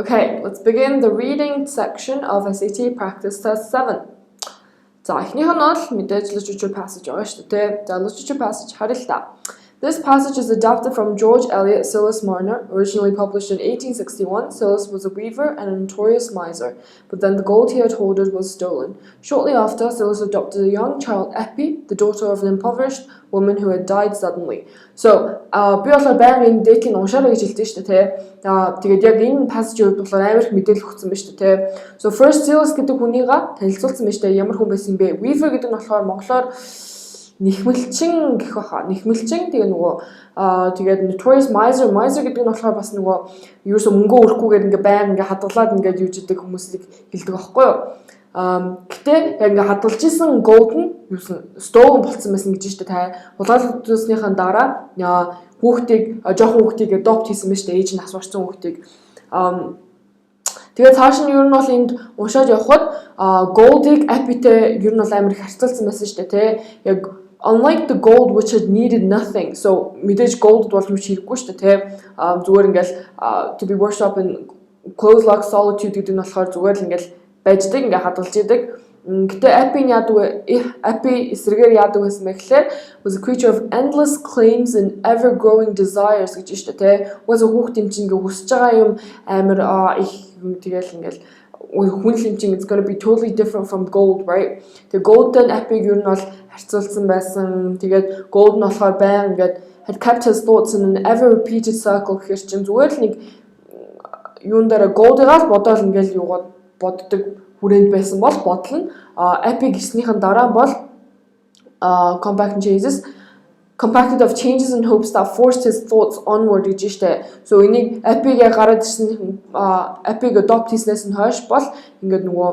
Okay, let's begin the reading section of SAT Practice Test 7. За эхнийх нь бол мэдээж literature passage байгаа шүү дээ. За literature passage харъя. This passage is adapted from George Eliot Silas Marner, originally published in 1861. Silas was a weaver and a notorious miser, but then the gold he had hoarded was stolen. Shortly after, Silas adopted a young child, Eppie, the daughter of an impoverished woman who had died suddenly. So, би болохоор байнгын дэкийн уншаарай гэж хэлдэг шүү дээ. Тэгээд яг энэ passage-ийг болохоор амар их мэдээлэл өгсөн байна шүү дээ. So, first Silas гэдэг хүнийга танилцуулсан байна шүү дээ. Ямар хүн байсан бэ? Weaver гэдэг нь болохоор монголоор Нихмэлчин гэх баха. Нихмэлчин тэгээ нөгөө тэгээд notorious miser гэдэг нь болохоор бас нөгөө ерөөсө мөнгө өрөхгүйгээр ингээ байнга ингээ хадгалаад ингээ юуж идэг хүмүүсийг хэлдэг байхгүй юу? Гэтэ яг ингээ хадгалж исэн gold нь юусэн stolen болсон байсан гэж штэ та. Хулгайлалтсныхаа дараа хүүхдийг жоохон хүүхдийг adopt хийсэн байна штэ. Ээж нь асуурсан хүүхдийг. Тэгээд цааш нь ер нь бол энд уншаад явхад gold-ыг Eppie-тэй ер нь бол амар их харьцуулсан байсан штэ тий. Яг unlike the gold which had needed nothing. So мэдээж gold бол юу ч хэрэггүй шүү дээ тий. Зүгээр ингээл to be worshipped in close like solitude гэдэг нь болохоор зүгээр л ингээл байждаг ингээ хадгалж идэг. Гэтэ Eppie эсрэгээр яадаг байсан бэ гэхээр was a creature of endless claims and ever growing desires гэж шүү дээ тий. Угаасаа хүүхд юм чинь ингээ хүсэж байгаа юм амар их тэгэл ингээл хүн лимчин it's going to be totally different from gold, right? The gold and Eppie ер нь бол харьцуулсан байсан. Тэгээд gold нь болохоор баян ингээд had kept his thoughts in an ever repeated circle гэхэр чинь зүгээр л нэг юун дээр gold-ыг бодоод ингээл юугаад боддог хүрээнд байсан бол бодол нь Eppie гиснийхэн дараа бол compacted of changes and hopes that forced his thoughts onward гэж штэ. So энийг Eppie-гээ гараад ирсэн Eppie-г adopt хийснээс нь хойш бол ингээд нөгөө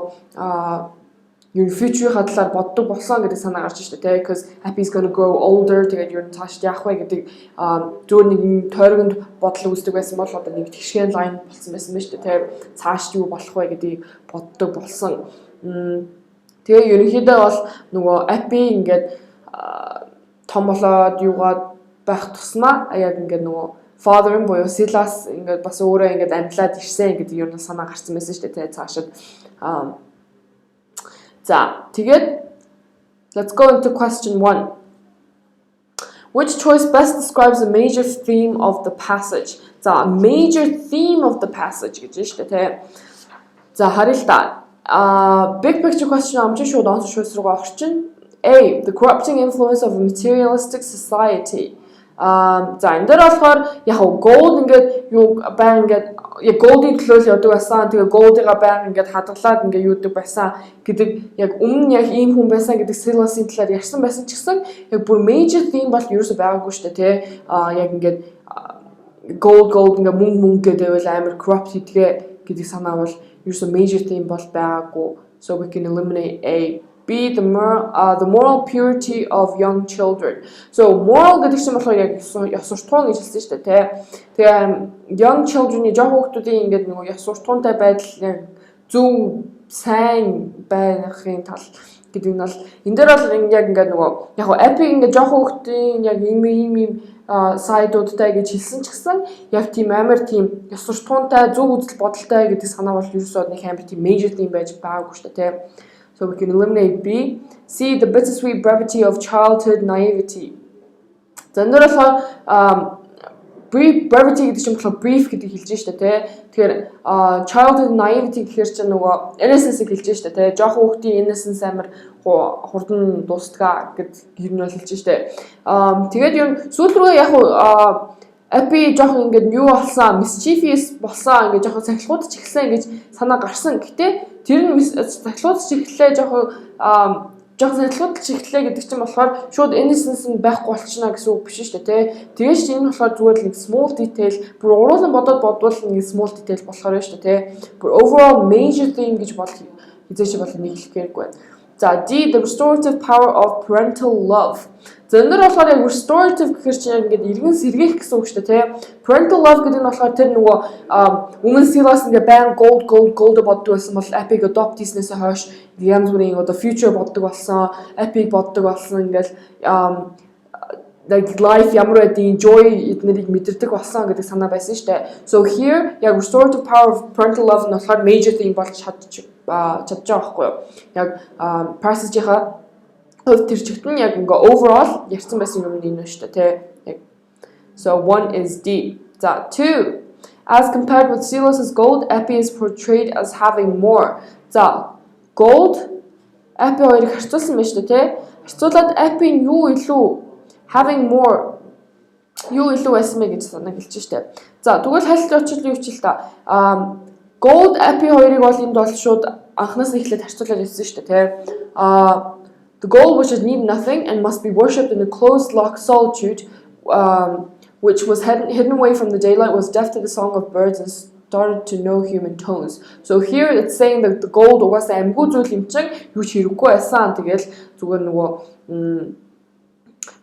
your future хадлаар боддог болсон гэдэг санаа гарч штэ тий. Because Eppie's going to grow older тэгээд ер нь цааш яах вэ гэдэг зөөр нэг тойрогонд бодол үүсдэг байсан бол одоо нэг тэгшгэн лайн болсон байсан байна штэ тий. Цааш юу болох вэ гэдгийг боддог болсон. Тэгээ ерөнхийдөө бол нөгөө Eppie ингээд том болоод юугаад байх тусмаа яг ингээд нөгөө father нь буюу Silas ингээд бас өөрөө ингээд амьдлаад ирсэн гэдэг юм санаа гарсан байсан шүү дээ цаашид. За тэгээд let's go into question 1. Which choice best describes the major theme of the passage? За major theme of the passage гэж шүү дээ. За харъя л да. Big picture question амжин шууд answer choice руугаа орчин. A. The corrupting influence of a materialistic society. За энэ дээр болохоор яг gold ингээд юу баян ингээд яг gold-ийн төлөө л яадаг байсан. Тэгээ gold-ыгаа баян ингээд хадгалаад ингээд юудаг байсан гэдэг яг өмнө яг ийм хүн байсан гэдэг Silas-ийн талаар ярьсан байсан ч гэсэн яг бүр major theme бол ерөөсөй байгаагүй шүү дээ тий. Яг ингээд gold ингээд мөнгө гэдэг амар corrupt хийдгээ гэдэг санаа бол ерөөсөй major theme бол байгаагүй. So we can eliminate A. B. The moral purity of young children. So moral гэдэг чинь болохоор яг ёс суртахуун гэж хэлсэн шүү дээ тий. Тэгээ young children-ы жоохон хүүхдүүдийн ингээд нөгөө ёс суртахуунтай байдал яг зөв сайн байхын тал гэдэг нь бол энэ дээр бол яг ингээд нөгөө яг Eppie ингээд жоохон хүүхдийн яг ийм сайдуудтай гэж хэлсэн ч гэсэн яг тийм амар тийм ёс суртахуунтай зөв үзэл бодолтой гэдэг санаа бол ерөөсөө нэг амар тийм major theme байж байгаагүй шүү дээ тий. So we can eliminate B. C. The bittersweet brevity of childhood naivety. За энэ дээр болохоор brevity гэдэг чинь болохоор brief гэдэг хэлж штэ тий. Тэгэхээр childhood naivety гэхэр чинь нөгөө innocence хэлж штэ тий. Жохон хүүхдийн innocence амар хурдан дуустгаа гэд ер нь хэлж штэ. Тэгээд ер нь сүүл рүү яг Eppie жоохон ингээд юу болсон, mischievous болсон, ингээд жоохон сахилгууд ч ихсэн гэж санаа гарсан. Гэтэ тэр нь сахилгууд ч ихлээ жоохон сахилгууд ч ихлээ гэдэг чинь болохоор шууд innocence нь байхгүй болчихно гэсэн үг биш шүү дээ, тий. Тэгээс чинь энэ болохоор зүгээр л нэг small detail, бүр уруулан бодвол нэг small detail болохоор байна шүү дээ, тий. Бүр overall major theme гэж бол хизээч бол нэг хэлэх хэрэггүй байна. За D. The restorative power of parental love. За энэ дээр болохоор яг restorative гэхэр чинь яг ингээд иргэн сэргээх гэсэн үг шүү дээ тий. Parental love гэдэг нь болохоор тэр нөгөө өмнө Silas ингээд баян gold боддог байсан бол Eppie-г adopt хийснээс хойш янз бүрийн одоо future боддог болсон, Eppie-г боддог болсон ингээд like life ямар байдгийг joy эднэрийг мэдэрдэг болсон гэдэг санаа байсан шүү дээ. So here яг restorative power of parental love нь болохоор major theme болж чадж байгаа байхгүй юу? Яг passage-ийнхаа хувьд тэр чигт нь яг ингээ overall ярьсан байсан юм нь шүү дээ, тэ. So 1 is D. 2. As compared with Silas's gold, Epi is portrayed as having more. Gold Epi хоёрыг харьцуулсан байна шүү дээ, тэ. Харьцуулаад Epi нь юу илүү having more юу илүү байсан мэ гэж санаа хэлж штэ. Тэгвэл хайлт очил юу хичээл та. Gold Epi хоёрыг бол энд бол шууд анхнаас нь эхлээд харьцуулаад ирсэн штэ, тэ. The gold which had need nothing and must be worshipped in a closed locked solitude, which was hidden away from the daylight, was deaf to the song of birds and started to know human tones. So here it's saying that the gold was амгүй зүйл юм чинь юу ч хэрэггүй байсан. Тэгэл зүгээр нөгөө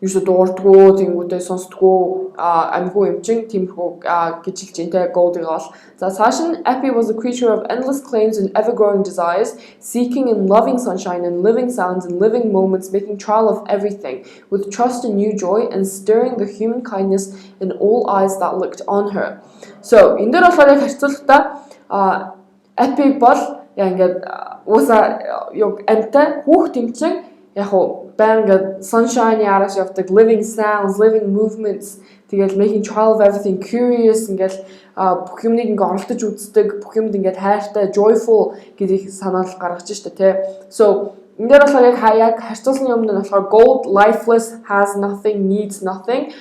юусо дуурдгоо тэнгүүтээ сонсдгоо амгүй юм чин тиймхүү гэж хэлж энэ gold-ыг бол. Sashin Epi was a creature of endless claims and ever-growing desires, seeking and loving sunshine and living sounds and living moments, making trial of everything, with trust and new joy, and stirring the human kindness in all eyes that looked on her. So энэ дээр болохоор яг харьцуулахдаа Epi бол яг ингээд уусаа яг амтай хүүхд юм чин яг bang sunshine яараш явдаг, living sounds, living movements, тэгэл making trial of everything, curious ингээл бүх юмныг ингээ оролдож үздэг, бүх юмд ингээ хайртай, joyful гэдгийг санаал гаргаж штэ, тэ. So энэ дээр болохоор яг хаяг харьцуулсан юм нь болохоор gold, lifeless, has nothing, needs nothing.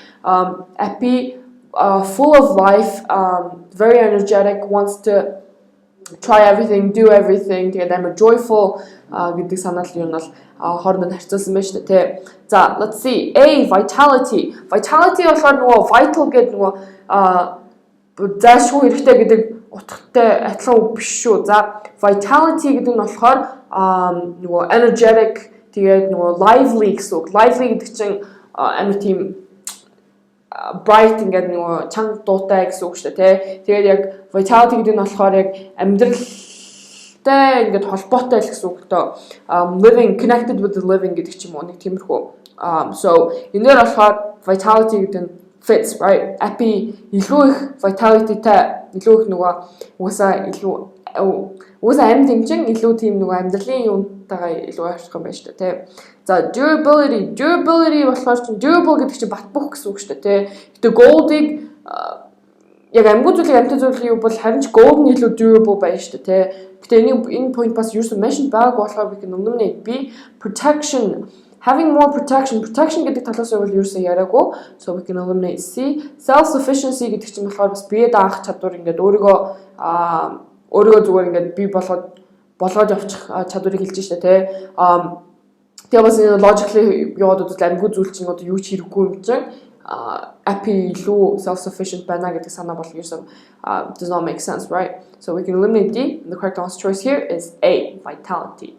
Epi, full of life, very energetic, wants to try everything, do everything, тэгээд амар joyful гэдэг санаал юм бол хооронд нь харьцуулсан байна шүү дээ, тэ. Let's see. A, vitality. Vitality болохоор нөгөө vital гэдэг нөгөө заашгүй хэрэгтэй гэдэг утгатай адилхан үг биш шүү. Vitality гэдэг нь болохоор нөгөө energetic, тэгээд нөгөө lively гэсэн үг. Lively гэдэг чинь амар тийм bright ингээд нөгөө чанга дуутай гэсэн үг шүү дээ, тэ. Тэгээд яг vitality гэдэг нь болохоор яг амьдралтай ингээд холбоотой л гэсэн үг тоо. Living, connected with the living гэдэг ч юм уу, нэг тиймэрхүү. So энэ дээр болохоор vitality гэдэг нь fits, right? Epi илүү их vitality-тай, илүү их нөгөө уусаа амьд юм чин илүү тийм нөгөө амьдралын юунтайгаа илүү ойрхон юм байна шүү дээ, тэ. Durability. Durability болохоор чинь durable гэдэг чинь бат бөх гэсэн үг шүү дээ, тэ. Гэтэ gold-ыг яг амгүй зүйлийг амтай зүйлийг юу бол харин ч gold нь илүү durable байна шүү дээ, тэ. Гэтэ энэ point бас юусэн mention байгааг болохоор we can eliminate. B, protection. Having more protection. Protection гэдэг талаас нь бол юусэн яриаггүй. So we can eliminate. C, self-sufficiency гэдэг чинь болохоор бас бие даах чадвар ингээд өөрийгөө зүгээр ингээд бий болгоод явчих чадварыг хэлж штэ, тэ. Тэгээ бас энэ logically яваад үзвэл амгүй зүйл чинь одоо юу ч хэрэггүй юм чинь Epi илүү self-sufficient байна гэдэг санаа бол ерөөсөө does not make sense, right? So we can eliminate D. The correct answer choice here is A, vitality.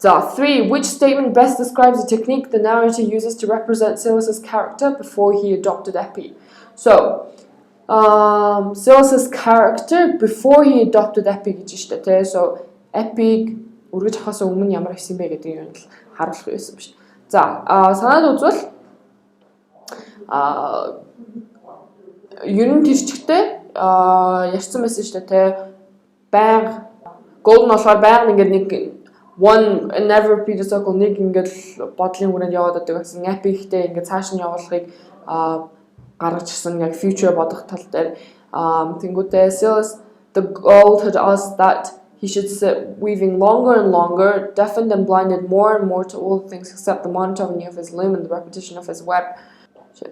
3. Which statement best describes the technique the narrator uses to represent Silas's character before he adopted Epi? So Silas's character before he adopted Epi гэж штэ, тэ. So Epi үргэж хахаас өмнө ямар байсан бэ гэдэг юм л харуулах байсан биш. Санаад үзвэл ер нь тэр чигтээ ярьсан байсан шүү дээ, тэ. Баян gold нь болохоор баян ингээд нэг one never repeat a cycle нэг ингээд бодлын хүрээнд яваад байдаг гэсэн. Epi ихтэй ингээд цааш нь явуулахыг гаргаж ирсэн яг future бодох тал дээр. Тэнгүүтээ Silas the gold had asked that he should sit weaving longer and longer, deafened and blinded more and more to all things except the monotony of his loom and the repetition of his web.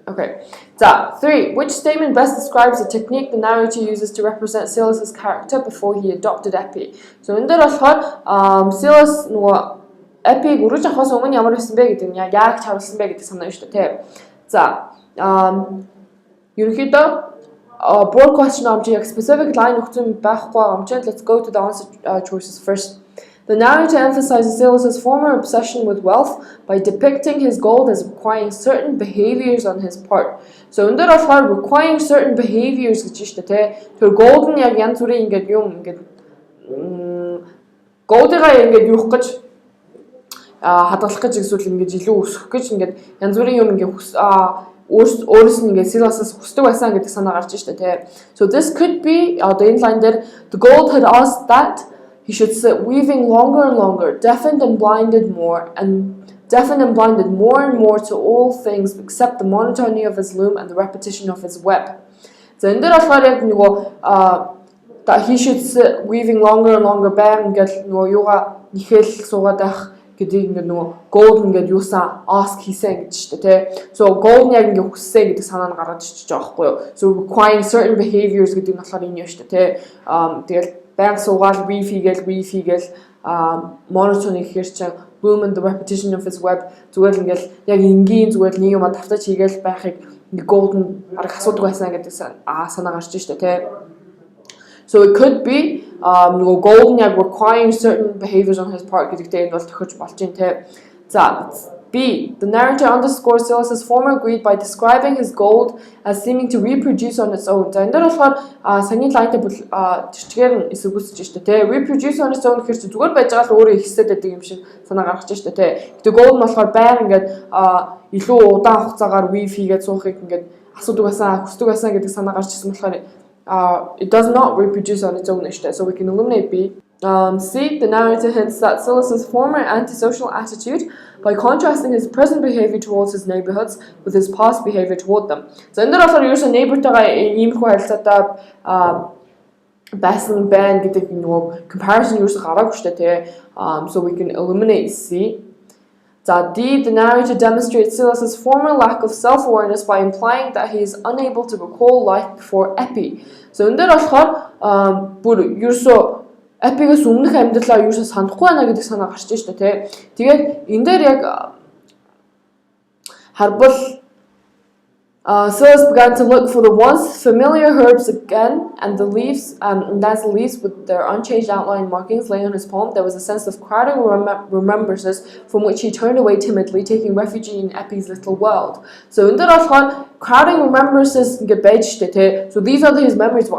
Okay. 3. Which statement best describes the technique the narrator uses to represent Silas's character before he adopted Epi? So энэ дээр болохоор Silas нөгөө Epi-г үргэж авахаас өмнө ямар байсан бэ гэдэг нь яг чавлсан бэ гэдэг санаа шүү дээ, тэ. Ерөнхийдөө board question object specific line өгсөн байхгүй амжид. Let's go to the answer choices first. The narrator emphasizes Silas's former obsession with wealth by depicting his gold as requiring certain behaviors on his part. So энэ дээр болохоор requiring certain behaviors гэж шүү дээ, тэ. Тэр gold нь яг янз бүрийн ингээд юм ингээд gold-ыг ингээд юух гэж хадгалах гэж эсвэл ингэж илүү өсөх гэж ингээд янз бүрийн юм ингээд өөрөөс нь ингээд Silas-аас хүсдэг байсан гэдэг санаа гарч иштэй тий. So this could be the inline there. The gold had asked that he should sit weaving longer and longer, deafened and blinded more and more to all things except the monotony of his loom and the repetition of his web. So энэ дээр болохоор яг нөгөө that he should sit weaving longer and longer байнг ингээд нөгөө юугаа нэхэл суугаад байх гэдэг ингээд нөгөө gold ингээд юусаа ask хийсэн гэж шүү дээ тий. So gold яг ингээд хүссэн гэдэг санаа нь гараад ичиж байгаа байхгүй юу. So requiring certain behaviors гэдэг нь болохоор энэ юм шүү дээ тий. Тэгэл байнг суугаад weave хийгээл monotony гэхэр чинь loom and the repetition of his web зүгээр л ингээд яг энгийн зүгээр нэг юм давтаж хийгээл байхыг gold нь арга асуудаг байсан гэдэг санаа гарч шүү дээ тий. So it could be gold requiring certain behaviors on his part гэдэгтэй энэ бол тохирч болж байна те. За B. The narrator underscores Silas's former greed by describing his gold as seeming to reproduce on its own. За энэ дээр болохоор саний лайнтай тэрчгээр нь эсвгүүсэж штэ те. Reproduce on its own гэхэр чи зүгээр байж байгаа л өөрөө ихсээд байдаг юм шиг санаа гаргаж штэ те. Гэтэ gold нь болохоор байнга ингээд илүү удаан хугацаагаар weave хийгээд суухыг ингээд асуудаг байсан, хүсдэг байсан гэдэг санаа гарч ирсэн болохоор it does not reproduce on its own, so we can eliminate B. C. The narrator hints that Silas's former antisocial attitude by contrasting his present behavior towards his neighborhoods with his past behavior toward them. So энэ дөр болохоор ерөөсөө neighborтойгоо иймэрхүү харилцаатай байсан байна гэдэг нөгөө comparison ерөөсөө гараагүй шүү дээ тий. So we can eliminate C. D. The narrator demonstrates Silas's former lack of self-awareness by implying that he is unable to recall life before Epi. So энэ дээр болохоор бүр ерөөсөө Epi-гээс өмнөх амьдралаа ерөөсөө санахгүй байна гэдэг санаа гарч иж штэ тий. Тэгээд энэ дээр яг харбал Silas began to look for the once familiar herbs again, and the leaves, and as the leaves with their unchanged outline markings lay on his palm, there was a sense of crowding remembrances from which he turned away timidly, taking refuge in Epi's little world. So in the crowding remembrances get beige. So these are his memories. He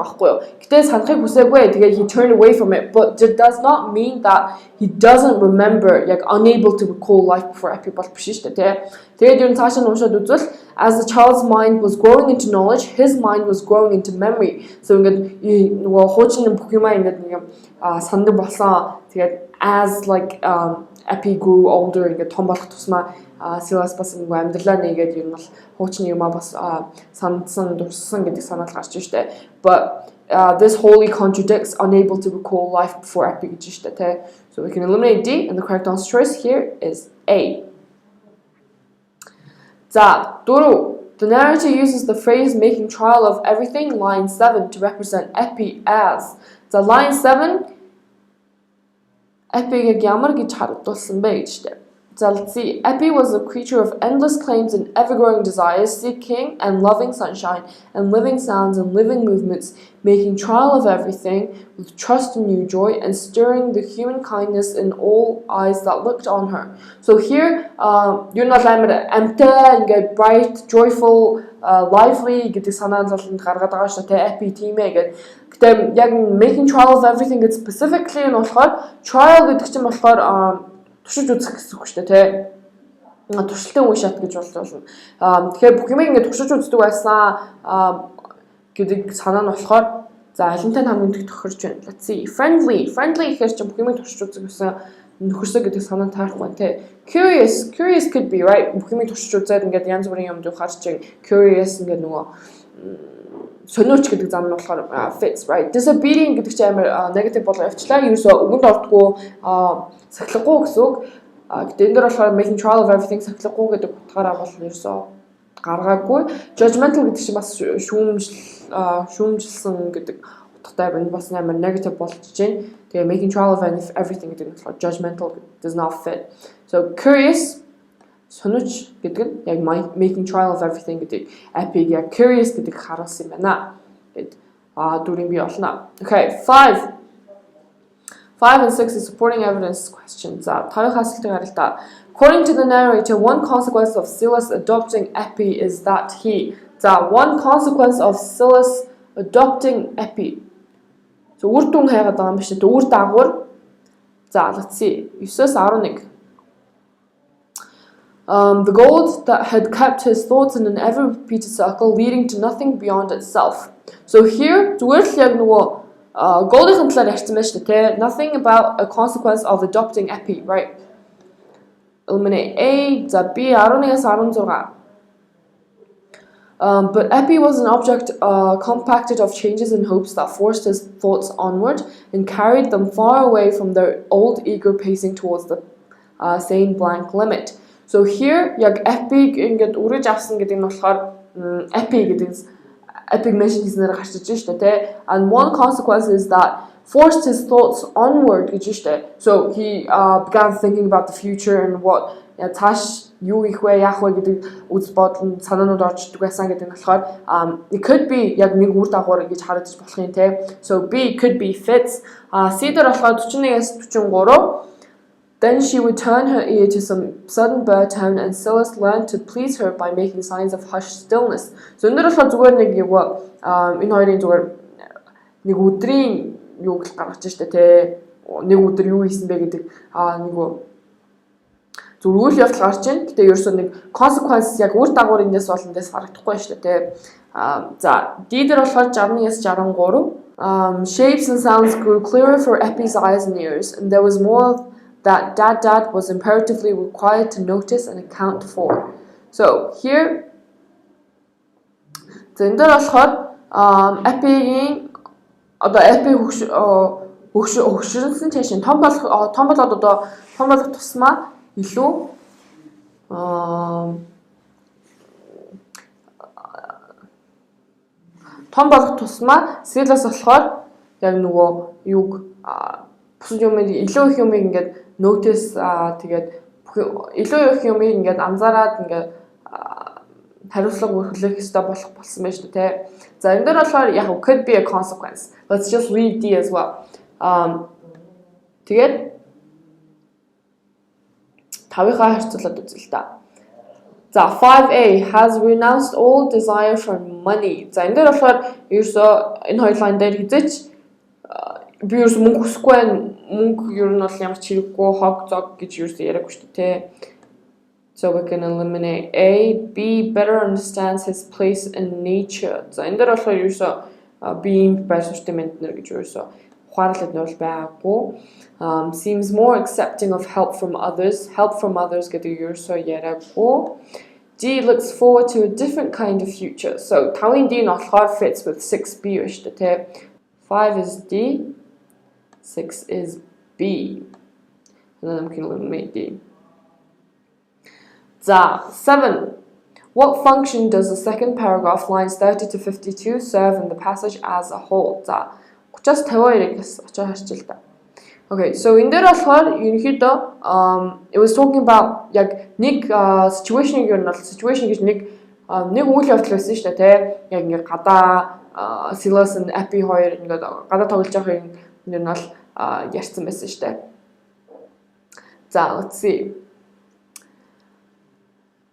turned away from it, but it does not mean that he doesn't remember, like unable to recall life before Epi. As the child's mind was growing into knowledge, his mind was growing into memory. So as like Epi grew older, Silas бас амьдралаа нэгээд ер нь бол хуучны юмаа бас сандсан дурсан гэдэг санаал гарч штэ. But this wholly contradicts unable to recall life before Epi гэж штэ те. So we can eliminate D, and the correct answer choice here is A. The narrator uses the phrase making trial of everything, line 7, to represent Epi as. Line 7 Epi-г ямар гэж харуулсан бэ гэжтэй. Let's see. Epi was a creature of endless claims and ever-growing desires, seeking and loving sunshine, and living sounds and living movements, making trial of everything with trust and new joy, and stirring the human kindness in all eyes that looked on her. So here, you're not like amta and get bright, joyful, lively. Get this Epi team making trial of everything. It's specifically in trial. Туршиж үзэх гэсэн үг шүү дээ тий. Туршилтын үе шат гэж болно. Тэгэхээр бүх юм ингэ туршиж үздэг байсан гэдэг санаа нь болохоор за алинтай хамгийн их тохирч байна. Let's see. Friendly гэхээр чинь бүх юм туршиж үзэх гэсэн нөхөрсө гэдэг санаа таарахгүй байна тий. Curious could be right. Бүх юм туршиж үзээд ингээд янз бүрийн юм харж чинь curious ингээд нөгөө сонирч гэдэг зам нь болохоор fits right. Disobedient гэдэг чинь амар negative болоо явчлаа. Ерөөсөө өгөнд ордгоо сахилахгүй гэсэн үг. Гэтэ энэ дөр болохоор making trial of everything сахилахгүй гэдэг утгаараа бол ерөөсөө гаргаагүй. Judgmental гэдэг чинь бас шүүмжилсэн гэдэг утгатай байна. Бас амар negative болж байна. Тэгээ making trial of everything гэдэг нь болохоор judgmental does not fit. So curious сонирч гэдэг нь яг making trial of everything гэдэг Epi яг curious гэдэг харуулсан юм байна. Гэт дөрвийн бий болно. Okay, 5 and 6 is supporting evidence questions. According to the narrator, one consequence of Silas adopting Epi is that he. One consequence of Silas adopting Epi. So үр дүн хайгаад байгаа юм биш үү? Үр дагавар. Let's see. 9-11. The gold that had kept his thoughts in an ever-repeated circle, leading to nothing beyond itself. So here, зүгээр л яг нөгөө gold-ийн талаар ярьсан байна шүү дээ. Nothing about a consequence of adopting epi, right? Eliminate A, за B 11-аас 16. But epi was an object compacted of changes and hopes that forced his thoughts onward and carried them far away from their old eager pacing towards the sane blank limit. So here, яг epi ингээд үрэж авсан гэдэг нь болохоор epi гэдэг epic mention хийснээр гарч иж штэ тэ. And one consequence is that forced his thoughts onward гэж штэ. So he began thinking about the future and what цааш юу их вэ яах вэ гэдэг үз бодол санаанууд орчдөг байсан гэдэг нь болохоор it could be яг нэг үр дагавар гэж харагдаж болох юм те. So B could be fits. C дээр болохоор 41-аас 43. Then she would turn her ear to some sudden bird tone and Silas learned to please her by making signs of hushed stillness. So энэ болохоор зүгээр нэг юу энэ хоёрын зүгээр нэг өдрийн юу гэж гаргаж штэ те. Нэг өдөр юу хийсэн бэ гэдэг нэг зүгээр үйл явдал гарч ийн. Гэтэ ерөөсөө нэг consequence яг үр дагавар эндээс бол эндээс харагдахгүй штэ те. За D дээр болохоор 60-аас 63. Shapes and sounds grew clearer for Epi's eyes and ears and there was more that Dad was imperatively required to notice and account for. So here, энэ дээр болохоор Epi-ийн одоо Epi хөгшөрсөн цааш том болоод одоо том болох тусмаа илүү том болох тусмаа Silas болохоор яг нөгөө юг бусад юм илүү их юм ингээд notice тэгээд илүү их юм ингээд анзаараад ингээд хариуцлага өргөх ёстой болсон байж тээ. За энэ дээр болохоор яг could be a consequence. Let's just read D as well. Тэгээд 5-ийнхаа харьцуулаад үзье л да. За 5A has renounced all desire for money. За энэ дээр болохоор ерөөсөө энэ хоёр лайн дээр хизээч би ерөөсөө мөнгө хүсэхгүй байна. Мөнгө ер нь бол ямар ч хэрэггүй хог зог гэж ерөөсөө яриаггүй шүү дээ. So we can eliminate A. B better understands his place in nature. За энэ дээр болохоор ерөөсөө being байр суурьтай ментнер гэж ерөөсөө ухаарлаад нь бол байгаагүй. Seems more accepting of help from others. Help from others гэдэг ерөөсөө яриаггүй. D looks forward to a different kind of future. So 5-ын D нь болохоор fits with 6B шүү дээ. 5 is D. 6 is B. And then we can eliminate D. So, 7. What function does the second paragraph, lines 30 to 52, serve in the passage as a whole? So, just okay, so in there it was talking about яг нэг situation гэж нэг үйл явдал байсан шүү дээ те. Яг ингэ гадаа Silas and Epi хоёр ингэ гадаа тоглож байгаа юм бол ярьсан байсан шүү дээ. За, let's see.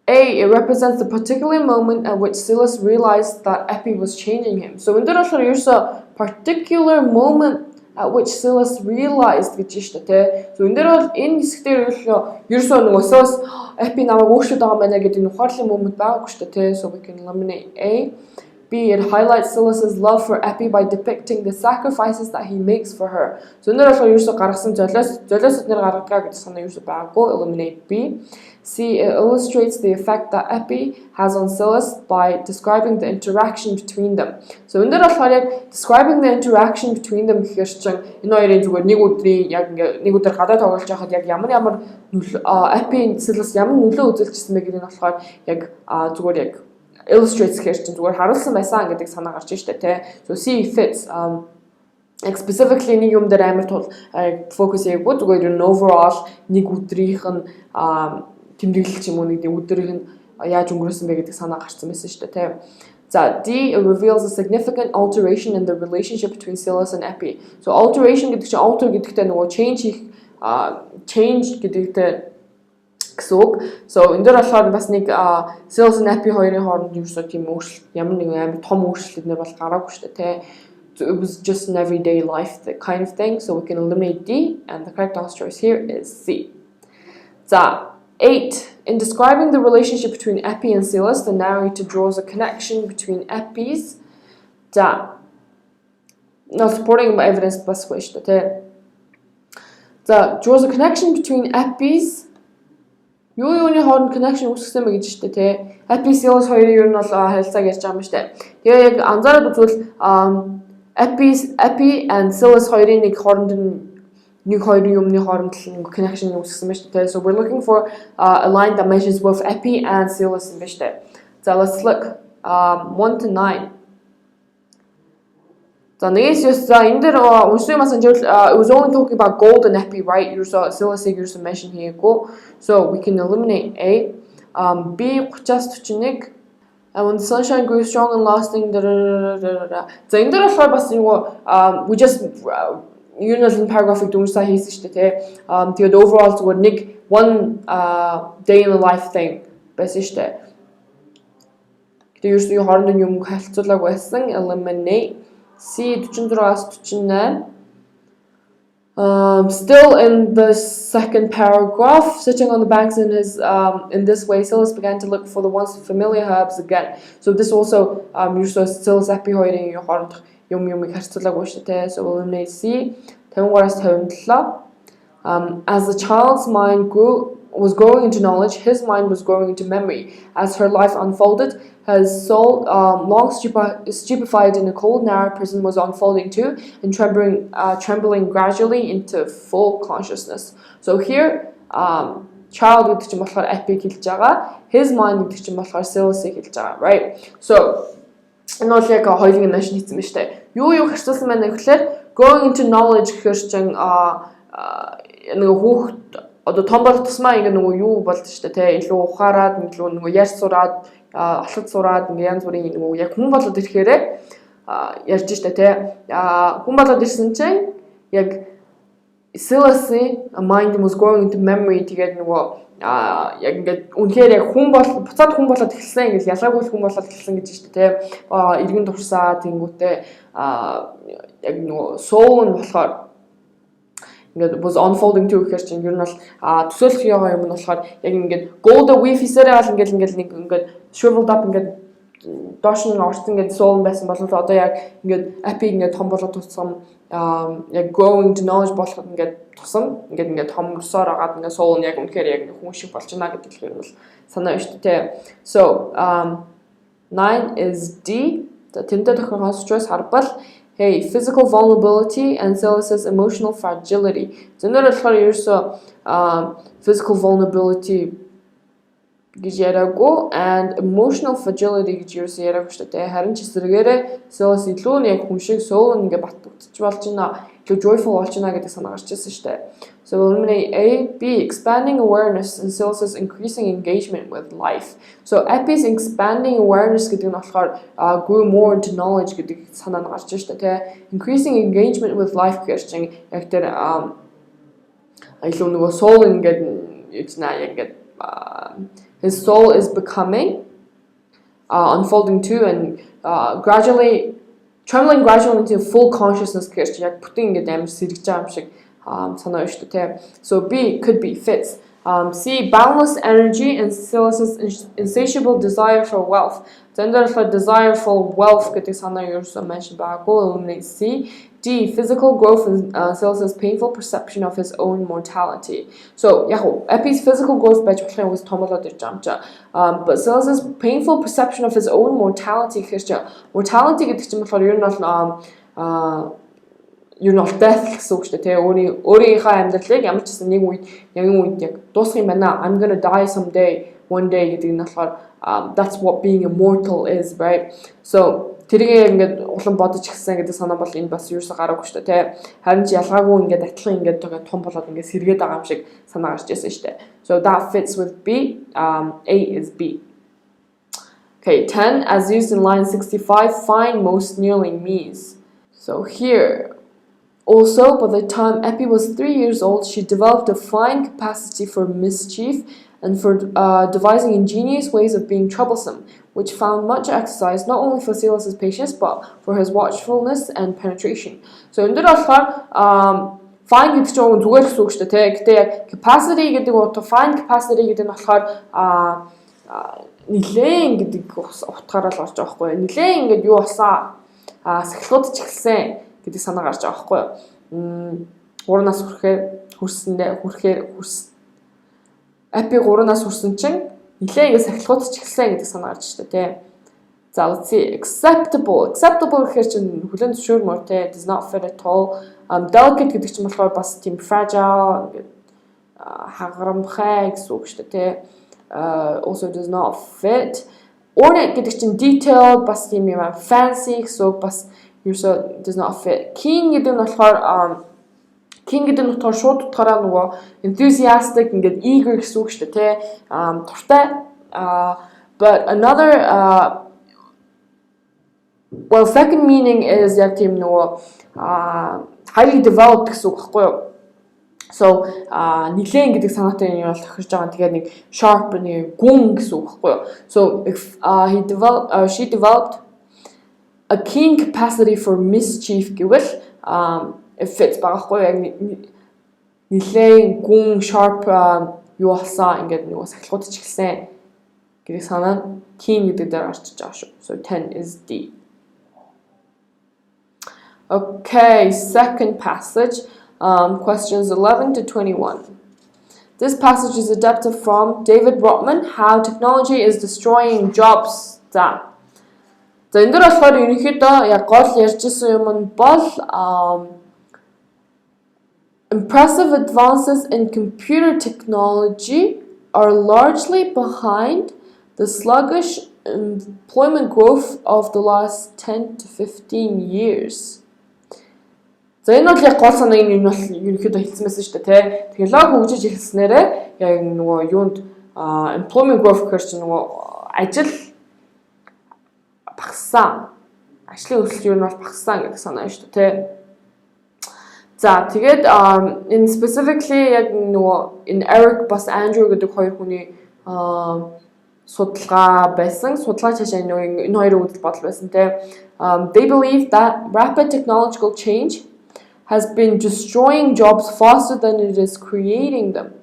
A, it represents the particular moment at which Silas realized that Epi was changing him. So, энэ дээр болохоор ерөөсөө particular moment at which Silas realized гэж шүү дээ. So, энэ дээр бол энэ хэсгээр ерөөсөө нөгөө Silas Epi намайг өөрчлөд байгаа байна гэдэг энэ ухаарлын moment байгаагүй шүү дээ. So, we can eliminate A. B, it highlights Silas's love for Epi by depicting the sacrifices that he makes for her. So, энэ болохоор ерөөсөө гаргасан золиос нэр гаргагаа гэж санаа ерөөсөө байгаагүй. Eliminate B. C, it illustrates the effect that Epi has on Silas by describing the interaction between them. So, энэ дээр болохоор яг describing the interaction between them гэхээр чинь энэ хоёрын зүгээр нэг өдрийн яг нэг өдөр гадаа тоглож байхад яг ямар Epi Silas ямар нөлөө үзүүлчихсэн бэ гэдэг нь болохоор яг зүгээр яг illustrates гэхээр чинь зүгээр харуулсан байсан гэдэг санаа гарч ижтэй те. So C fits like specifically нэг юм дээр амар тул focus хийггүй зүгээр нь overall нэг өдрийнх нь тэмдэглэл юм уу нэг өдрийнх нь яаж өнгөрөөсөн бэ гэдэг санаа гарсан байсан шүү дээ те. За D reveals a significant alteration in the relationship between Silas and Epi. So alteration гэдэг чинь alter гэдэгтэй нөгөө change гэдэгтэй гэсэн. So энэ дээр болохоор бас нэг Silas and Epi хоёрын хооронд ерөөсөө тийм өөрчлөлт ямар нэгэн амар том өөрчлөлт нэр бол гараагүй шүү дээ те. So it was just an everyday life kind of thing. So we can eliminate D and the correct answer choice here is C. За 8. In describing the relationship between epi and Silas, the narrator draws a connection between epis. 자, now supporting evidence бас гоё шүү дээ. 자, draws a connection between epis. Юуны хооронд connection үүсгэсэн мэ гэж шүү дээ. Epi Silas хоёрын юу нь бол харилцааг ярьж байгаа юм шүү дээ. Тэгээ яг анзаараад үзвэл epi and Silas хоёрын нэг хооронд нэг хоёрын юмны хооронд connection үүсгэсэн байна шүү дээ. So we're looking for a line that mentions both epi and Silas юм байна шүү дээ. За, let's look 1 to 9. За, нэгээс за энэ дээр уншсан юмас анжуул it was only talking about gold and epi, right? Ерөөсөө Silas-ыг ерөөсөө mention хийгээгүй. So we can eliminate A. B 30-аас 41. And when the sunshine grew strong and lasting. За, энэ дээр болохоор бас нөгөө we just юу нэг paragraph-ыг дүнсаа хийсэн шүү дээ. Тэгээд overall зүгээр нэг one day in the life thing байсан шүү дээ. Тэгээд ерөөсөө хооронд нь юм харьцуулаг байсан. Eliminate. C 44-аас 48. Still in the second paragraph, sitting on the banks in this way, Silas began to look for the once familiar herbs again. So this also Silas epi хоёрын хооронд юм харьцуулаг байна шүү дээ. So we'll eliminate C. 50-аас 57. As the child's mind was growing into knowledge, his mind was growing into memory. As her life unfolded, his soul, long stupefied in a cold, narrow prison, was unfolding too, and trembling gradually into full consciousness. So here, child гэдэг чинь болохоор epi хэлж байгаа, his mind гэдэг чинь болохоор Silas-ыг хэлж байгаа, right? So энэ бол яг хоёулын mention хийсэн байна шүү дээ. Юу харьцуулсан байна гэхээр growing into knowledge гэхээр чинь нэг хүүхд одоо том бол тусмаа ингэ нөгөө юу болд шүү дээ, илүү ухаарад нөгөө ярьж сураад алхаж сураад ингээ янз бүрийн нөгөө яг хүн болоод ирэхээр ярьж штэ хүн болоод ирсэн чинь яг Silas-ийн mind was growing into memory. Тэгээд нөгөө яг ингээд үнэхээр яг хүн бол буцаад хүн болоод эхэлсэн гэж ялгаагүй хүн болоод эхэлсэн гэж штэ иргэн дурсаа тэнгүүтээ яг нөгөө soul нь болохоор ингээд was unfolding too гэхээр чинь ер нь бол төсөөлөх юм нь болохоор яг ингээд gold wave хийсээрээ бол ингээд нэг shriveled up ингээд доош нь орсон ингээд soul байсан бол одоо яг ингээд epi ингээд том болоод туссан яг growing to knowledge болоход ингээд тусам ингээд томрсоор агаад ингээд soul нь яг үнэхээр яг хүн шиг болж байна гэдэг хэлээр бол санаа байна шүү дээ. So 9 is D. The тэнтэй тохиолдох choice харбал hey, physical vulnerability and Silas's emotional fragility. So энэ болохоор ерөөсөө physical vulnerability гэж яриаггүй and emotional fragility гэж ерөөсөө яриаггүй шүү дээ. Харин ч эсрэгээрээ Silas илүү нэг хүн шиг soul ингээ батгдчих болж байна. Илүү joyful болж байна гэдэг санаа гарч ирсэн шүү дээ. So we'll eliminate A, B, expanding awareness and Silas's increasing engagement with life. So epi's expanding awareness гэдэг нь болохоор grew more into knowledge гэдэг санаа нь гарч ирсэн шүү дээ. Increasing engagement with life гэхээр чинь яг тэр илүү нөгөө soul ингээд яг ингээд his soul is becoming unfolding too and trembling gradually into full consciousness гэхээр чинь яг бүтэн ингээд амар сэргэж байгаа юм шиг санаа байна шүү дээ. So B could be fits. C, boundless energy and Silas's insatiable desire for wealth. Then there's a desire for wealth гэдэг санаа ерөөсөө mention байгаагүй. Eliminate C. D, physical growth and Silas's painful perception of his own mortality. So яг epi's physical growth байж болох юм том болоод ирж байгаа юм чаа. But Silas's painful perception of his own mortality гэхээр чинь mortality гэдэг чинь болохоор ер нь бол you know death гэсэн үг шүү дээ. Өөрийнхөө амьдралыг ямар ч гэсэн нэг үед яг дуусах юм байна. I'm gonna die someday, one day гэдэг нь болохоор that's what being immortal is, right? So тэрийг ингээд улам бодож гисэн гэдэг санаа бол энэ бас юусаа гараагүй шүү дээ. Харин ч ялгаагүй ингээд адилхан ингээд том болоод ингээд сэргээд байгаа юм шиг санаа гарч ирсэн шүү дээ. So that fits with B. A is B. Okay, 10 as used in line 65, find most nearly means. So here also, by the time Epi was 3 years old, she developed a fine capacity for mischief and for devising ingenious ways of being troublesome, which found much exercise not only for Silas's patience but for his watchfulness and penetration. So in the Find гэдэг чинь уг зүгээр гэсэн үг шүү дээ тий. Гэтэ яг capacity гэдэг утга find capacity гэдэг нь болохоор нилээн гэдэг утгаараа л орж байгаа байхгүй юу. Нилээн ингээд юу болсон сахилгууд ч эхэлсэн гэдэг санаа гарч байгаа байхгүй юу. 3-наас хүрэхээр апи 3-наас хүрсэн чинь нилээн ингээд сахилгууд ч эхэлсэн гэдэг санаа гарч шүү дээ тий. За let's see acceptable гэхээр чинь хүлэн зөвшөөрмөр тий does not fit at all. Delicate гэдэг чинь болохоор бас тийм fragile ингээд хагарамхай гэсэн үг шүү дээ тий. Also does not fit. Ornate гэдэг чинь detailed бас тийм юм fancy гэсэн үг бас ерөөсөө does not fit. Keen гэдэг нь болохоор шууд утгаараа нөгөө enthusiastic ингээд eager гэсэн үг шүү дээ тий. Туртай but another well second meaning is яг тийм нөгөө highly developed гэсэн үг байхгүй юу. So нилээн гэдэг санаатай юм бол тохирж байгаа. Тэгээд нэг sharp нэг гүн гэсэн үг байхгүй юу. So if she developed a keen capacity for mischief гэвэл it fits багахгүй яг нилээн гүн sharp юу болсон ингээд нөгөө сахилгууд ч ихсэн гэдэг санаа keen гэдэг дээр орчиж байгаа шүү. So 10 is D. Okay, second passage, questions 11 to 21. This passage is adapted from David Brotman, How Technology is Destroying Jobs. За энэ дээр болохоор ерөнхийдөө яг гол ярьжсэн юм нь бол impressive advances in computer technology are largely behind the sluggish employment growth of the last 10 to 15 years. За энэ бол яг гол санаа энэ бол ерөнхийдөө хэлсэн байсан шүү дээ тий. Технологи хөгжиж эхэлснээрээ яг нөгөө юунд employment growth гэхэр чинь нөгөө ажил багассан. Ажлын өрсөлдөөн нь бол багассан гэдэг санаа шүү дээ тий. За тэгээд in specifically яг нөгөө in Eric бас Andrew гэдэг хоёр хүний судалгаа байсан. Судалгаа цаашаа энэ хоёрын үзэл бодол байсан тий. They believe that rapid technological change has been destroying jobs faster than it is creating them.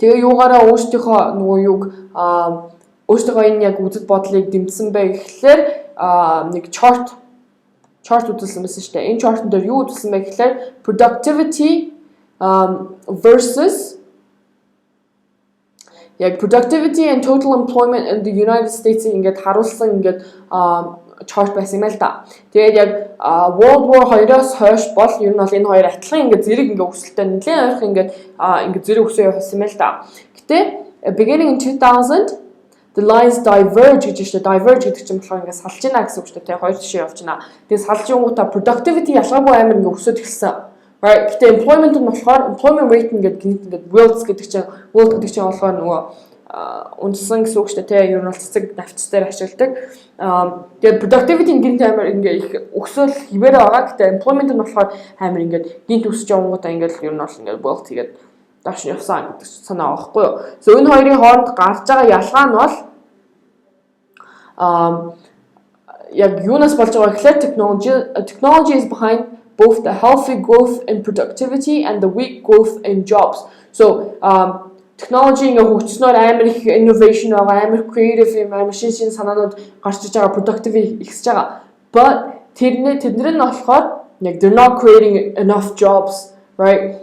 Тэгээ юугаараа өөрсдийнхөө нөгөө юг өөрсдийнхөө энэ яг үзэл бодлыг дэмжсэн бэ гэхлээр нэг chart үзүүлсэн байсан шүү дээ. Энэ chart дээр юу үзүүлсэн бэ гэхлээр productivity versus яг productivity and total employment in the United States-ийг ингээд харуулсан ингээд chart байсан юм л да. Тэгээд яг World War 2-оос хойш бол ер нь бол энэ хоёр адилхан ингээд зэрэг ингээд өсөлтөд нэлээд ойрхон ингээд зэрэг өсөө явсан юм л да. Гэтэ beginning in 2000 the lines diverge гэж байна. Diverge гэдэг чинь болохоор ингээд салж гинэ гэсэн үг шүү дээ. Хоёр жишээ явж гинэ. Тэгээд салж явгуудаа productivity ялгаагүй амар ингээд өсөж эхэлсэн. Right. Гэтэ employment нь болохоор employment rate ингээд world гэдэг чинь болохоор нөгөө унсан гэсэн үг шүү дээ. Ер нь бол цэцэг навчс дээр ашигладаг. Тэгээд productivity гинт амар ингээ их өсөөл хിവэр байгаа. Гэтэ employment нь болохоор амар ингээ гинт өсөж явангуудаа ингээ ер нь бол ингээ wealth тэгээд доош явсан гэдэг санаа байхгүй юу. So энэ хоёрын хооронд гарч байгаа ялгаа нь бол яг юунаас болж байгаа гэхлээр technology is behind both the healthy growth in productivity and the weak growth in jobs. So technology ингээ хөгжснөөр амар их innovation байгаа, амар creative юм, амар шинэ санаанууд гарч иж байгаа, productive ихсэж байгаа. But тэднэр нь болохоор яг they're not creating enough jobs, right?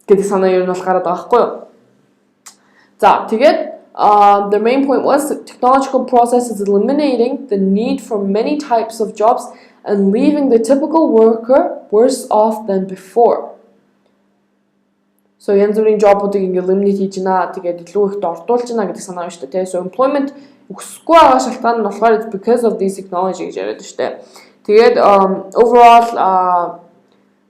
Гэдэг санаа ер нь бол гараад байгаа байхгүй юу? За тэгээд the main point was technological process is eliminating the need for many types of jobs and leaving the typical worker worse off than before. So янз бүрийн jobуудыг ингээ eliminate хийж байна. Тэгээд илүү их дордуулж байна гэдэг санаа шүү дээ. So employment өсөхгүй байгаа шалтгаан нь болохоор it's because of these technology гэж яриад шүү дээ. Тэгээд overall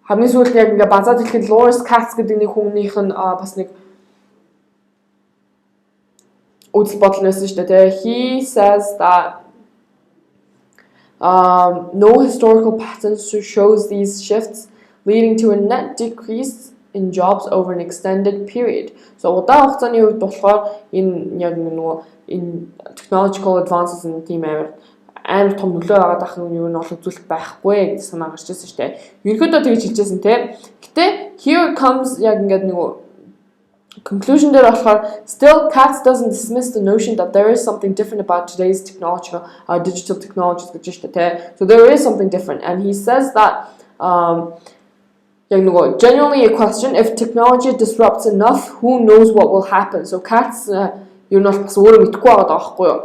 хамгийн сүүлд яг ингээ базаад хэлэхэд Lawrence Katz гэдэг нэг хүмүүнийх нь бас нэг үзэл бодол нэсэн шүү дээ. He says that no historical patterns shows these shifts leading to a net decrease in jobs over an extended period. So удаан хугацааны үед болохоор энэ яг нөгөө энэ technological advances in team амар том нөлөө байгаа дахин юу нь бол үзүүлэлт байхгүй гэж санаа гарч ирсэн шүү дээ. Ерөнхийдөө тэгж хэлжсэн те. Гэтэ here comes яг ингээд нэг conclusion дээр болохоор still Katz doesn't dismiss the notion that there is something different about today's technology, digital technologies гэж шүү дээ. So there is something different, and he says that genuinely a question, if technology disrupts enough, who knows what will happen. So Katz юу нь бас өөрөө мэдгүй байгаа байхгүй юу.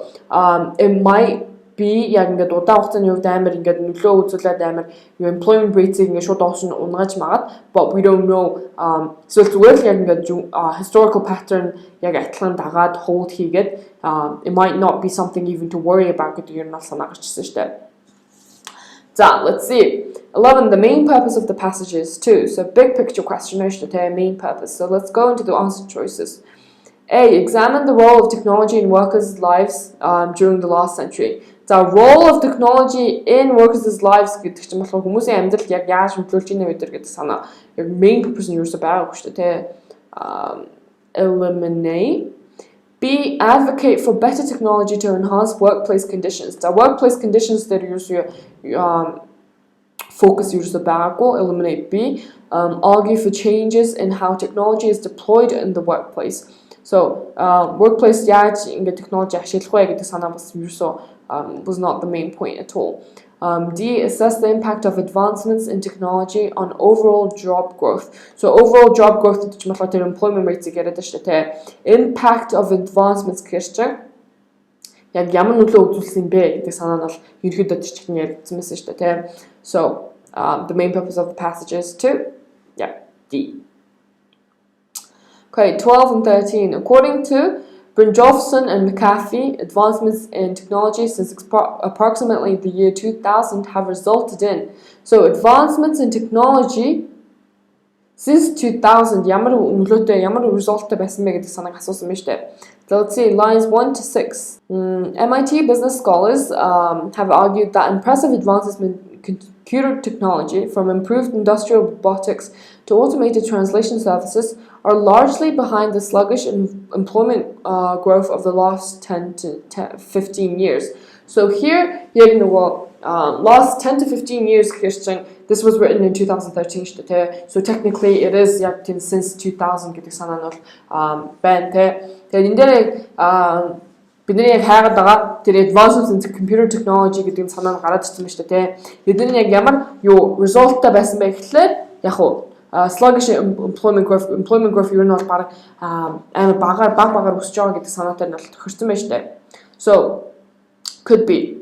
It might be яг ингээд удаан хугацааны хувьд амар ингээд нөлөө үзүүлээд амар юу employment rate-ийг ингээд шууд доош нь унгаж магаад, but we don't know. So зүгээр л яг ингээд historical pattern яг адилхан дагаад hold хийгээд it might not be something even to worry about гэдэг юм бол санаа гарч ирсэн шүү дээ. So let's see. 11. The main purpose of the passage is too. So big picture question, main purpose. So let's go into the answer choices. A. Examine the role of technology in workers' lives during the last century. The role of technology in workers' lives гэдэг чинь болохоор хүмүүсийн амьдралд яг яаж нөлөөлжийнэ гэдэг санаа. Яг main purpose нь юу вэ байгааг шүү дээ. Eliminate. B. Advocate for better technology to enhance workplace conditions. The workplace conditions that you focus usually байгаагүй. Eliminate B. Argue for changes in how technology is deployed in the workplace. So workplace яаж ингээд technology ашиглах вэ гэдэг санаа бас was not the main point at all. D. Assess the impact of advancements in technology on overall job growth. So overall job growth гэдэг чинь болохоор тэр employment rate-ийг яриад байна шүү дээ. Impact of advancements гэж чинь яг ямар нөлөө үзүүлсэн бэ гэдэг санаа нь бол ерөнхийдөө тэр чинь яригдсан байсан шүү дээ. So the main purpose of the passage is to D. Okay, 12 and 13. According to Brynjolfsson and McAfee, advancements in technology since approximately the year 2000 have resulted in. So advancements in technology since 2000 ямар resultтэй байсан бэ гэдэг санааг асуусан байна шүү дээ. So let's see, lines 1 to 6. MIT business scholars have argued that impressive advances in computer technology, from improved industrial robotics to automated translation services, are largely behind the sluggish employment growth of the last 10 to 15 years. So here, last 10 to 15 years, this was written in 2013. So technically, it is since 2000. Бидний яг хайгаад байгаа тэр advances in computer technology гэдэг санаа нь гараад ирсэн байна шүү дээ. Бидний яг ямар resultтай байсан бэ гэхлээр sluggish employment growth юу нь бол баг амар багаар өсөж байгаа гэдэг санаатай нь бол тохирсон байна шүү дээ. So could be.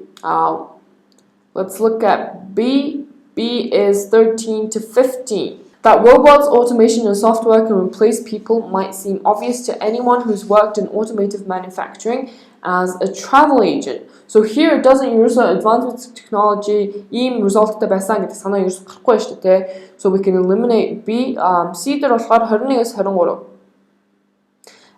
Let's look at B. B is 13 to 15. That robots, automation, and software can replace people might seem obvious to anyone who's worked in automotive manufacturing as a travel agent. So here it doesn't use advancements in technology, resulted байсан гэдэг санаа ерөөс гарахгүй шүү дээ. So we can eliminate B. C дээр болохоор 21-с 23.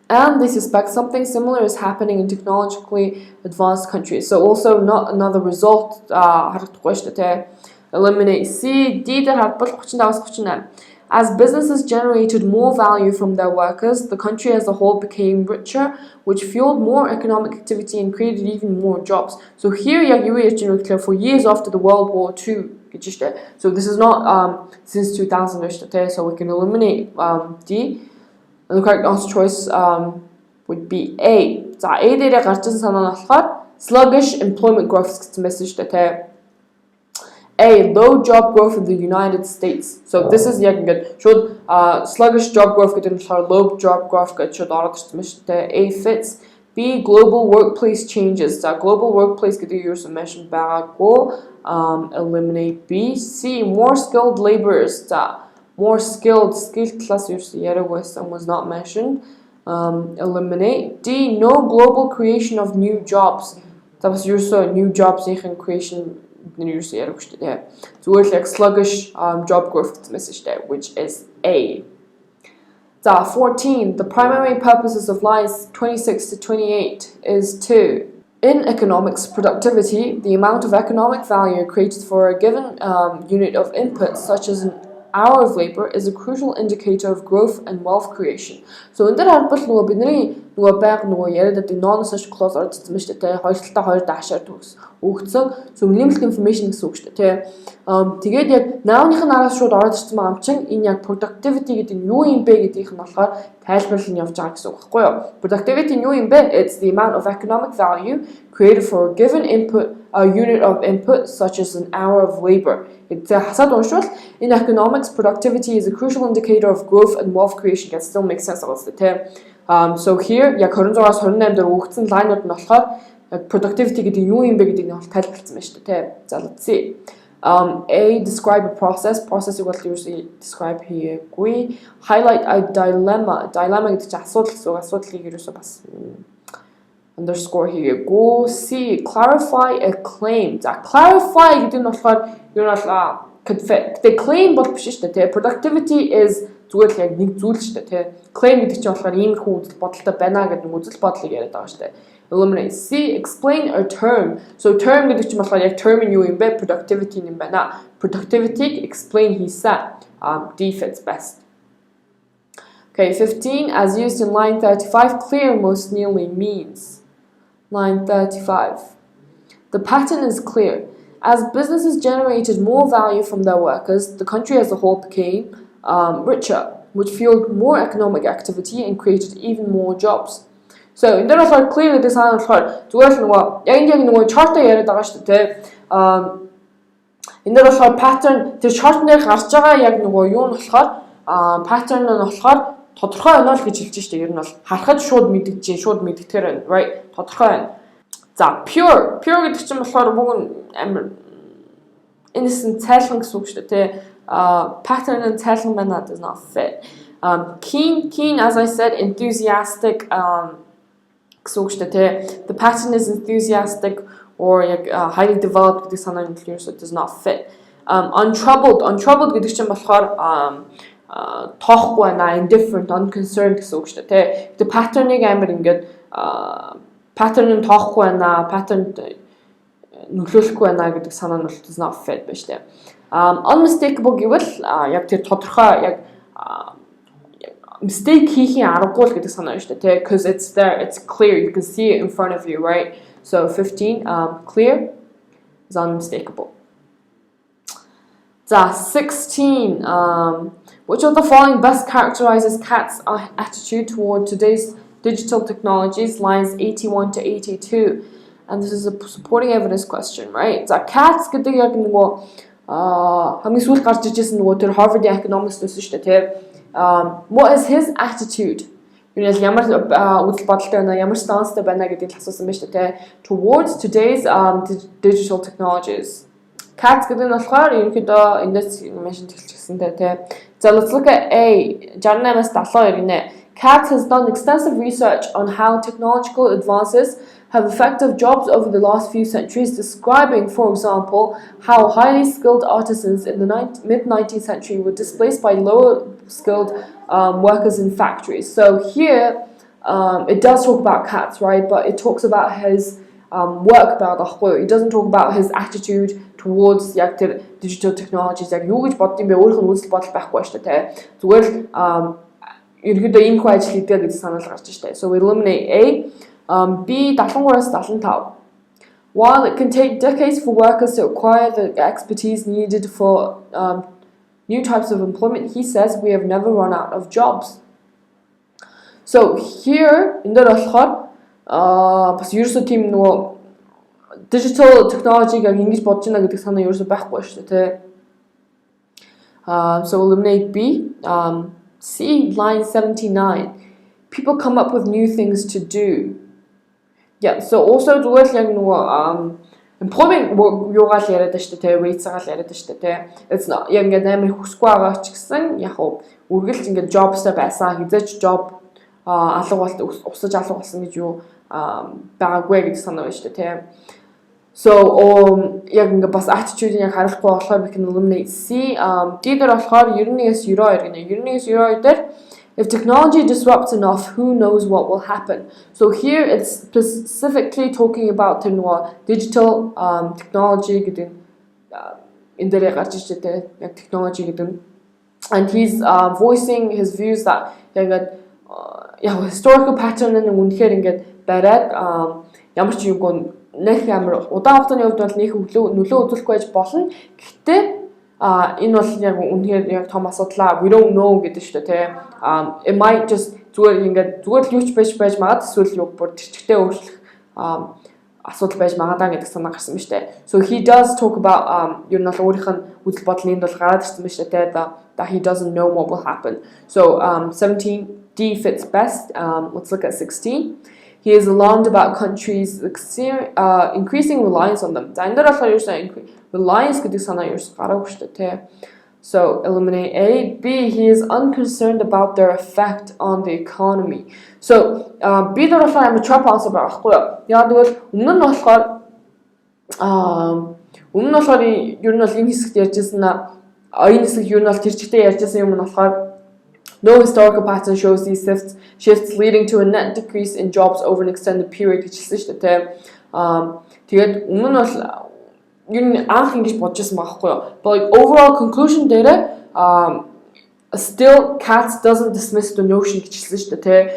And they suspect something similar is happening in technologically advanced countries. So also not another result харагдахгүй шүү дээ. Eliminate C. D дээр харбал 35-с 38. As businesses generated more value from their workers, the country as a whole became richer, which fueled more economic activity and created even more jobs. So here, for years after the World War II, so this is not since 2000, so we can eliminate D. And the correct answer choice would be A. So A дээр гарчсан санаа нь болохоор sluggish employment growth гэсэн message дээ. A. Low job growth in the United States. So this is should sluggish job growth гэдэг нь low job growth гэж should ороод ирсэн мэт дээ. A fits. B. Global workplace changes. За global workplace гэдэг юу юм mention байгаагүй. Eliminate B. C. More skilled laborers. За more skilled талаас юу яриагүйсэн was not mentioned. Eliminate. D. No global creation of new jobs. За бас юу new jobs-ийн creation зүгээр л sluggish job growth message there, which is A. 14. The primary purposes of lines 26 to 28 is to. In economics productivity, the amount of economic value created for a given unit of input, such as an hour of labor is a crucial indicator of growth and wealth creation. So энэ дээр харбал нөгөө бидний нөгөө байг нөгөө яриад байдаг non-such clause орчихсон байна шүү дээ. Хоёр талаа хоёр даашаар төгс өгцөн subliminal information гэсэн үг шүү дээ. Тэгээд яг наавных нь араас шууд ороод ирсэн байгаа юм чинь энэ яг productivity гэдэг нь юу юм бэ гэдгийнх нь болохоор тайлбарлал нь явж байгаа гэсэн үг байхгүй юу? Productivity нь юу юм бэ? It's the amount of economic value created for a given input, a unit of input such as an hour of labor. Хасаад уншвал in economics, productivity is a crucial indicator of growth and wealth creation. That still makes sense also тэ. So here яг 26-аас 28 дээр өгөгдсөн лайнууд нь болохоор productivity гэдэг юу юм бэ гэдгийг нь тайлбарласан байна шүү дээ тэ. За let's see. A, describe a process. Process-ыг бол usually describe хийгээгүй. Highlight a dilemma. Dilemma гэдэг чинь асуудал гэсэн үг. Асуудлыг ерөөсөө бас underscore хийгээгүй. C, clarify a claim. За clarify гэдэг нь болохоор ер нь бол the claim бол биш шүү дээ. Productivity is зүгээр л яг нэг зүйл шүү дээ. Claim гэдэг чинь болохоор иймэрхүү үзэл бодолтой байна гэдэг нэг үзэл бодлыг яриад байгаа шүү дээ. Eliminate. C, explain a term. So term гэдэг чинь болохоор яг term нь юу юм бэ? Productivity юм байна. Productivity explain хийсэн. D fits best. Okay, 15, as used in line 35, clear most nearly means. Line 35. The pattern is clear. As businesses generated more value from their workers, the country as a whole became richer, which fueled more economic activity and created even more jobs. So энэ дээр болохоор clear гэдэг санаа болохоор зүгээр л нөгөө яг нөгөө chart-а яриад байгаа шүү дээ. Энэ дээр болохоор pattern тэр chart-нэр гарч байгаа яг нөгөө юу нь болохоор pattern нь болохоор тодорхой байна л гэж хэлж штэ. Ер нь бол харахад шууд мэдэгдэж, шууд мэддэгээр байна, right? Тодорхой байна. За pure гэдэг чинь болохоор бүгэн амар innocent цайлган гэсэн үг шүү дээ. Pattern нь цайлган байна does not fit. Keen as I said enthusiastic гэсэн үг шүү дээ. The pattern is enthusiastic or highly developed гэдэг санаа нь ерөөсөө does not fit. Untroubled гэдэг чинь болохоор тоохгүй байна, indifferent, unconcerned гэсэн үг шүү дээ. The pattern-ыг амар ингээд pattern нь тоохгүй байна, pattern нөлөөлөхгүй байна гэдэг санаа нь does not fit байна шүү дээ. Unmistakable гэвэл яг тэр тодорхой яг mistake хийхин аргагүй л гэдэг санаа шүү дээ. Because it's there, it's clear, you can see it in front of you, right? So 15, clear is unmistakable. So 16, which of the following best characterizes CAT's attitude toward today's digital technologies? Lines 81 to 82. And this is a supporting evidence question, right? So CAT's гэдэг яг нөгөө хамгийн сүүл гарч ижсэн нөгөө тэр Harvard economics төсөн шүү дээ. What is his attitude? Ямар үзэл бодолтой байна, ямар станцтай байна гэдгийг асуусан байна шүү дээ. Towards today's digital technologies. CAT гэдэг нь болохоор ерөнхийдөө эндээс mention хэлчихсэн дээ. So let's look at A. 68-аас 70 ирнэ. CAT has done extensive research on how technological advances have affected jobs over the last few centuries, describing, for example, how highly skilled artisans in the mid-19th century were displaced by lower skilled workers in factories. So here, it does talk about CAT, right? But it talks about his work about it doesn't talk about his attitude towards digital technologies. Яг юу гэж боддсон бэ? Өөрийнх нь үзэл бодол байхгүй шүү дээ. Зүгээр ерөнхийдөө ийм хөө ажил хийдэг гэж санаал гарч штэ. So we eliminate A. B 73-аас 75. While it can take decades for workers to acquire the expertise needed for new types of employment, he says we have never run out of jobs. So here in the болохоор бас ерөөсөө тийм нөгөө digital technology-г ингэж бодож байна гэдэг санаа ерөөсөө байхгүй шүү дээ. So eliminate B. C, line 79. People come up with new things to do. Yeah, so also зүгээр л яг нөгөө employment юугаал яриад байна шүү дээ, rates-аагаал яриад байна шүү дээ. It's not яг ингээд амар хүсгүй байгаа ч гэсэн яг үргэлж ингээд jobs-тай байсан, хизээч job алга болт усаж алга болсон гэж юу байгаагүй гэж санаа байна шүү дээ. So яг ингээд бас attitude-ийг яг харахгүй болохоор we can eliminate C. D дээр болохоор 91-ээс 92 гэнэ. 91-ээс 92 дээр if technology disrupts enough, who knows what will happen? So here it's specifically talking about digital technology гэдэг энэ дээр гарч иж дээ. Яг technology гэдэг and he's voicing his views that historical pattern нь үнэхээр ингээд бариад ямар ч юуг нэх амар удаан хугацааны хувьд бол нэх нөлөө үзүүлэх байж болно. Гэхдээ энэ бол яг үнэхээр яг том асуудлаа we don't know гэдэг шүү дээ тий. It might just зүгээр л юу ч байж магад эсвэл юу бүр тэрчгтэй өөрчлөх асуудал байж магадаа гэдэг санаа гарсан байна шүү дээ. So he does talk about ер нь бол өөрийнх нь үзэл бодлын бол гараад ирсэн байна шүү дээ that he doesn't know what will happen. So 17D fits best. Let's look at 16. He is alarmed about countries' increasing reliance on them. За энэ дээр болохоор ерөөсөө reliance гэдэг санаа ерөөсөө гараагүй шүү дээ тий. So eliminate A. B. He is unconcerned about their effect on the economy. So B дээр болохоор амар trap answer байхгүй юу? Яг тэгвэл өмнө нь болохоор ер нь бол энэ хэсэгт ярьжсэн энэ хэсэг ер нь бол тэр чигтээ ярьжсэн юм нь болохоор no historical pattern shows these shifts leading to a net decrease in jobs over an extended period гэж хэлсэн шүү дээ. Тэгээд өмнө нь бол ер нь анх ингэж бодчихсан байхгүй юу? But overall conclusion дээр still Katz doesn't dismiss the notion гэж хэлсэн шүү дээ.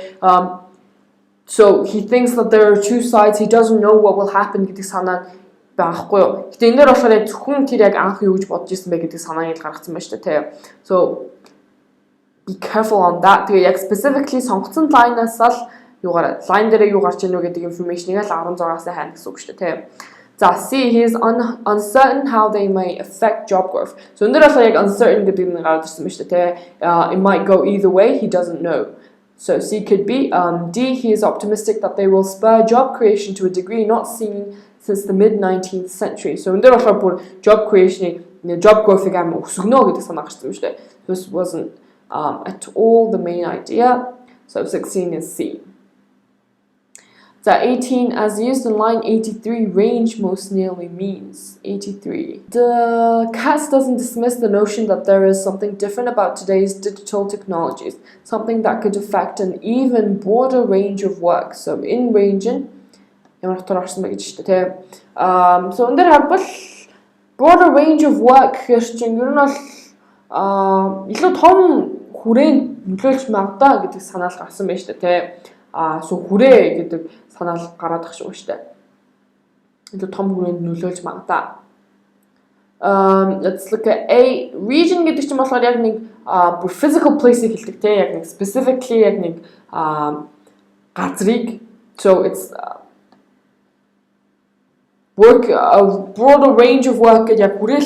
So he thinks that there are two sides. He doesn't know what will happen гэдэг санаа байхгүй юу? Гэтэ энэ дээр болохоор яг зөвхөн тэр яг анх юу гэж бодож ирсэн бэ гэдэг санааг гаргацсан байна шүү дээ. So be careful on that. Тэгээ яг specifically сонгоцсон line-аас л line дээр юу гарч ийнө гэдэг information-ыг л 16-аас хайна гэсэн үг шүү дээ. За C, he is uncertain how they may affect job growth. So энэ дээр болохоор яг uncertain гэдэг нь гараад ирсэн байна шүү дээ. It might go either way, he doesn't know. So C could be D, he is optimistic that they will spur job creation to a degree not seen since the mid-19th century. So энэ дээр болохоор бүр job creation, job growth-ыг амар өсгөнө гэдэг санаа гарсан байна шүү дээ. This wasn't at all the main idea. So 16 is C. So 18, as used in line 83, range most nearly means 83. The Katz doesn't dismiss the notion that there is something different about today's digital technologies, something that could affect an even broader range of work. So in ranging, so in there broader range of work илүү том хүрээнд нөлөөлж магадаа гэдэг санаал гарсан байна шүү дээ. So хүрээ гэдэг санаал гараад ах шүү дээ. Илүү том хүрээнд нөлөөлж магадаа. Let's look at A. Region гэдэг чинь болохоор яг нэг physical place-ийг хэлдэг те, яг нэг specifically яг нэг газрыг. So it's work a broader range of work гэж яг хүрээ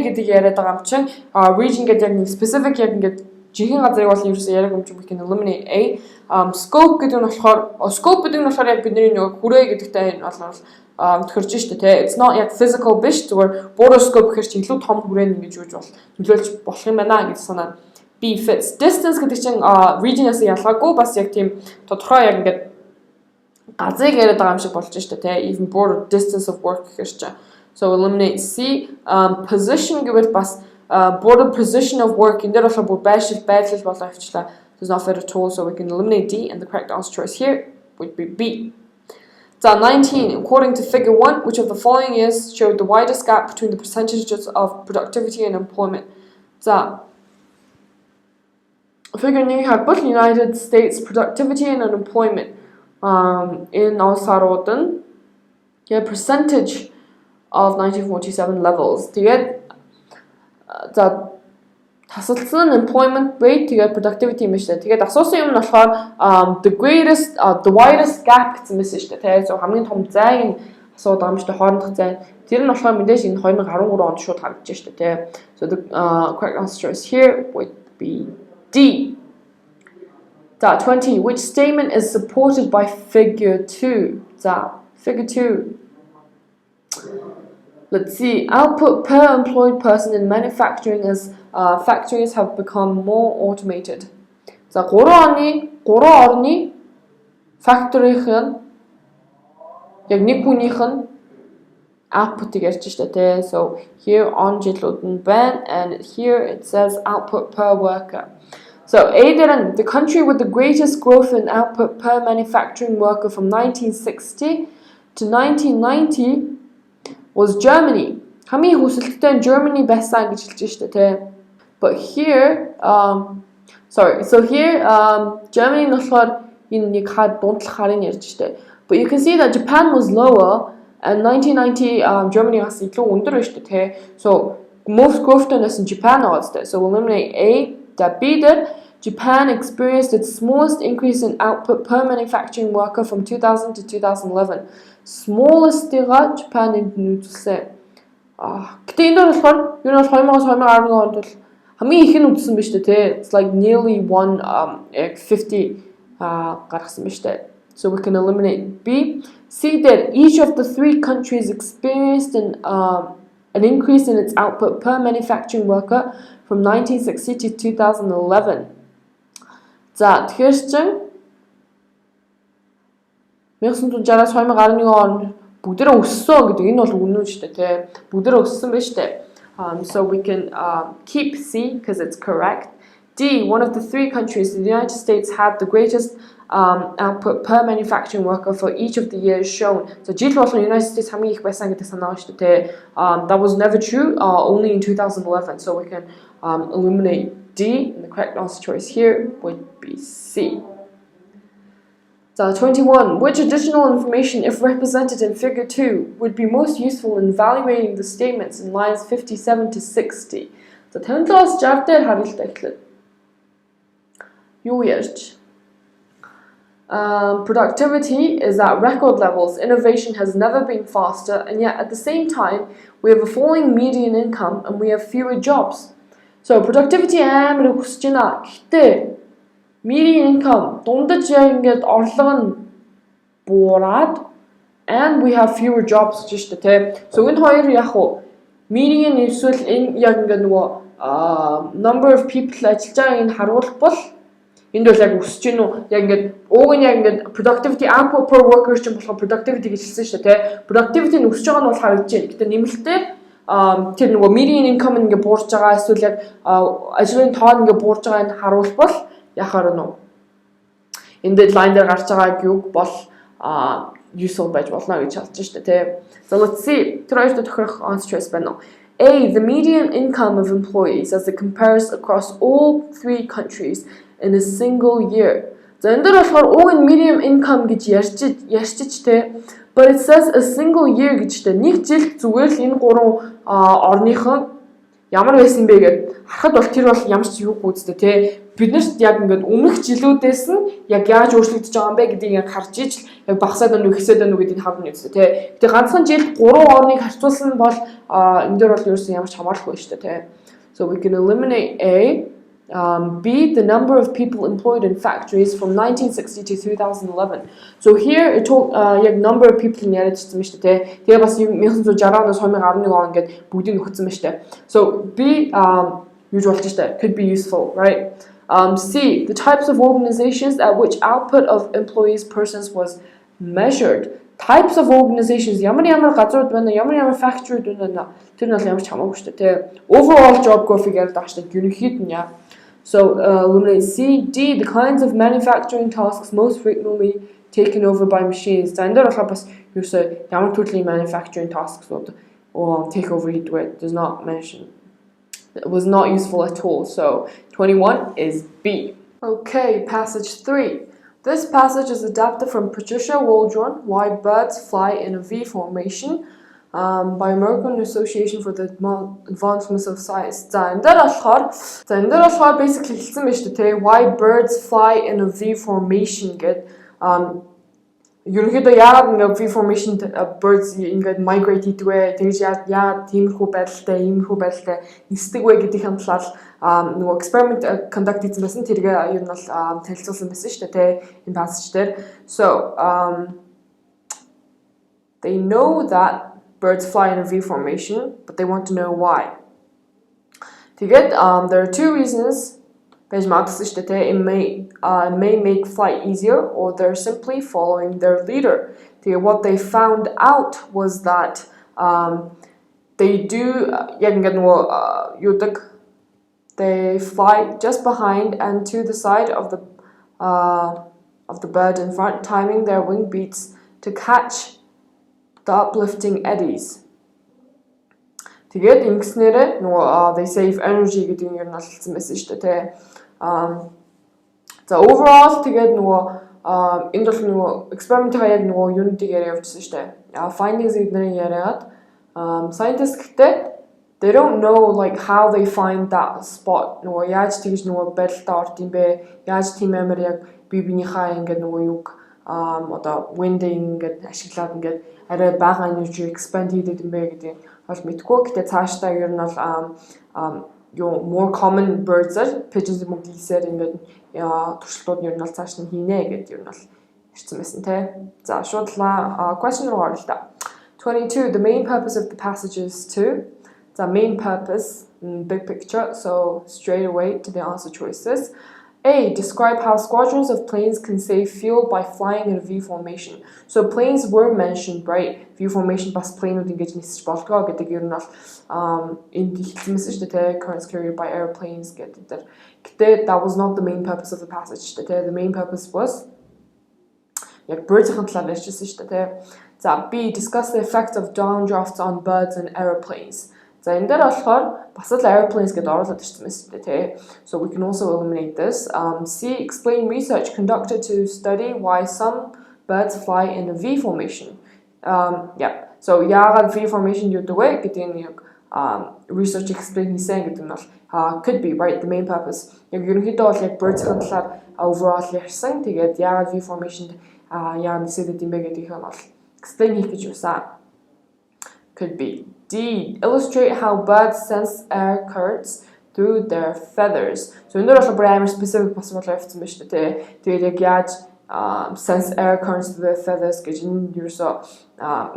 гэдэг яриад байгаа юм чинь region гэдэг яг нэг specific яг ингээд жинхэнэ газрыг бол ерөөсөө яриаг юм чинь we can eliminate A. Scope гэдэг нь болохоор scope гэдэг нь болохоор яг бидний нэг хүрээ гэдэгтэй бол тохирж штэ те. It's not яг physical биш зүгээр broader scope гэхэр чинь илүү том хүрээнд ингэж юуж бол нөлөөлж болох юм байна гэж санаа. B fits. Distance гэдэг чинь region-аас ялгаагүй бас яг тийм тодорхой яг ингээд газрыг яриад байгаа юм шиг болж штэ те, even broader distance of work гэхэр чинь. So eliminate C. Position гэвэл бас broader position of work энэ дээр болохоор бүр байдлал болоо авчлаа. There's not fit at all, so we can eliminate D, and the correct answer choice here would be B. So 19, according to figure 1, which of the following years showed the widest gap between the percentages of productivity and employment? So figure 1 have both United States productivity and unemployment. In Aussaroden, percentage of 1947 levels. Тэгээд за тасалсан employment rate тэгээд productivity юм шүү дээ. Тэгээд асуусан юм нь болохоор the widest gap гэсэн мэт шүү дээ. Тэгээд хамгийн том зайг асуудаг юм шүү дээ, хоорондох зай. Тэр нь болохоор мэдээж энэ 2013 онд шууд харагдаж шүү дээ. So the correct answer is here would be D. 20. Which statement is supported by figure 2? Figure 2. Let's see. Output per employed person in manufacturing as factories have become more automated. 3 орны factory-ийн яг нэг хүнийх нь output-ыг ярьж штэ тэ. So here on жилүүд нь байна, and here it says output per worker. So A дээр the country with the greatest growth in output per manufacturing worker from 1960 to 1990 was Germany. Хамгийн хүсэлттэй Germany байсан гэж хэлж штэ тэ. But here, so here, Germany нь болохоор энэ нэг дундлах харыг ярьж штэ. But you can see that Japan was lower and 1990 Germany was илүү өндөр байж штэ тэ. So most growth in Japan was there. So we'll eliminate A, that B did. Japan experienced its smallest increase in output per manufacturing worker from 2000 to 2011. Smallest 가 Japan-ийн нүүдэлсэн. Гэтэ энэ дөр болохоор юу нь 2000-2011 онд бол хамгийн их нь үдсэн биз дээ те. It's like nearly 150 гаргасан биз дээ. So we can eliminate B. C that each of the three countries experienced an increase in its output per manufacturing worker from 1960 to 2011. За тэгэхээр чинь 1960-аас 2011 он бүгдээрээ өссөн гэдэг энэ бол үнэн шүү дээ тий. Бүгдээрээ өссөн байна шүү дээ. So we can keep C because it's correct. D, one of the three countries, the United States, had the greatest output per manufacturing worker for each of the years shown. So жил болгон United States хамгийн их байсан гэдэг санаа байна шүү дээ. That was never true, only in 2011. So we can eliminate D, and the correct answer choice here would be C. So 21. Which additional information, if represented in figure 2, would be most useful in evaluating the statements in lines 57 to 60? So 57-аас 60 дээр харъя эхлээд. Юу ярьж? Productivity is at record levels. Innovation has never been faster, and yet at the same time, we have a falling median income and we have fewer jobs. So productivity амар өсөж байна. Гэхдээ median income дундаж яг ингээд орлого нь буураад and we have fewer jobs гэж шүү дээ. So энэ хоёр яг уу median эсвэл энэ яг ингээд нөгөө number of people ажиллаж байгааг нь харуулбал энд бол яг өсөж гин үү яг ингээд ууг нь яг ингээд productivity output per worker ч юм болохоор productivity гэж хэлсэн шүү дээ. Productivity нь өсөж байгаа нь бол харагдаж байна. Гэтэ нэмэлтээр тэр нөгөө median income ингээ буурж байгаа эсвэл яг ажлын тоон ингээ буурж байгааг нь харуулбал яхаар нь энэ deadline дээр гарч байгаа гүг бол useful байж болно гэж хэлж штэ тий. So let's see. Тэр хоёрт тохирох answer choice байна уу? A, the median income of employees as it compares across all three countries in a single year. За энэ дээр болохоор уг нь median income гэж ярьчих тий. But it says a single year гэжтэй. Нэг жилд зүгээр л энэ гурван орныхон ямар байсан бэ гэд харахад бол тэр бол ямар ч юу гүйцтэй тий. Биднэрт яг ингээд өмнөх жилүүдээс нь яг яаж өөрчлөгдөж байгаа юм бэ гэдгийг яг харж ижил яг багасаад байна уу ихсээд байна уу гэдгийг харна үстэй тий. Гэтэ ганцхан жилд 3 орныг харьцуулсан бол энэ дээр бол ерөөсөн ямар ч хамаарахгүй шүү дээ тий. So we can eliminate A. B, the number of people employed in factories from 1960 to 2011. So here it took number of people яриадсан юм шүү дээ. Тэгээ бас 1960-аас 2011 он ингээд бүгдийг нөхцсөн байна шүү дээ. So B юу болж штэ could be useful, right? C, the types of organizations at which output of employees persons was measured. Types of organizations ямар газрууд байна, ямар factory байна. Тэр нь ямар ч хамаагүй шүү дээ. Overall job growth-ийг яриад байгаа шүү дээ. Ерөнхийд нь яа. So eliminate C. D, the kinds of manufacturing tasks most frequently taken over by machines. За энэ дээр болохоор бас ерөөсөө ямар төрлийн manufacturing tasks or take over хийдгээ does not mention. It was not useful at all. So 21 is B. Okay, passage 3. This passage is adapted from Patricia Waldron, Why Birds Fly in a V Formation, by American Association for the Advancement of Science. За энэ дээр болохоор basically хэлсэн байна шүү дээ. Why birds fly in a V formation гэд ерөнхийдөө яагаад ингээ V formation birds ингээд migrate хийдэг вэ? Тэгж яагаад тиймэрхүү байдалтай нисдэг вэ гэдгийг хамтлал нөгөө experiment conduct хийсэн байсан. Тэргээ ер нь бол танилцуулсан байсан шүү дээ. Энэ passage дээр. So they know that birds fly in a V formation, but they want to know why. There are two reasons. It may make flight easier, or they're simply following their leader. What they found out was that they do they fly just behind and to the side of the bird in front, timing their wing beats to catch the uplifting eddies. Тэгээд ингэснээрээ нөгөө they save energy гэдэг нь ер нь олцсон байсан шүү дээ тий. За overall тэгээд нөгөө энд бол нөгөө experiment-аа яг нөгөө unit-ийг яриа явуулсан шүү дээ. Findings эднэрийн яриад scientists гэхдээ they don't know like how they find that spot. Нөгөө яаж тэгж нөгөө байдлаа орд юм бэ? Яаж тийм амар яг бие биенийхээ ингээд нөгөө юг одоо winding ингээд ашиглаад ингээд арай бага energy expand хийдэг юм бэ гэдэг бол мэдгүй. Гэтэ цаашдаа ер нь бол юу more common birds-аар pigeons and geese-ээр ингээд туршилтууд нь ер нь бол цааш нь хийнэ гэдэг ер нь бол ирсэн байсан тий. За шуудлаа question руу оръё л та. 22 the main purpose of the passage is to the main purpose, big picture, so straight away to the answer choices. A. Describe how squadrons of planes can save fuel by flying in a V formation. So planes were mentioned, right? V formation бас плейнууд ингэж нисэж болдгоо гэдэг ер нь бол энд хэлсэн шүү дээ. Currents carried by airplanes гэдэг. Гэтэ that was not the main purpose of the passage шүү дээ. The main purpose was яг birds-ийн талаар ярьчихсан шүү дээ. За B. Discuss the effect of downdrafts on birds and airplanes. За энэ дээр болохоор бас л airplanes гэдээ оруулаад ирсэн мэт шүү дээ. So we can also eliminate this. C. Explain research conducted to study why some birds fly in a V formation. Yeah. So яагаад V formation юудаг вэ гэдэг нь яг research explain хийсэн гэдэг нь бол could be right the main purpose. Яг ерөнхийдөө бол яг birds-ийн талаар overall ярьсан. Тэгээд яагаад V formation яагаад нисээд юм бэ гэдгийг нь бол explain хийх гэж юусан. Could be. D. Illustrate how birds sense air currents through their feathers. So энэ бол бүр амар specific possible явуулсан байна шүү дээ. Тэгээд яг яаж sense air currents through their feathers гэж энэ ерөөсөө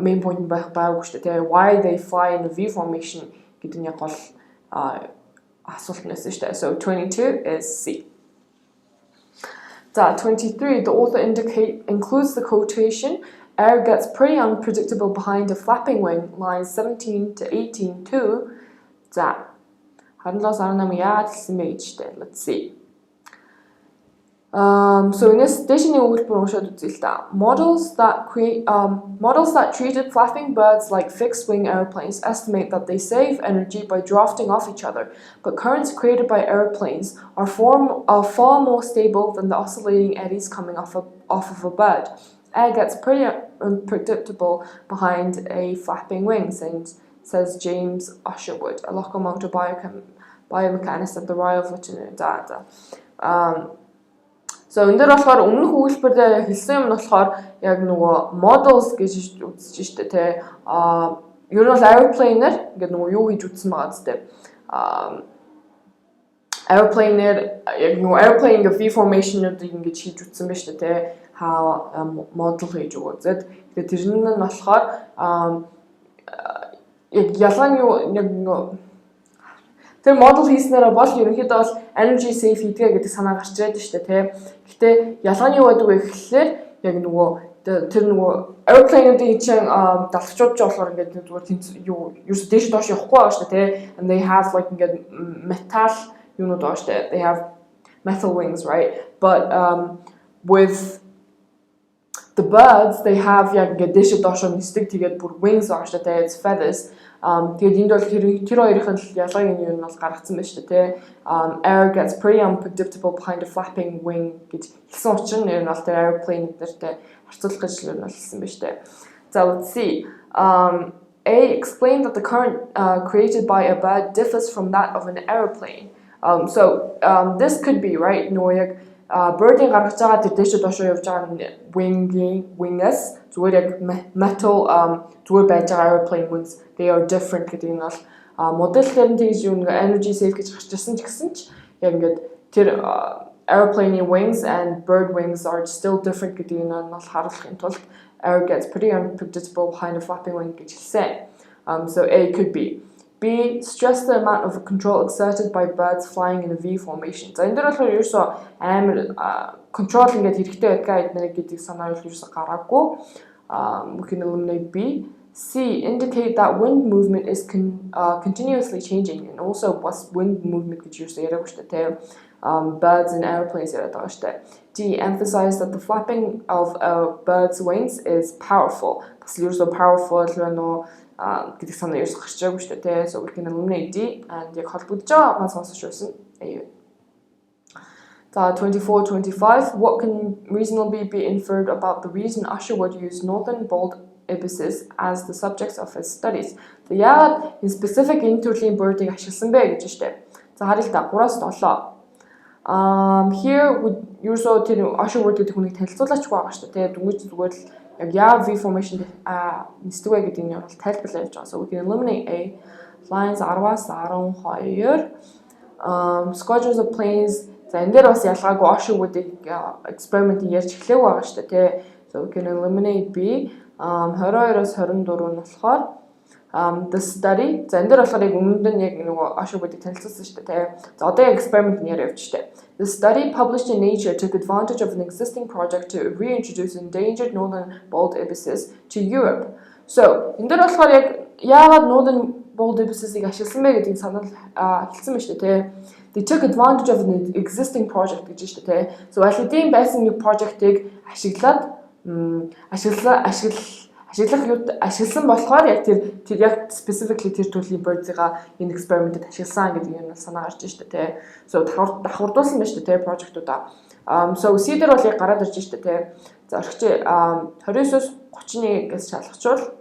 main point байгаагүй шүү дээ. Why they fly in a V formation гэдэг нь яг бол асуулт нэсэн шүү дээ. So 22 is C. So 23 the author includes the quotation air gets pretty unpredictable behind a flapping wing, lines 17 to 18 too. За. 17-18 яагаад хэлсэн бэ гэж дээ. Let's see. So энэс дэшний өгүүлбэр уншаад үзье л та. Models that treated flapping birds like fixed-wing airplanes estimate that they save energy by drafting off each other, but currents created by airplanes are far more stable than the oscillating eddies coming off of a bird. Air gets pretty unpredictable behind a flapping wing, says James Usherwood, a local motor biomechanist at the Royal Veterinary Data. So энэ дээр болохоор өмнөх өгүүлбэр дээр хэлсэн юм болохоор яг нөгөө models гэж үзэж штэ те. Ер нь бол airplane-ээр ингээд нөгөө юу гэж үзсэн байгаа зү те. Airplane-ээр яг нөгөө airplane ингээ V formation-уудыг ингэж хийж үзсэн байна штэ те. Model хийж өгөөд. Тэгээд тэр нь болохоор яг ялгааны яг тэр model хийснээр бол ерөнхийдөө бол energy save хийдгээ гэдэг санаа гарч ирээд байна шүү дээ тий. Гэхдээ ялгааны юу байдаг вэ гэхлээр яг нөгөө тэр нөгөө airplane-уудын чинь далавчууд ч болохоор ингээд зүгээр юу ерөөс дээш доош явахгүй байгаа шүү дээ тий. And they have like ингээд metal юунууд байгаа шүү дээ. They have metal wings, right? But with the birds they have яг ингээд дээш доош нисдэг тэгээд бүр wings байгаа шүү дээ. It's feathers. Тэгээд энд бол тэр хоёрын ялгааг нь юу нь бол гаргацсан байна шүү дээ. Air gets pretty unpredictable behind a flapping wing гэж хэлсэн учраас нь бол тэр airplane гэдэртэй харьцуулах гэж юу нь хэлсэн байна шүү дээ. So let's see. A. Explain that the current created by a bird differs from that of an airplane. So this could be right. Нөгөө яг bird-ийн гаргаж байгаа тэр дэше доошоо явж байгаа wing-ээс зүгээр яг metal зүгээр байж байгаа airplane wings they are different гэдэг нь бол модель дээр нь тэгж юу нэг energy save гэж гарч ирсэн ч гэсэн ч яг ингээд тэр airplane wings and bird wings are still different гэдэг нь бол харуулахын тулд air gets pretty unpredictable behind a flapping wing гэж хэлсэн. So A could be. B. Stress the amount of control exerted by birds flying in a V formation. За энэ дээр болохоор ерөөсөө амар control ингээд хэрэгтэй байдгаа эднэрийг гэдэг санаа ерөөсөө гараагүй. We can eliminate B. C. Indicate that wind movement is continuously changing and also was wind movement гэж ерөөсөө яриаг шүү дээ. Birds and airplanes яриад байгаа шүү дээ. D. Emphasize that the flapping of a bird's wings is powerful. Бас ерөөсөө powerful нөө гэдэг санаа ерөөс гарч байгаагүй шүү дээ. So we can eliminate D and яг холбогдож байгаа маань сонсож байсан A. So 24-25, what can reasonably be inferred about the reason Usherwood used northern bold ibises as the subjects of his studies? So яагаад энэ specific энэ төрлийн bird-ийг ашигласан бэ гэж штэ. За харъя л да 3-7. Here would ерөөсөө тэр Usherwood гэдэг хүнийг танилцуулаач байгаа штэ. Тэгээ дүнгийн зүгээр л яг яа V formation нисдэг вэ гэдэг нь бол тайлбарлаж явж байгаа. So we can eliminate A. Lines 10-аас 12. Squadrons of planes. За энэ дээр бас ялгаагүй Usherwood-ийг experiment ярьж эхлэв байгаа шүү дээ тий. So we can eliminate B. 22-оос 24 нь болохоор the study. За энэ дээр болохоор яг өмнөд нь яг нөгөө Usherwood-ийг танилцуулсан шүү дээ тий. За одоо яг experiment нь яриа явж штэ. The study published in Nature took advantage of an existing project to reintroduce endangered northern bald ibises to Europe. So энэ дээр болохоор яг яагаад northern bald ibises-ийг ашигласан бэ гэдгийг санал хэлсэн байна шүү дээ тий. They took advantage of an existing project гэж шүү дээ. So алидийн байсан нэг project-ыг ашигласан болохоор яг тэр яг specifically тэр төрлийн birds-га энэ experiment-д ашигласан гэдэг юм санаа гарч шүү дээ. So давхардуулсан байна шүү дээ project-уудаа. So C дээр бол яг гараад ирж шүү дээ. За орчи 29-оос 31-ээс шалгачвал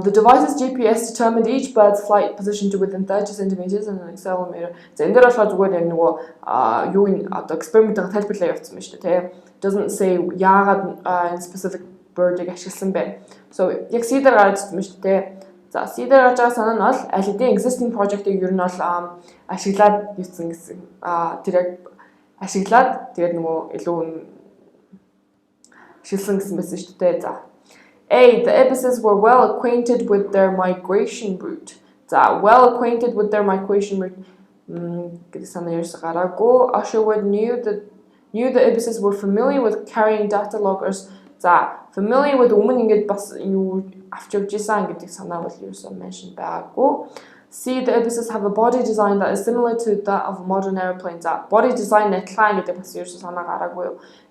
the device's GPS determined each bird's flight position to within 30 centimeters and an accelerometer. За энэ дээр болохоор зүгээр яг нөгөө юу ин одоо experiment-ыг тайлбарлаа явуулсан байна шүү дээ. Doesn't say яагаад in specific bird-ийг ашигласан бэ. So яг C дээр гараад ирсэн байна шүү дээ. За C дээр гарч байгаа санаа нь бол аль хэдийн existing project-ыг ер нь бол ашиглаад юусан гэсэн. Тэр яг ашиглаад тэгээд нөгөө илүү ашигласан гэсэн байсан шүү дээ. За A. The ibises were well acquainted with their migration route. So, well acquainted with their migration route. Usherwood knew the ibises were familiar with carrying data loggers. So, familiar with women after mentioned back. C. The ibises have a body design that is similar to that of modern airplanes. Body design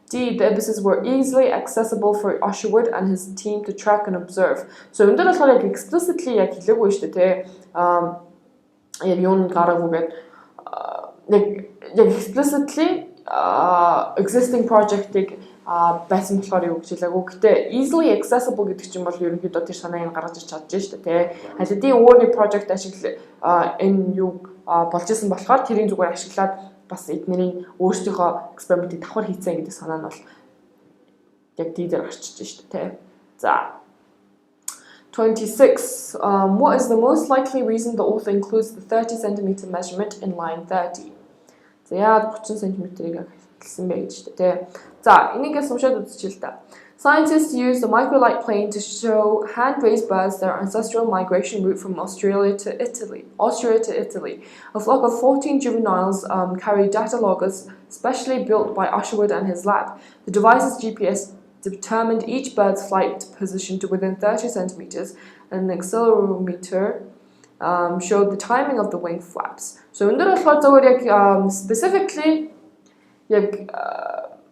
D. The ibises were easily accessible for Usherwood and his team to track and observe. So энэ дээр болохоор яг explicitly яг хэлээгүй шүү дээ. Яг юун гараагүй яг explicitly existing project-ыг байсан болохоор юу гэж хэлээгүй. Гэтэ easily accessible гэдэг чинь бол ерөнхийдөө тэр санааг гаргаж ирч чадж шүү дээ. Алидийн өөрний project ашиглал энэ юу болж исэн болохоор тэрийн зүгээр ашиглаад бас эднэрийн өөрсдийнхөө экспериментийг давхар хийцэн гэдэг санаа нь бол яг D дээр гарчиж шүү дээ. За 26. What is the most likely reason the author includes the 30 cm measurement in line 30? За яагаад 30 cm-ийг хэлсэн бэ гэж шүү дээ. За энийгээс уншаад үзчихъя л да. Scientists use the microlight plane to show hand-raised birds their ancestral migration route from Austria to Italy. A flock of 14 juveniles carry data loggers specially built by Usherwood and his lab. The device's GPS determined each bird's flight position to within 30 centimeters, and an accelerometer showed the timing of the wing flaps. So in the specifically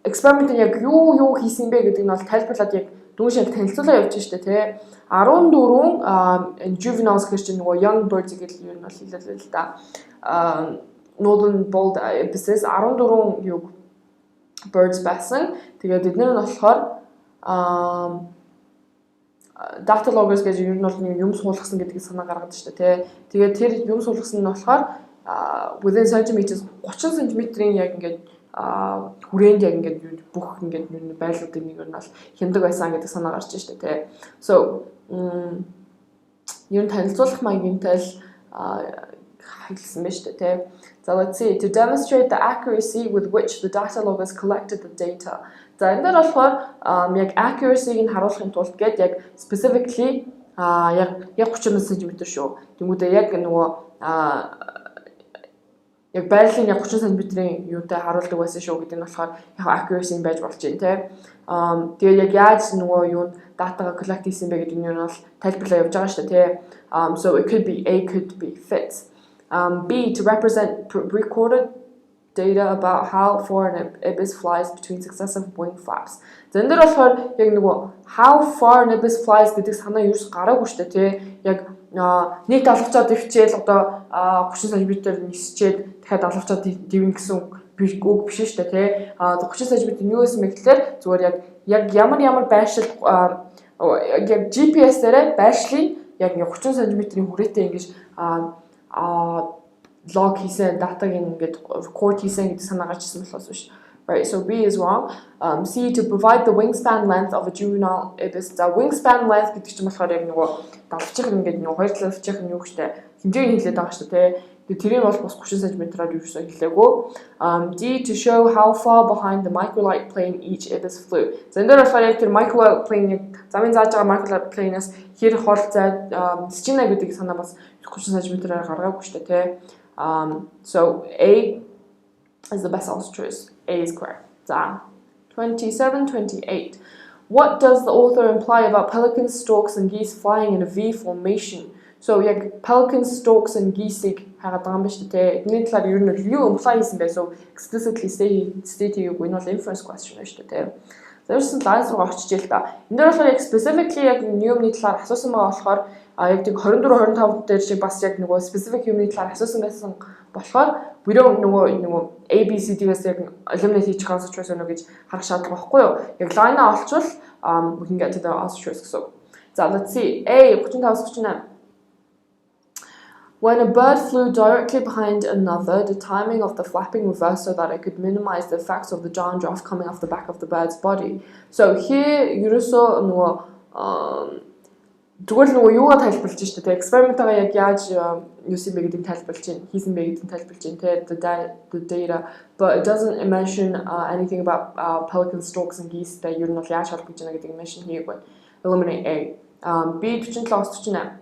experiment яг юу хийсэн бэ гэдэг нь бол тайлбарлаад яг дүүшээ танилцуулаа явж штэ тий 14 juveniles гэж чинь нөгөө young birds гэдэг юм бол хэлээ л да northern bald ibises 14 юу birds байсан. Тэгээд эдгээр нь болохоор data loggers гэж ер нь бол юм суулгасан гэдгийг санаа гаргаад штэ тий. Тэгээд тэр юм суулгасан нь болохоор within centimeters 30 cm-ийн яг ингээд хүрээнд яг ингээд бүх ингээд байлуудыг нэг нь бол хямдаг байсан гэдэг санаа гарч штэ тий. So ер нь танилцуулах маягтай л хэлсэн байна штэ тий. So let's see, to demonstrate the accuracy with which the data loggers collected the data. За энэ дээр болохоор яг accuracy-г нь харуулахын тулд гээд яг specifically яг 30 cm шүү. Тэнгүүдээ яг нөгөө яг байрлалын яг 30 cm-ийн юутай харуулдаг байсан шүү гэдэг нь болохоор яг accuracy байж болж байна тий. Тэгээд яг яаж нөгөө юу датагаа collect хийсэн бэ гэдэг нь бол тайлбарлаа явж байгаа шүү дээ тий. So it could be A, could be fits. B, to represent recorded data about how far an ibis flies between successive wing flaps. За энэ дээр болохоор яг нөгөө how far an ibis flies гэдэг санаа юу ч гараагүй шүү дээ тий. Яг нийт алхацаад дэвчээл одоо 30 см нисчээд дахиад алхацаад дивнэ гэсэн үг биш шүү дээ тий. 30 см юу гэсэн бэ гэхээр зүгээр яг ямар байршил яг GPS дээрээ байршлыг яг 30 см-ийн хүрээтэй ингэж log хийсэн датаг ингээд record хийсэн гэдэг санаа гарч ирсэн болохоос биш. Right, so B is wrong. C, to provide the wingspan length of a juvenile ibis. The wingspan length гэдэг чинь болохоор яг нөгөө давчих ингээд нөгөө хоёр талаас давчих нь юу гэжтэй хэмжээг хэлээд байгаа шүү дээ. Тэгээ тэрийг бол бас 30 см-аар юу гэсэн хэлээгүй. D, to show how far behind the microlight plane each ibis flew. За энэ дээр болохоор яг тэр microlight plane замын зааж байгаа microlight plane-аас хэр хол зай счина гэдэг санаа бас 30 см-аар гаргаагүй шүү дээ. So A is the best answer choice. A is correct. 27, 28. What does the author imply about pelicans, storks, and geese flying in a V formation? So, яг pelicans, storks, and geese-ийг хараад байгаа юм байна шүү дээ. Эдний талаар ер нь юу imply хийсэн бэ? So, explicitly state хийгээгүй. Энэ бол inference question байна шүү дээ. За, ерөөсөн лайнс руу очиж л та. Энэ дээр болохоор яг specifically яг юмны талаар асуусан байгаа болохоор яг тийм 24 25 дээр шиг бас яг нөгөө specific юмны талаар асуусан байсан болохоор we don't нөгөө A B C D-гээс яг eliminate хийчих answer choice өнө гэж харах шаардлага байхгүй юу? Яг line-а олчвол we can get to the answer choice гэсэн. За, let's see. A 35-38. When a bird flew directly behind another, the timing of the flapping reversed so that it could minimize the effects of the downdraft coming off the back of the bird's body. So here, ерөөсөө нөгөө зүгээр л нөгөө юугаар тайлбарлаж шүү дээ. Экспериментаа яг яаж юусэн бэ гэдгийг тайлбарлаж байна. Хийсэн бэ гэдгийг тайлбарлаж байна. The data, but it doesn't mention anything about pelicans, storks, and geese. That ер нь бол яаж холбогдож байна гэдгийг mention хийгээгүй. Eliminate A. B 47-38.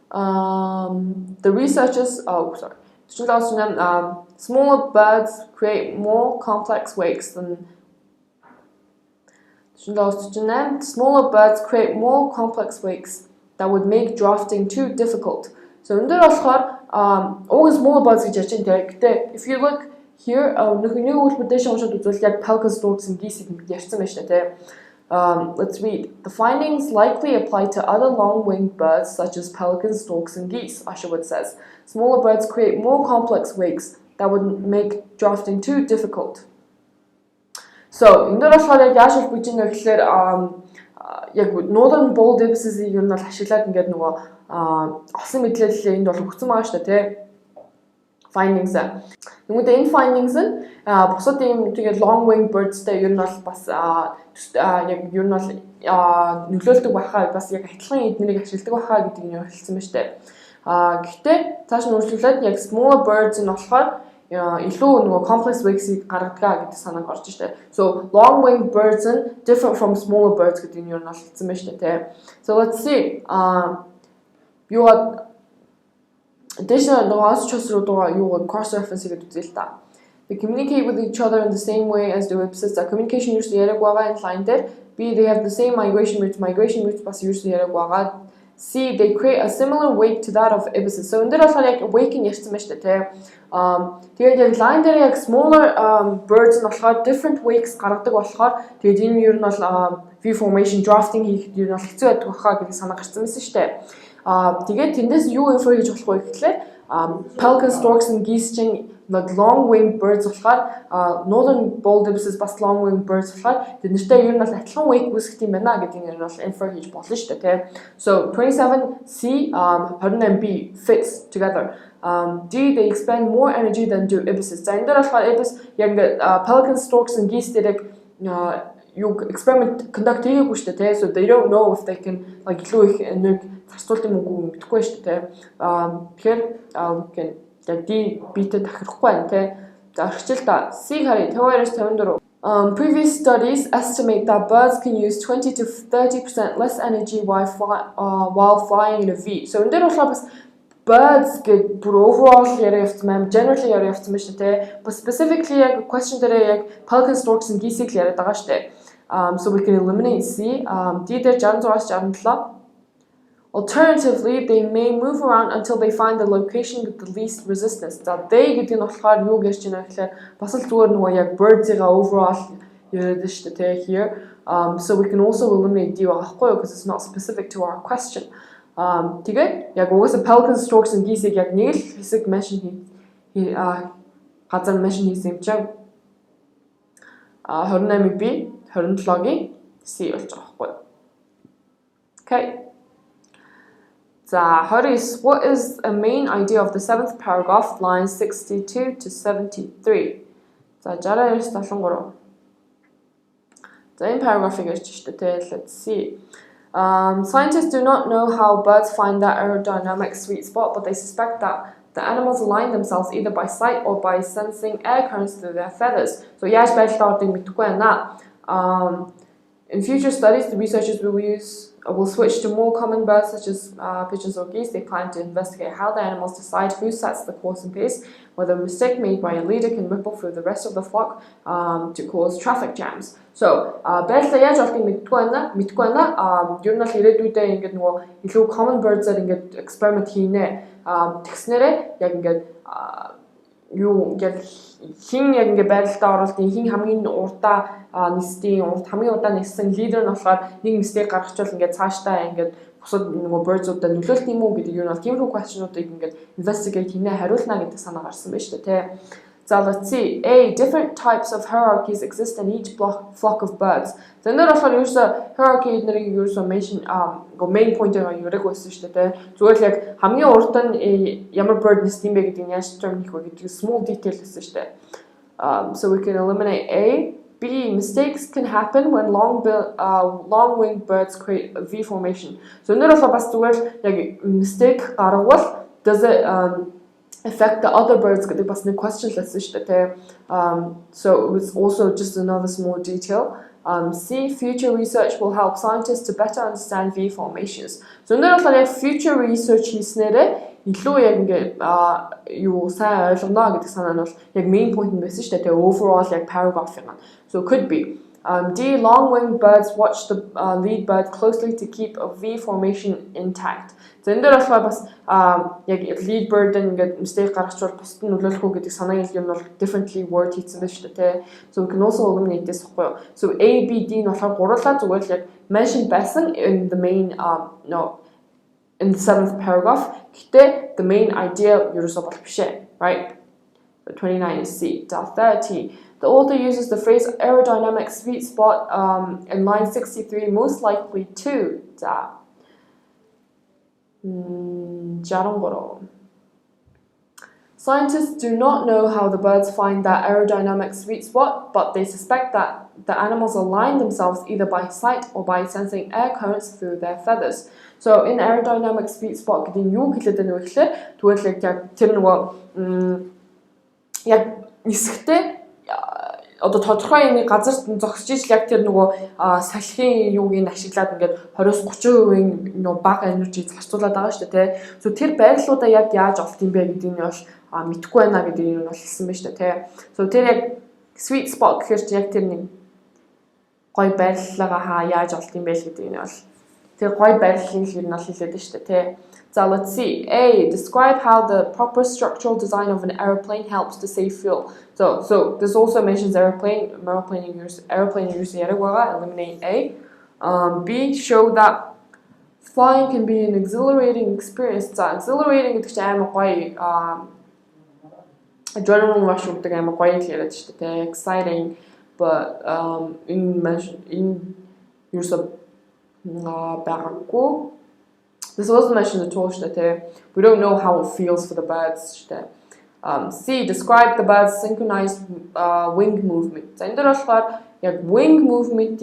The researchers, smaller birds create more complex wakes than smaller birds create more complex wakes that would make drafting too difficult. So энэ дээр болохоор always smaller birds гэж ярьж байна. Гэхдээ if you look here, нэг үлбэрдээ уншаад үзвэл яг pelicans, storks, and geese ярьсан байна шүү дээ. Let's read. The findings likely apply to other long-winged birds such as pelicans, storks, and geese, Usherwood says. Smaller birds create more complex wakes that would make drafting too difficult. So, энэ дээр болохоор яг яаж холбогдож байна гэхээр яг northern bald ibis-ийг ер нь бол ашиглаад ингээд нөгөө олсон мэдлэл энд бол өгсөн байгаа шүү дээ, тий. Findings. Нүгдээ энэ findings нь бусад ийм тэгээд long winged birds-тэй ер нь бол бас яг ер нь бол нөлөөлдөг байхаа бас яг адилхан эднэрийг ашигладаг байхаа гэдэг нь хэлсэн байна шүү дээ. Гэхдээ цааш нь үргэлжлүүлээд яг smaller birds нь болохоор илүү нөгөө complex wakes-ийг гаргадаг гэдэг санааг орж штэ. So long winged birds and different from smaller birds гэдэг нь юу нь хэлсэн байна штэ тий. So let's see. You are additional нөгөө choice руу юу cross reference гэдэг үзэл та. They communicate with each other in the same way as the ibis. The communication use яриаг байгаа энэ line дээр. B, they have the same migration routes бас use яриаг байгаа. C, they create a similar wake to that of ibises. So энэ дээр болохоор яг wake нь ярьсан байна шүү дээ тий. Тэгээд яг line дээр яг smaller birds нь болохоор different wakes гаргадаг болохоор тэгээд энэ юу нь бол V formation drafting хийхэд юу нь бол хэцүү байдаг баха гэдэг санаа гарсан байсан шүү дээ. Тэгээд тэндээс юу infer хийж болох вэ гэхлээр pelicans, storks, and geese чинь long winged birds болохоор northern bald ibises бас long winged birds болохоор тэд нэртэй ер нь бол адилхан wake үүсгэх юм байна гэдгийг ер нь бол infer хийж болно шүү дээ тий. So 27C 29B fits together. D, they expend more energy than do ibises. За энэ дээр болохоор ibis яг pelicans, storks, and geese дээр you experiment conduct хийгээгүй шүү дээ тий. So they don't know if they can like илүү их энерги зарцуулдаг юм уу мэдэхгүй шүү дээ. Тэгэхээр can яг D B-тэй тахихгүй байна тий. За орчил та C харъя 52-54. Previous studies estimate that birds can use 20 to 30% less energy while flying in a V. So энэ дээр болохоор бас birds get overall яриа явсан юм, generally яриа явсан байна шүү дээ. But specifically яг question дээр яг pelicans, storks, and geese-ийг яриад байгаа шүү дээ. So we can eliminate C. D дээр 66-67. Alternatively, they may move around until they find the location with the least resistance. За they гэдэг нь болохоор юу гэж байна гэхээр бас л зүгээр нөгөө яг birds-ийн overall яриад шүү дээ here. So we can also eliminate D байхгүй юу because it's not specific to our question. Тэгээд яг угаасаа pelican storks and geese-ийг яг нэг л хэсэг mention газар mention хийсэн юм чинь 28-ыг B, 27-гийн C болж байгаа байхгүй юу. Okay. So, what is a main idea of the 7th paragraph, lines 62 to 73? So, in paragraph, let's see. Scientists do not know how birds find that aerodynamic sweet spot, but they suspect that the animals align themselves either by sight or by sensing air currents through their feathers. So, in future studies, the researchers will switch to more common birds such as pigeons or geese. They plan to investigate how the animals decide who sets the course and pace, whether a mistake made by a leader can ripple through the rest of the flock to cause traffic jams. So, байлаа яаж олдгийг мэдгүй байна. Ер нь л ирээдүйдээ ингээд нөгөө илүү common birds-аар ингээд experiment хийнэ. Тэгснээрээ яг ингээд юу ингээд хин яг ингээд байралтаа оролтын хин хамгийн урдаа нисдийн хамгийн удаа ниссэн лидер нь болохоор нэг мистейк гаргачвал ингээд цаашдаа ингээд бусад нөгөө birds-уудаа нөлөөлт юм уу гэдэг юу нь тиймэрхүү question-уудыг ингээд investigate хийнэ хариулна гэдэг санаа гарсан байна шүү дээ тий. So let's see. A. Different types of hierarchies exist in each flock of birds. So энэ болохоор ерөөсө hierarchy эднэрийг ерөөсө mention main point-ээр яриг байсан шүү дээ. Зүгээр л яг хамгийн урд нь ямар bird нисдэм бэ гэдгийг яаж determine хийх вэ гэдэг small detail гэсэн шүү дээ. So we can eliminate A. B. Mistakes can happen when long-winged birds create a V formation. So энэ болохоор бас зүгээр яг mistake гарвал does it affect the other birds гэдэг бас нэг question лсэн шүү дээ. So it was also just another small detail. C. Future research will help scientists to better understand V formations. So энэ болохоор яг future research хийснээрээ илүү яг ингээд юу сайн ойлгоно гэдэг санаа нь бол яг main point нь байсан шүү дээ. Overall яг paragraph юм. So it could be D. Long-winged birds watch the lead bird closely to keep a V formation intact. So энэ дээр болохоор бас яг lead bird ингээд mistake гаргачвал бусд нь нөлөөлөх үү гэдэг санааг юм бол differently word хийсэн байна шүү дээ. So we can also eliminate this байхгүй юу. So A, B, D нь болохоор гурлаа зүгээр л яг mention байсан in the main in the 7th paragraph. Гэтэ the main idea ерөөсөө бол биш ээ, right? So 29 is C. 30. The author uses the phrase aerodynamic sweet spot in line 63 most likely to. 자. Scientists do not know how the birds find that aerodynamic sweet spot, but they suspect that the animals align themselves either by sight or by sensing air currents through their feathers. So in aerodynamic sweet spot гэдэг нь юу хэлээд байна вэ гэхээр тэгвэл яг тэр нөгөө яг нисэхдээ одоо тодорхой юм газарт зогсож иж яг тэр нөгөө салхин юуг нь ашиглаад ингээд 20-30% нөгөө бага энержи зарцуулаад байгаа шүү дээ тий. So тэр байрлалуудаа яг яаж олд юм бэ гэдэг нь бол мэдэхгүй байна гэдэг нь бол хэлсэн байна шүү дээ тий. So тэр яг sweet spot гэхээр чи яг тэр нэг гой байрлалаа яаж олд юм бэ гэдэг нь бол тэр гой байрлалын хэр нь бол хэлээд байна шүү дээ тий. So let's see. A. Describe how the proper structural design of an airplane helps to save fuel. So this also mentions airplane use eliminate A. B. Show that flying can be an exhilarating experience. So exhilarating гэдэг чинь амар гоё adrenaline rush гэдэг амар гоё хэлээд шүү дээ. Exciting, but in ерөөсө байгаагүй. This wasn't mentioned at all. We don't know how it feels for the birds. C. Describe the bird's synchronized wing movement. So, энэ болохоор яг wing movement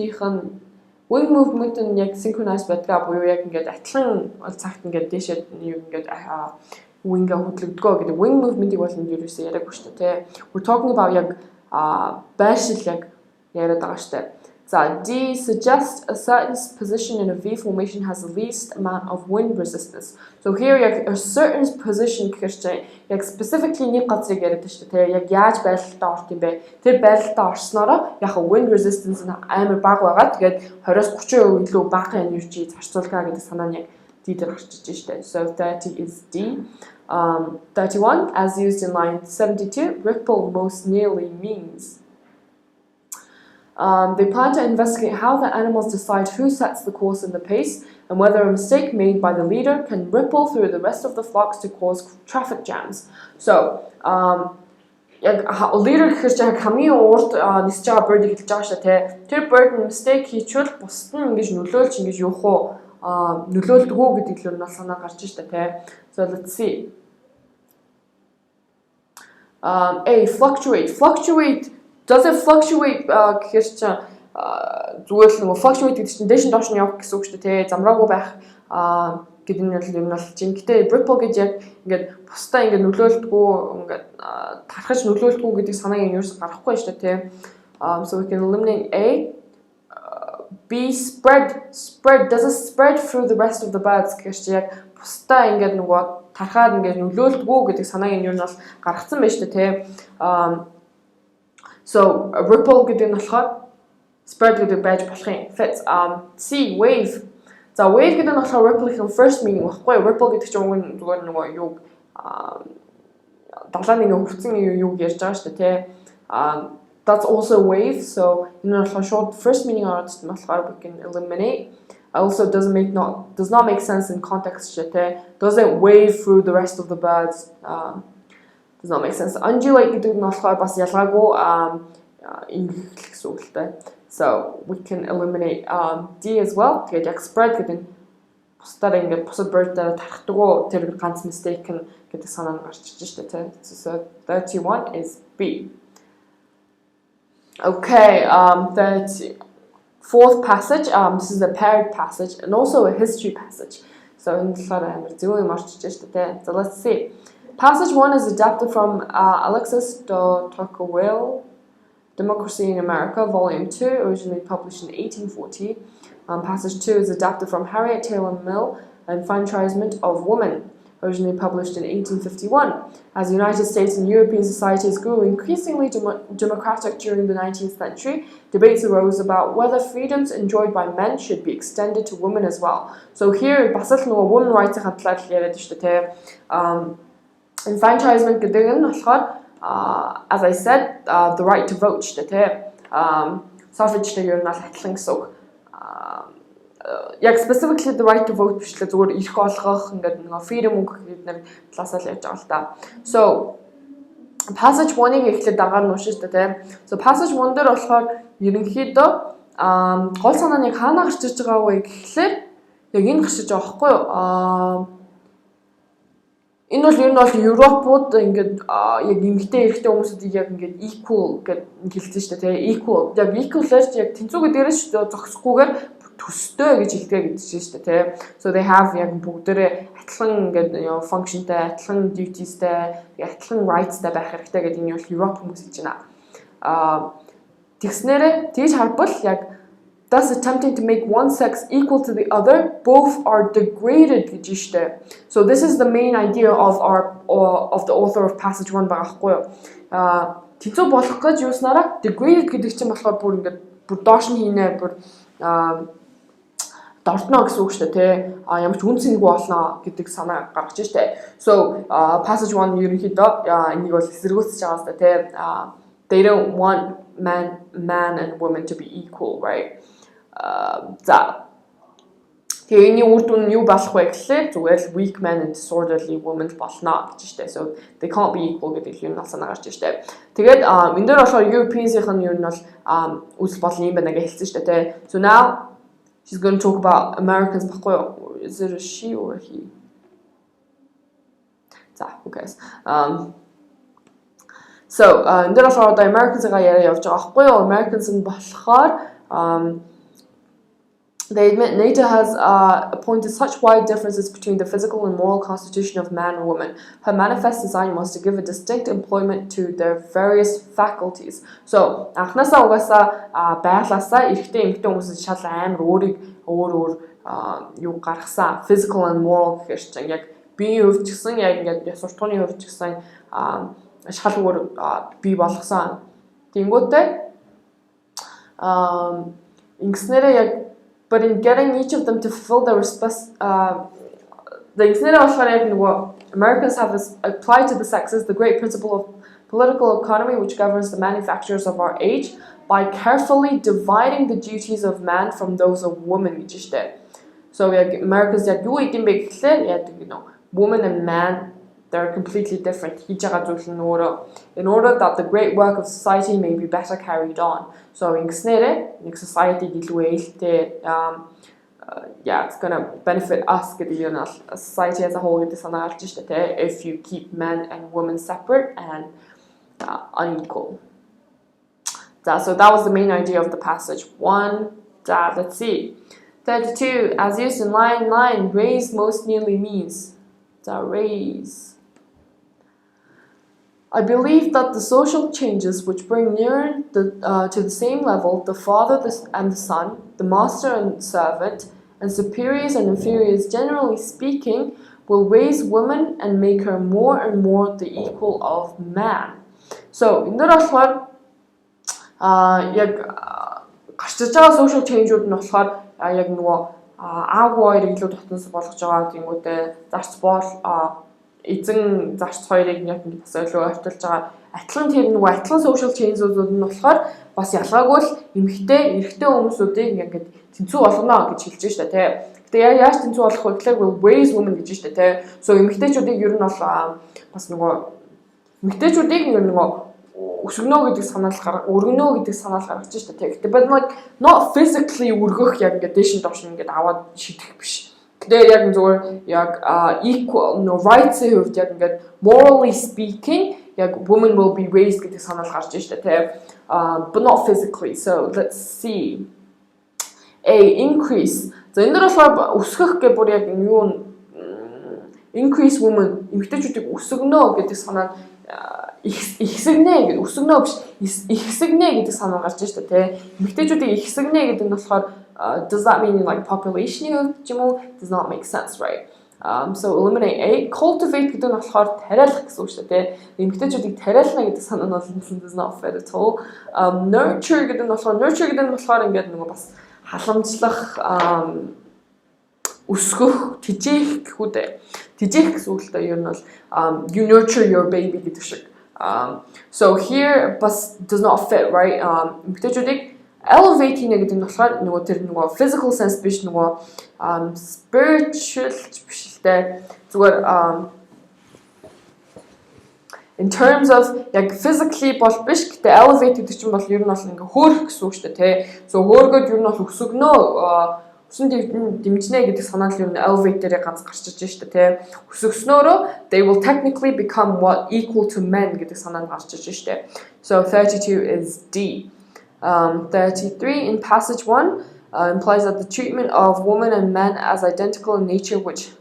нь яг synchronized байдаг буюу яг ингээд атлан цагт ингээд дээшээ юу ингээд wing-а хөдлөгдгөө гэдэг wing movement-ийг бол энэ юусэн яриаг шүү дээ. We're talking about яг байршил яг яриад байгаа шүү дээ. So D. Suggest a certain position in a V formation has the least amount of wind resistance. So here a certain position гэхээр яг specifically нэг газрыг яриад шүү дээ. Яг яаж байрлалтаа орох юм бэ? Тэр байрлалтаа орсноороо яг wind resistance нь амар бага байгаа. Тэгээд 20-30% илүү бага энержи зарцуулгаа гэдэг санаа нь яг D дээр гарч иж штэ. So 30 is D. 31, as used in line 72, ripple most nearly means. They plan to investigate how the animals decide who sets the course and the pace, and whether a mistake made by the leader can ripple through the rest of the flocks to cause traffic jams. So, leader гэхэр чинь хамгийн урд нисэж байгаа bird хэлж байгаа шүү дээ. Тэр bird mistake хийчихвэл бусд нь ингэж нөлөөлж ингэж явах уу нөлөөлдөгөө гэдэг л нь санаа гарч шүү дээ. So let's see. A, fluctuate. Fluctuate. Does it fluctuate гэхэр чинь зүгээр л нөгөө fluctuate гэдэг чинь дээш доош нь явах гэсэн үг шүү дээ. Замраагүй байх гэдэг нь юм бол чинь. Гэтэ ripple гэж яг ингээд бусдаа ингээд нөлөөлдөгөө ингээд тархаж нөлөөлдөгөө гэдэг санааг нь ерөөс гарахгүй шүү дээ. So we can eliminate A. B, spread. Spread. Does it spread through the rest of the birds гэхэр чинь яг бусдаа ингээд нөгөө тархаад ингээд нөлөөлдөгөө гэдэг санааг нь ер нь бол гаргацсан байна шүү дээ. So ripple гэдэг нь болохоор spread гэдэг байж болох юм. Fits. C, wave. За wave гэдэг нь болохоор ripple-ийн first meaning баггүй. Ripple гэдэг чинь зүгээр нөгөө юу далааны нэг хөвцөн юу ярьж байгаа шүү дээ. That's also wave. So энэ нь болохоор short first meaning ороод болохоор we can eliminate. Also does not make sense in context шүү дээ. Does it wave through the rest of the birds? Does not make sense. Undulate гэдэг нь болохоор бас ялгаагүй ингэх гэсэн үг л дээ. So we can eliminate D as well. Тэгээд яг spread гэдэг нь бусдаар ингээд бусад bird-аар тархдаггүй тэр ганц mistake гэдэг санаа нь гарч иж штэ. So 31 is B. Okay, 34th passage. This is a paired passage and also a history passage. So энэ талаар амар зөв юм орчиж штэ. So let's see. Passage 1 is adapted from Alexis de Tocqueville, Democracy in America, Volume 2, originally published in 1840. Passage 2 is adapted from Harriet Taylor Mill, Enfranchisement of Women, originally published in 1851. As the United States and European societies grew increasingly democratic during the 19th century, debates arose about whether freedoms enjoyed by men should be extended to women as well. So here, бас л нөгөө women rights-ийн талаар яриад шүү дээ. Enfranchisement гэдэг нь болохоор as I said the right to vote шүү дээ. Suffrage-тэй ер нь адилхан гэсэн үг. Яг specifically the right to vote биш л зүгээр ирэх олгох ингээд нэг freedom өгөх гэдэг талаас л яаж байгаа л та. So passage 1-ыг эхлээд дагаар нь уншиж дээ. So passage 1 дээр болохоор ерөнхийдөө гол санаа нь яг хаана гарч ирж байгаа вэ гэхлээр яг энэ гарч ирж байгаа байхгүй юу? Энэ бол ер нь бол Европууд ингээд яг эмэгтэй эрэгтэй хүмүүсүүдийг яг ингээд equal гэж хэлсэн шүү дээ. Equal. Яг equal-аар яг тэнцүүгээ дээрээс зогсохгүйгээр төстэй гэж хэлдэг гэж шүү дээ. So they have яг бүгдээрээ адилхан ингээд functionтай, адилхан dutiesтэй, адилхан rightsтай байх хэрэгтэй гэдэг нь бол Европ хүмүүс хэлж байна. Тэгснээрээ тэгж харбал яг thus attempting to make one sex equal to the other, both are degraded гэж штэ. So this is the main idea of the author of passage 1 байхгүй юу. Тэнцүү болох гэж юуснараа degraded гэдэг чинь болохоор бүр ингээд бүр доош нь хийнэ бүр дортно гэсэн үг штэ тий. Ямар ч үн цэнгүй болно гэдэг санаа гаргаж штэ. So passage 1 ерөнхийдөө энийг бол эсэргүүцэж байгаа штэ тий. They don't want man and women to be equal, right? За тэгээ энэ үр дүн юу болох вэ гэхлээр зүгээр л weak man and disorderly women болно гэж штэ. So they can't be equal гэдэг юм бол санаа гарч штэ. Тэгээд энэ дээр болохоор Europeans-ийн нь ер нь бол үйл болно юм байна гэж хэлсэн штэ тий. So now she's going to talk about Americans баггүй юу? Is it a she or a he? За, who cares? So энэ дээр болохоор одоо Americans-гаа яриа явж байгаа баггүй юу? Americans нь болохоор they admit nature has appointed such wide differences between the physical and moral constitution of man and woman. Her manifest design was to give a distinct employment to their various faculties. So, анхнаасаа угаасаа байглаасаа эрэгтэй эмэгтэй хүмүүс шал амар өөр юу гаргасан physical and moral гэхэр чинь яг биеийн хувьд ч гэсэн яг ингээд суртахууны хувьд ч гэсэн шал өөр бий болгосон. Тэнгүүтээ ингэснээрээ яг but in getting each of them to fulfill their the Infinity of what Americans have applied to the sexes the great principle of political economy which governs the manufactures of our age by carefully dividing the duties of man from those of woman. So Americans woman and man, they're completely different. In order that the great work of society may be better carried on. So in society it's gonna benefit us society as a whole if you keep men and women separate and unequal. So that was the main idea of the passage. Let's see. 32. As used in line 9, raise most nearly means. Raise. I believe that the social changes which bring nearer to the same level the father and the son, the master and servant, and superiors and inferiors, generally speaking, will raise woman and make her more and more the equal of man. So, in the болохоор гарч байгаа social change-ууд нь болохоор яг нөгөө аав хоёрыг илүү дотнос болгож байгаа гэмүүдээ зарц бол эзэн зарц хоёрыг яг ингэ бас илүү ойртуулж байгаа. Адилхан тэр нөгөө адилхан social change-ууд нь болохоор бас ялгаагүй л эрэгтэй хүмүүсүүдийг ингээд тэнцүү болгоно гэж хэлж штэ тий. Гэтэ яаж тэнцүү болох вэ гэхээр will raise women гэж штэ тий. So эмэгтэйчүүдийг ер нь бол бас нөгөө эмэгтэйчүүдийг ер нь нөгөө өргөнө гэдэг санаал гаргаж штэ тий. Гэтэ but like not physically өргөх яг ингээд дэшин доош ингээд аваад шийдэх биш. Гэтэ яг зүгээр яг equal rights хувьд яг ингээд morally speaking яг women will be raised гэдэг санаал гарч штэ тий. But not physically. So let's see. A increase. За энэ дөр болохоор өсгөх гэх бүр яг юу increase women эмэгтэйчүүдийг өсгөнө гэдэг санаа ихсэгнэ гэдэг өсгөнө биш ихсэгнэ гэдэг санаа гарч штэ тий. Эмэгтэйчүүдийг ихсэгнэ гэдэг нь болохоор does that mean like population ч юм уу? Does not make sense, right? So eliminate A. Cultivate гэдэг нь болохоор тариалах гэсэн үг шүү дээ. Эмэгтэйчүүдийг тариална гэдэг санаа нь does not fit at all. Nurture гэдэг нь болохоор ингээд нөгөө бас халамжлах өсгөх, тижээх гэх үү дээ. Тижээх гэсэн үг л дээ. Ер нь бол you nurture your baby гэдэг шиг. So here бас does not fit, right? Эмэгтэйчүүдийг elevate гэдэг нь болохоор нөгөө тэр нөгөө physical sense биш нөгөө spiritual биш л дээ. Зүгээр in terms of яг physically бол биш гэтээ elevate гэдэг чинь бол ер нь бол ингээ хөөрөх гэсэн үг шүү дээ тий. So хөөргөд ер нь бол өсгөнө өсөн дэмжнэ гэдэг санаал ер нь elevate дээр ганц гарч иж шүү дээ тий. Өсгснөөрөө they will technically become what equal to men гэдэг санаа гарч иж шүү дээ. So 32 is D. 33 in passage 1 implies that the treatment of women and men as identical in nature which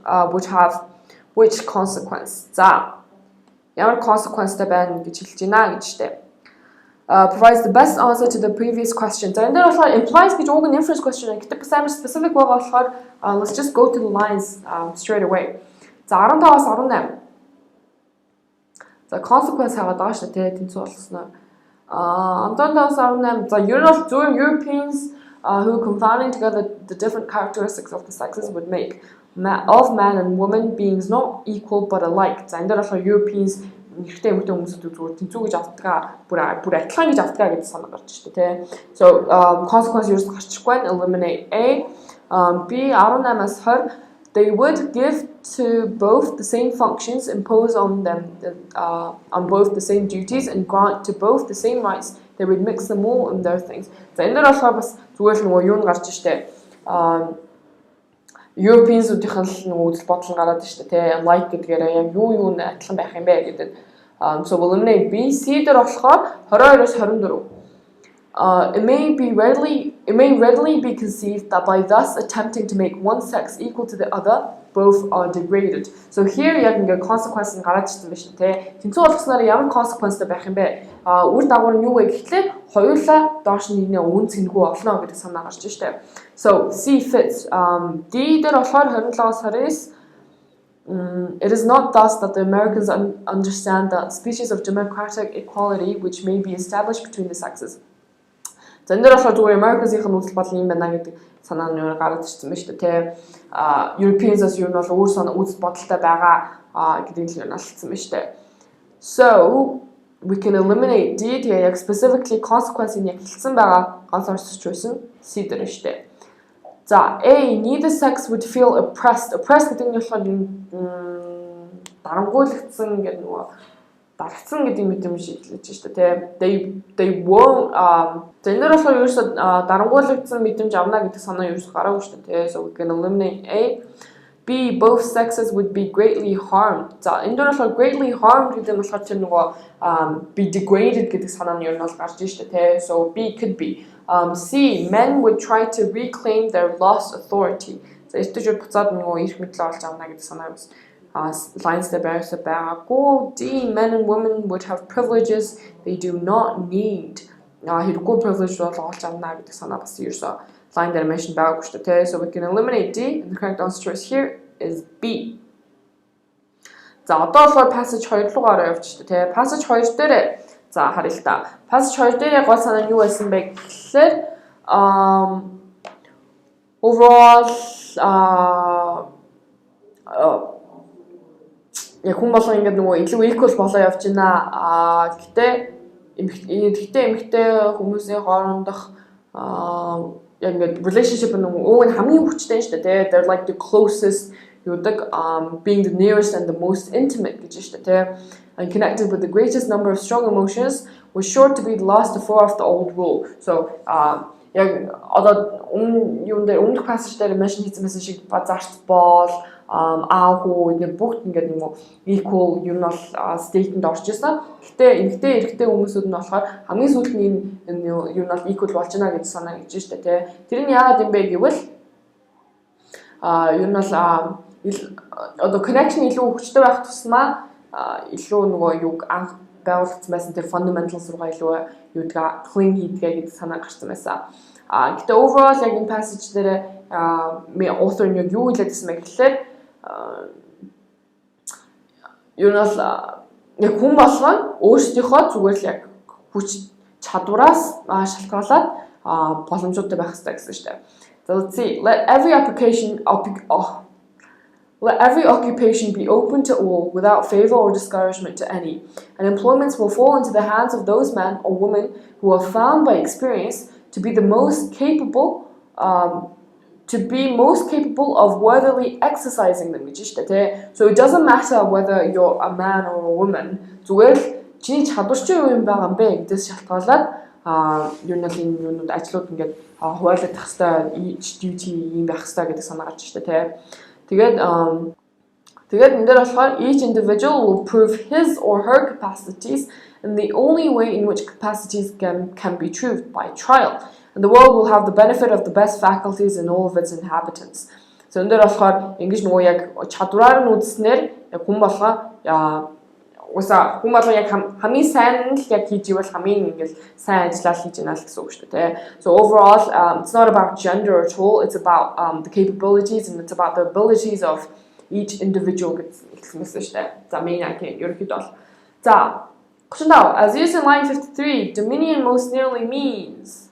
consequence. За ямар consequenceтэй байна гэж хэлж байна гэж штэ. Provides the best answer to the previous question. За энэ дээр болохоор implies гэж уг нь inference question гэдэг бас амар specific байгаа болохоор let's just go to the lines straight away. За 15-аас 18. За consequence хагаад байгаа штэ тий тэнцүү болгосноо. 15-аас 18. За ер нь бол зөвхөн Europeans who confounding together the different characteristics of the sexes would make of man and woman beings not equal but alike. За энэ дээр болохоор Europeans нэгтэй эмэгтэй хүмүүсүүд зүгээр тэнцүү гэж автгаа бүр адилхан гэж автгаа гэж санаа гарч штэ тий. So consequence ерөөс гарчихгүй байна. Eliminate A. B 18-аас 20 they would give to both the same functions, impose on them on both the same duties and grant to both the same rights. They would mix them all in their things. За энэ дээр болохоор бас зүгээр л нөгөө юу нь гарч штэ. Europeans-уудынхан л нөгөө үзэл бодол гараад штэ тий. Like гэдгээр яг юу нь адилхан байх юм бэ гэдэг. So we'll eliminate B. C дээр болохоор 22-оос 24. It may readily be conceived that by thus attempting to make one sex equal to the other, both are degraded. So here яг ингээ consequence нь гараад ирсэн байна шүү дээ. Тэнцүү болгосноор ямар consequenceтэй байх юм бэ? Үр дагавар нь юу вэ гэхлээр хоёулаа доош нь нэгнээ үн цэнгүй олно гэдэг санаа гарч байна шүү дээ. So C fits. D дээр болохоор 27-аас 29. It is not thus that the Americans understand the species of democratic equality which may be established between the sexes. За энэ дээр болохоор зүгээр Americans-ийн үзэл бодол юм байна гэдэг санаа нь гараад ирсэн байна шүү дээ. Europeans-аас юу нь бол өөр санаа үзэл бодолтой байгаа гэдгийг нь алцсан байна шүү дээ. So we can eliminate D яг specifically consequence-ийг яг хэлсэн байгаа ганц орчуулсан choice нь C дээр шүү дээ. За A neither sex would feel oppressed. Oppressed гэдэг нь болохоор дарангуйлагдсан гэдэг нөгөө дарагцсан гэдэг мэдрэмж хэлж шүү дээ. They won't энэ болохоор ерөөсөө дарангуйлагдсан мэдрэмж авна гэдэг санаа ерөөсөө гараагүй шүү дээ. So we can eliminate A. B both sexes would be greatly harmed. За энэ дөр болохоор greatly harmed гэдэг нь болохоор тэр нөгөө be degraded гэдэг санаа нь ер нь бол гарч ирж шүү дээ. So B could be. C men would try to reclaim their lost authority. За эртэж буцаад нөгөө эрх мэдлээ олж авна гэдэг санаа бас lines дээр байгаагүй. D men and women would have privileges they do not need. Хэрэггүй privilege бол олж авна гэдэг санаа бас ерөөсөө line дээр mention байгаагүй шүү дээ. So we can eliminate D and the correct answer choice here is B. За одоо болохоор passage 2 руугаа явж шүү дээ. Passage 2 дээр за харъя л та. Passage 2 дээр гол санаа нь юу байсан бэ гэхлээр overall яг хүн болгоо ингээд нөгөө илүү equal болоо явж байна. Гэхдээ эмэгтэй хүмүүсийн хоорондох яг ингээд relationship нөгөө хамгийн хүчтэй шүү дээ. They're like the closest being the nearest and the most intimate гэж шүү дээ. And connected with the greatest number of strong emotions was sure to be the last to fall off the old rule. So яг одоо өмнөх passage дээр mention хийсэн шиг базарт боол аахуу нэг бүгд ингээд юм уу equal юу нь бол state-д орж ирсэн. Гэтэ эрэгтэй хүмүүсүүд нь болохоор хамгийн сүүлд нь юу нь бол equal болж байна гэж санаа гэж штэ тий. Тэр нь яагаад юм бэ гэвэл юу нь бол одоо connection илүү хүчтэй байх тусмаа илүү нөгөө юг анх байгуулагдсан байсан тэр fundamentals руугаа илүү юугаа clean хийдгээ гэдэг санаа гарсан байсан. Гэтэ overall яг энэ passage дээр author нь юу хэлээдсэн бэ гэхлээр юу нь бол яг хүн болгоо өөрсдийнхөө зүгээр л яг хүч чадвараас шалтгаалаад боломжуудтай байх хэрэгтэй гэсэн шүү дээ. So let's see. Let every occupation be open to all without favor or discouragement to any, and employments will fall into the hands of those men or women who are found by experience to be most capable of worthily exercising them. So it doesn't matter whether you're a man or a woman. Зүгээр чиний чадвар чи юу юм байгаа юм бэ гэдээс шалтгаалаад юу нэг юм ажлууд ингээд хуваалцах хэвээр each duty юм байх хэвээр гэдэг санаа гарч ирж байна. Тэгээд энэ дээр болохоор each individual will prove his or her capacities in the only way in which capacities can be proved by trial. And the world will have the benefit of the best faculties in all of its inhabitants. So энэ дээр болохоор ингэж нөгөө яг чадвараар нь үзснээр яг хүн болгоо хүн болгоо яг хамгийн сайн л яг хийж ивэл хамгийн ингэж сайн ажиллаа хийж байна л гэсэн үг шүү дээ. So overall it's not about gender at all. It's about the capabilities and it's about the abilities of each individual гэсэн мэт шүү дээ. За main яг ерөнхийдөө бол. За 39 as used in line 53 dominion most nearly means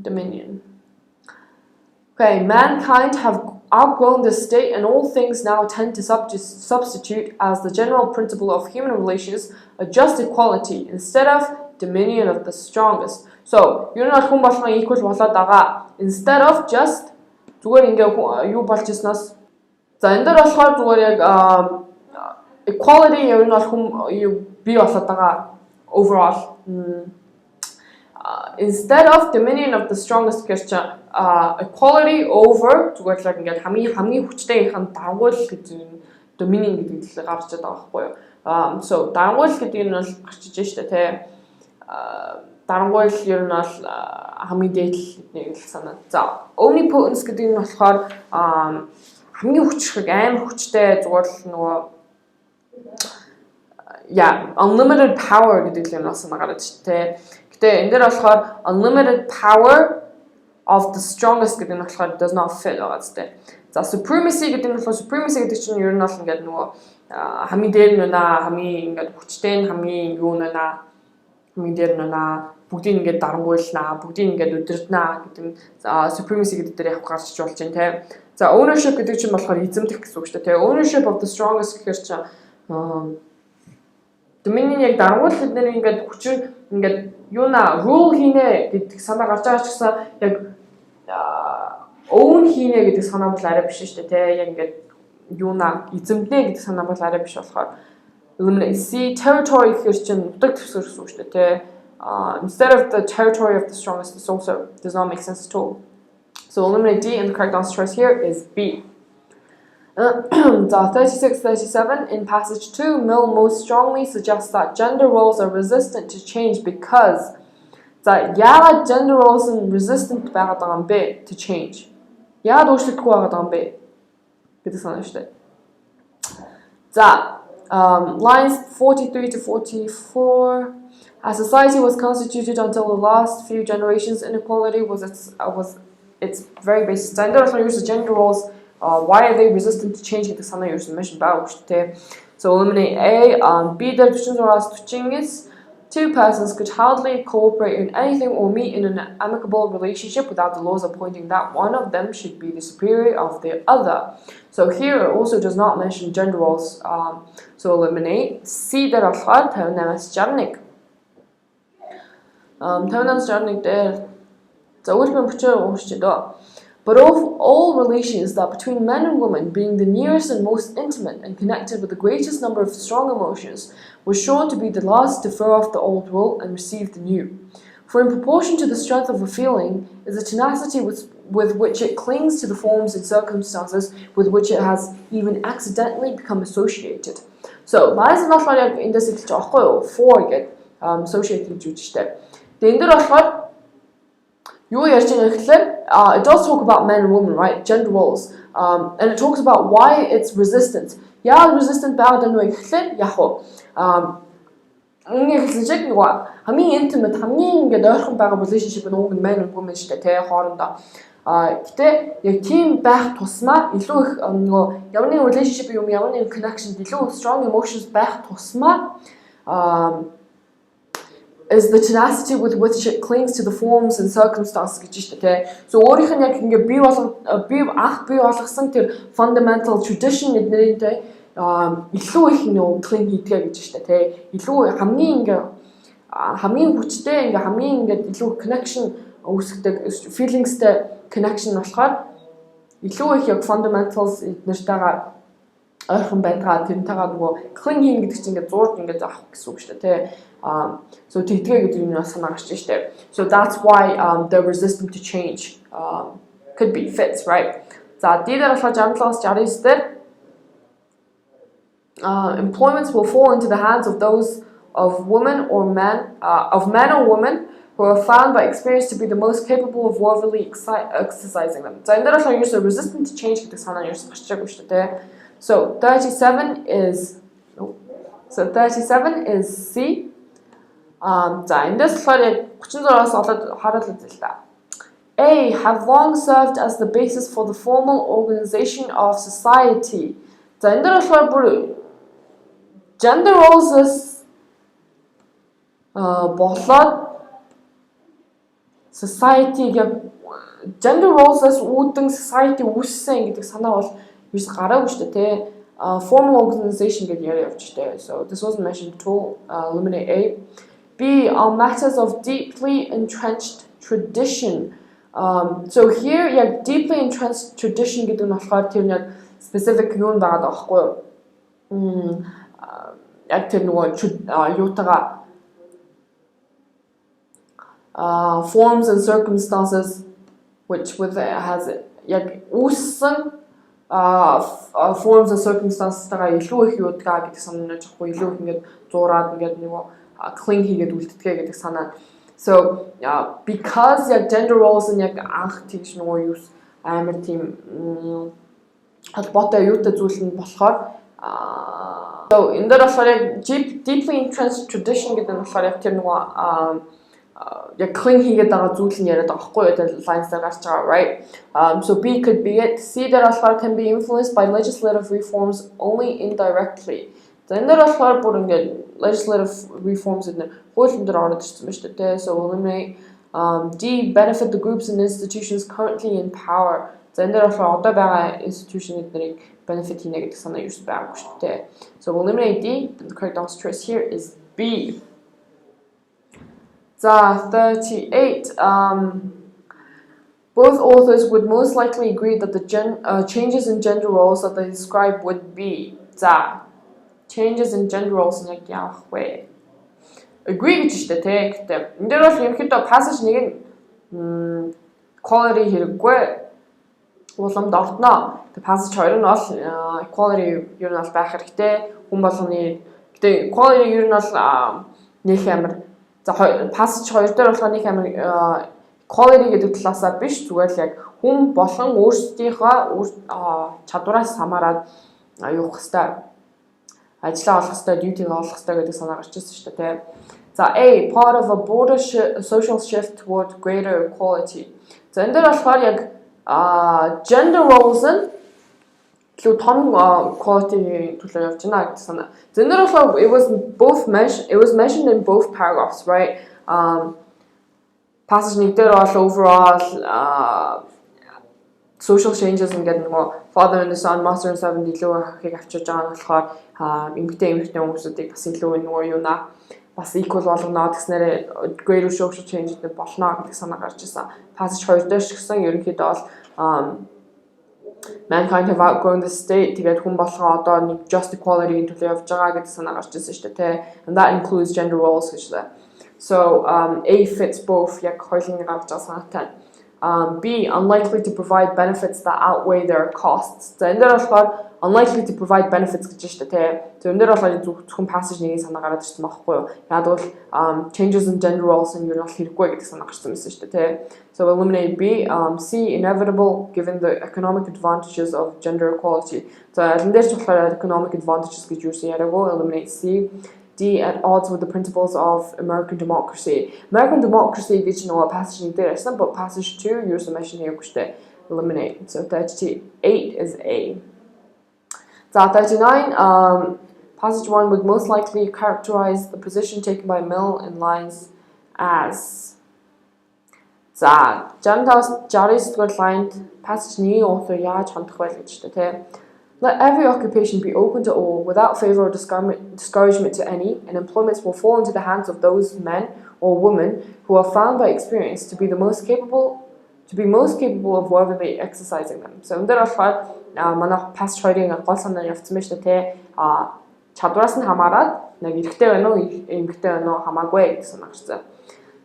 dominion. Okay, mankind have outgrown this state and all things now tend to substitute as the general principle of human relations a just equality instead of dominion of the strongest. So, you know хүн болгоо equal болоод байгаа. Instead of just зүгээр ингээ юу болж ирснаас за энэ дээр болохоор зүгээр яг equality ер нь бол хүн бий болоод байгаа overall. Instead of dominion of the strongest гэж equality over зүгээр л ингээд хамгийн хүчтэйгийнх нь дагуул гэж dominion гэдэг нь гарч ирээд байгаа байхгүй юу. So дагуул гэдэг нь бол гарч иж штэ тий. Дагуул ер нь бол хамгийн дээд нэг л санаа. За omnipotence гэдэг нь болохоор хамгийн хүчрэг амар хүчтэй зүгээр л нөгөө unlimited power гэдэг л юм санаа гараад штэ тий. Энэ дээр болохоор unlimited power of the strongest гэдэг нь болохоор does not fit байгаа зү. За supremacy гэдэг нь болохоор supremacy гэдэг чинь ер нь бол ингээд нөгөө хамгийн дээр нь байна, хамгийн ингээд хүчтэй нь хамгийн юу байна, хамгийн дээр нь байна. бүгдийг ингээд дарангуйлнаа, бүгдийг ингээд удирднаа гэдэг supremacy гэдэг дээр явах гарч болж байна те. За ownership гэдэг чинь болохоор эзэмдэх гэсэн үг шүү дээ те. Ownership of the strongest гэхээр чинь dominion яг дарангуйл гэдэг нь ингээд хүчин ингээд юуна rule хийнэ гэдэг санаа гарч байгаа ч гэсэн яг own хийнэ гэдэг санаа бол арай биш шүү дээ те. Яг ингээд юуна эзэмднэ гэдэг санаа бол арай биш болохоор see territory гэхээр чинь нутаг төвсгөр гэсэн үг шүү дээ те. Instead of the territory of the strongest, this also does not make sense at all. So eliminate D, and the correct answer choice here is B. 36-37 in passage 2, Mill most strongly suggests that gender roles are resistant to change because яагаад gender roles нь resistant байгаад байгаа юм бэ to change? Яагаад өөрчлөгдөхгүй байгаад байгаа юм бэ гэдэг санаа шүү дээ. За lines 43 to 44. As society was constituted until the last few generations, inequality was its very basis. За энэ дээр болохоор ерөөсө gender roles why are they resistant to change гэдэг санаа ерөөсө mention байгаа шүү дээ. So eliminate A. B дээр 46-аас 40-ээс two persons could hardly cooperate in anything or meet in an amicable relationship without the laws appointing that one of them should be the superior of the other. So here it also does not mention gender roles. So eliminate C дээр болохоор 58-аас 61. 58-аас 61 дээр за үлбэн бүчээр уушч доо. But of all relations that between men and women, being the nearest and most intimate and connected with the greatest number of strong emotions, was sure to be the last to throw off the old rule and receive the new. For in proportion to the strength of a feeling is the tenacity with which it clings to the forms and circumstances with which it has even accidentally become associated. So, lies not like in this for get associated with the end of it does talk about men and women, right? Gender roles. And it talks about why it's resistant. Yeah, resistant bad and yaho. Хамын intimate, хамын ингээд ойрхон байгаа relationship нь уг men and women шүү дээ, тэ хоорондоо. Гэтэ яг тийм байх тусмаа илүү их нөгөө ямар нэгэн relationship юм, ямар нэгэн connection, илүү strong emotions байх тусмаа is the tenacity with which it clings to the forms and circumstances гэж шүү дээ. So өөрийнх нь яг ингээд бий болгосон тэр fundamental tradition эднэрийнтэй илүү их нөө cling хийдгээ гэж шүү дээ. Илүү хамгийн хүчтэй ингээд хамгийн ингээд илүү connection үүсгдэг feelingsтэй connection болохоор илүү их яг fundamentals эднэртэйгээ ойрхон байдгаа тэрнтэйгээ нөгөө cling хийн гэдэг чинь ингээд зурж ингээд авах гэсэн үг шүү дээ. So тэгдгээ гэдэг юм бас санаа гарч штэ. So that's why they're resistant to change. Could be fits, right? За дээр болохоор 67-аас 69 дээр employments will fall into the hands of those of women or men or women who are found by experience to be the most capable of worthily exercising them. За энэ дээр болохоор ерөөсөө resistant to change гэдэг санаа ерөөсөө гарч байгаа шүү дээ. So 37 is C. За эндээс болохоор 36-аас олоод харуулж үзье л да. A. Have long served as the basis for the formal organization of society. За энэ дээр болохоор бүр gender roles болоод society яг gender roles-аас үүдэн society үүссэн гэдэг санаа бол юус гараагүй шүү дээ, тэ. Formal organization гэдэг яриа явж штэ. So this wasn't mentioned at all. Eliminate A. B. On matters of deeply entrenched tradition. So here, яг deeply entrenched tradition гэдэг нь болохоор тэр яг specific юм байгаа даахгүй юу? Яг тэр нөгөө юутайгаа forms and circumstances which with has яг үүссэн forms and circumstances тагаа илүү их юудгаа гэдэг санаа жоохгүй илүү их ингээд зураад ингээд нөгөө cling хийгээд үлддэгэ гэдэг санаа. So because яг gender roles and яг анх тийш нөгөө юус амар тийм холбоотой юутай зүйл нь болохоор so энэ дээр болохоор яг deeply entrenched tradition гэдэг нь болохоор яг тэр нөгөө яг cling хийгээд байгаа зүйл нь яриад байгаа байхгүй юу? Тэр lines дээр гарч байгаа, right? So B could be it. C дээр болохоор can be influenced by legislative reforms only indirectly. За энэ дээр болохоор бүр ингээд legislative reforms гэдэг нь хуулийн дээр ороод ирсэн байна шүү дээ. So eliminate D benefit the groups and institutions currently in power. За энэ дээр болохоор одоо байгаа institution эднэрийг benefit хийнэ гэдэг санаа юу ч байгаагүй шүү дээ. So eliminate D. The correct answer choice here is B. So 38. Both authors would most likely agree that the changes in gender roles that they describe would be. So changes in gender roles нь яг яах вэ? Agree гэж штэ тий. Гэхдээ энэ дээр бол ерөнхийдөө passage нэг нь equality хэрэггүй уламд ордноо. Тэгээ passage 2 нь бол equality ер нь бол байх хэрэгтэй. Хүн болгоны гэтээ equality ер нь бол нэг амар за passage 2 дээр болохоор нэг амар equality гэдэг талаасаа биш зүгээр л яг хүн болгон өөрсдийнхөө чадвараас хамааран аюух хэвээр ажлаа олох хэвээр duty-г олох хэвээр гэдэг санаа гарч ирсэн шүү дээ. За A part of a broader social shift toward greater equality. За энэ дээр болохоор яг gender roles нь илүү том equality төлөө явж байна гэдэг санаа. За энэ дээр болохоор it was mentioned in both paragraphs, right? Passage нэг дээр бол overall social changes ингээд нөгөө father and the son, master and servant илүү хахыг авчирж байгаа нь болохоор эмэгтэй хүмүүсүүдийг бас илүү нөгөө юуна бас equal болгоно гэснээр greater social change гэдэг болно гэдэг санаа гарч ирсэн. Passage 2 дээр ч гэсэн ерөнхийдөө бол mankind have outgrown the state тэгээд хүн болгоо одоо нэг just equality-ийн төлөө явж байгаа гэдэг санаа гарч ирсэн шүү дээ тий. And that includes gender roles гэж байна. So A fits both яг хоёулын гарч байгаа санаатай. B unlikely to provide benefits that outweigh their costs. За энэ дээр болохоор unlikely to provide benefits гэж байна шүү дээ тий. So энэ дээр болохоор зөвхөн passage нэг санаа гараад ирсэн байхгүй юу? Яг бол changes in gender roles нь юу нь хэрэггүй гэдэг санаа гарсан байсан шүү дээ тий. So eliminate B. C inevitable given the economic advantages of gender equality. За энэ дээр ч болохоор economic advantages гэж юусэн яриаггүй. Eliminate C. D at odds with the principles of American democracy. American democracy гэж нөгөө passage нэг дээр ярьсан, but passage 2 юусэн mention хийгээгүй шүү дээ. Eliminate. So 38 is A. So 39, passage 1 would most likely characterize the position taken by Mill in lines as. За 69 lined passage 1-ийн author яаж хандах вэ гэж дээ. Let every occupation be open to all, without favor or discouragement to any, and employments will fall into the hands of those men or women who are found by experience to be most capable of worthily exercising them. So энэ дээр болохоор манай past хоёрын гол санаа явцсан байна шүү дээ. Чадвараас нь хамаарат нэг эрэгтэй байна уу, эмэгтэй байна уу хамаагүй гэдэг санаа гарсан.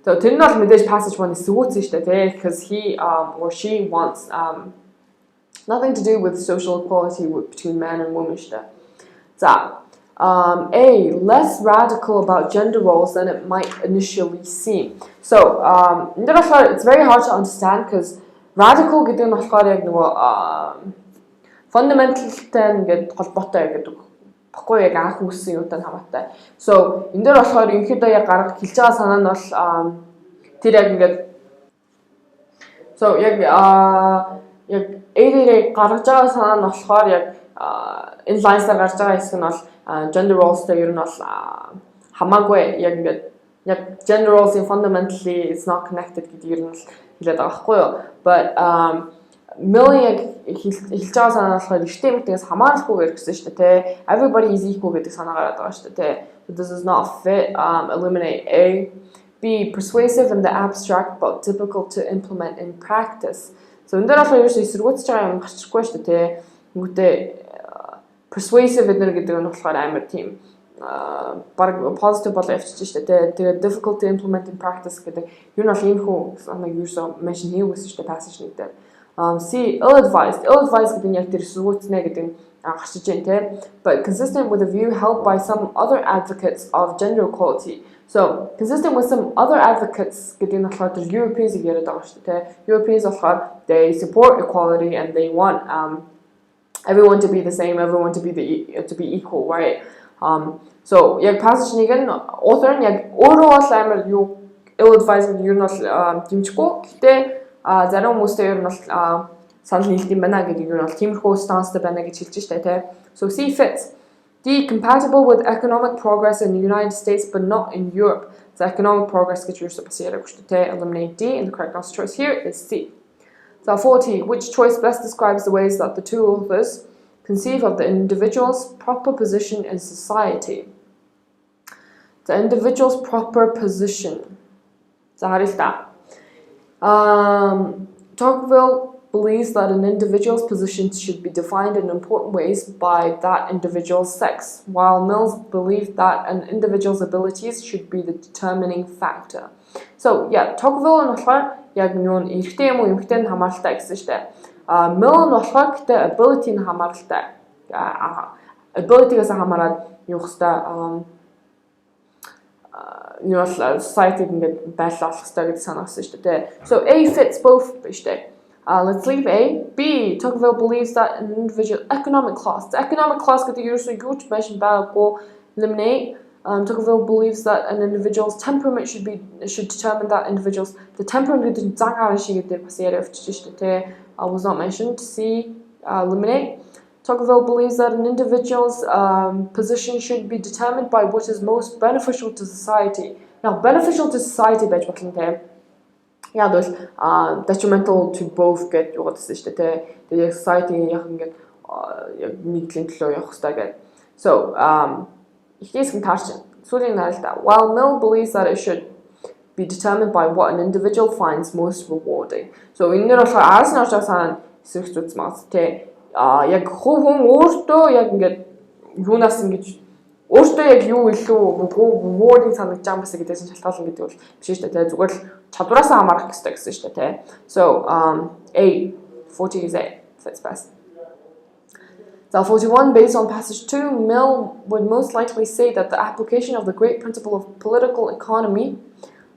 So тэр нь бол мэдээж passage 1 эсвүүцсэн шүү дээ, because he or she wants nothing to do with social equality between man and woman. So, A, less radical about gender roles than it might initially seem. So, it's very hard to understand because radical гэдэг нь болохоор яг нөгөө fundamentalтай ингээд холбоотой гэдэг баггүй яг анх үүссэн юутай хамаатай. So, энэ дээр болохоор ерөнхийдөө яг гаргаж хэлж байгаа санаа нь бол тэр яг ингээд so яг A-ийг гаргаж байгаа санаа нь болохоор яг энэ lines-аар гарч байгаа хэсэг нь бол gender roles-тэй ер нь бол хамаагүй яг ингээд яг gender roles in fundamentally it's not connected гэдэг ер нь хэлээд байгаа байхгүй юу. But Mill яг хэлж байгаа санаа нь болохоор эртний эмэгтэйгээс хамаарахгүйгээр гэсэн шүү дээ тий. Everybody is equal гэдэг санаа гараад байгаа шүү дээ тий. So this is not fit. Eliminate A. B. Persuasive in the abstract but difficult to implement in practice. So энэ дээр болохоор ерөөсөө эсэргүүцэж байгаа юм гарчихгүй шүү дээ тий. Нүгтээ persuasive гэдэг нь болохоор амар тийм баг positive бол явчих шүү дээ тий. Тэгээд difficult to implement in practice гэдэг юу нь бол ийм хүү санааг ерөөсөө mention хийгээсэн шүү дээ passage нэг дээр. C ill-advised гэдэг нь яг тэр эсэргүүцнэ гэдэг нь гарч иж байна тий. But consistent with a view held by some other advocates of gender equality. So, consistent with some other advocates гэдэг нь болохоор тэр Europeans яриад байгаа шүү дээ. Europeans болохоор they support equality and they want everyone to be the same, everyone to be equal, right? So, яг passage нэг нь author нь яг өөрөө бол амар юу ill-advised юу нь бол дэмжихгүй. Гэхдээ зарим хүмүүстэй ер нь бол санал нийлдэм байна гэдэг юу нь бол тиймэрхүү станцтай байна гэж хэлж штэ тий. So, C fits. D. Compatible with economic progress in the United States but not in Europe. The economic progress гэж юусо басиараг хүчтэй. Eliminate D, and the correct answer choice here is C. So 40. Which choice best describes the ways that the two authors conceive of the individual's proper position in society? The individual's proper position. So how is that? Tocqueville believes that an individual's position should be defined in important ways by that individual's sex, while Mills believed that an individual's abilities should be the determining factor. So yeah, Tocqueville нь болохоор яг юу эрэгтэй юм уу эмэгтэй нь хамааралтай гэсэн шүү дээ. Mill нь болохоор гэдэг ability нь хамааралтай. Ability-гээс хамаараад юу хэвээр society ингээд байлаа болох хэрэгтэй гэж санаасан шүү дээ. So A fits both биш дээ. Let's leave A. B. Tocqueville believes that an individual economic class. The economic class гэдэг ерөөсөө юу ч байсан байгаагүй. Eliminate. Tocqueville believes that an individual's temperament should determine that individual's the temperament гэдэг зан гаран шиг гэдэг бас яриа өвчж шүү дээ. Was not mentioned. C. Eliminate. Tocqueville believes that an individual's position should be determined by what is most beneficial to society. Now, beneficial to society байж болно те. Yeah, there's detrimental to both get юу гэсэн шүү дээ. Тэгээ society яг ингээд яг нийтлийн төлөө явах хэрэгтэй гэдэг. So, ихээс гэн таарч сүүлийн наралта. While Mill believes that it should be determined by what an individual finds most rewarding. So, энэ нэр болохоор араас нь очиж санаа эсрэг зүтс мас те. Яг хүн өөртөө яг ингээд юунаас ингэж өөртөө яг юу илүү rewarding санагдаж байгаа юм бэ гэдээс нь шалтгаална гэдэг бол биш шүү дээ. Зүгээр л чадвараасаа хамаарах хэрэгтэй гэсэн шүү дээ. So A 40 is A fits best. So 41, based on passage 2, Mill would most likely say that the application of the great principle of political economy,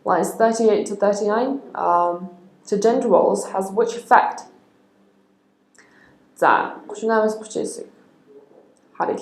lines 38 to 39, to gender roles has which effect? За, 38-аас 39-ийг харъя.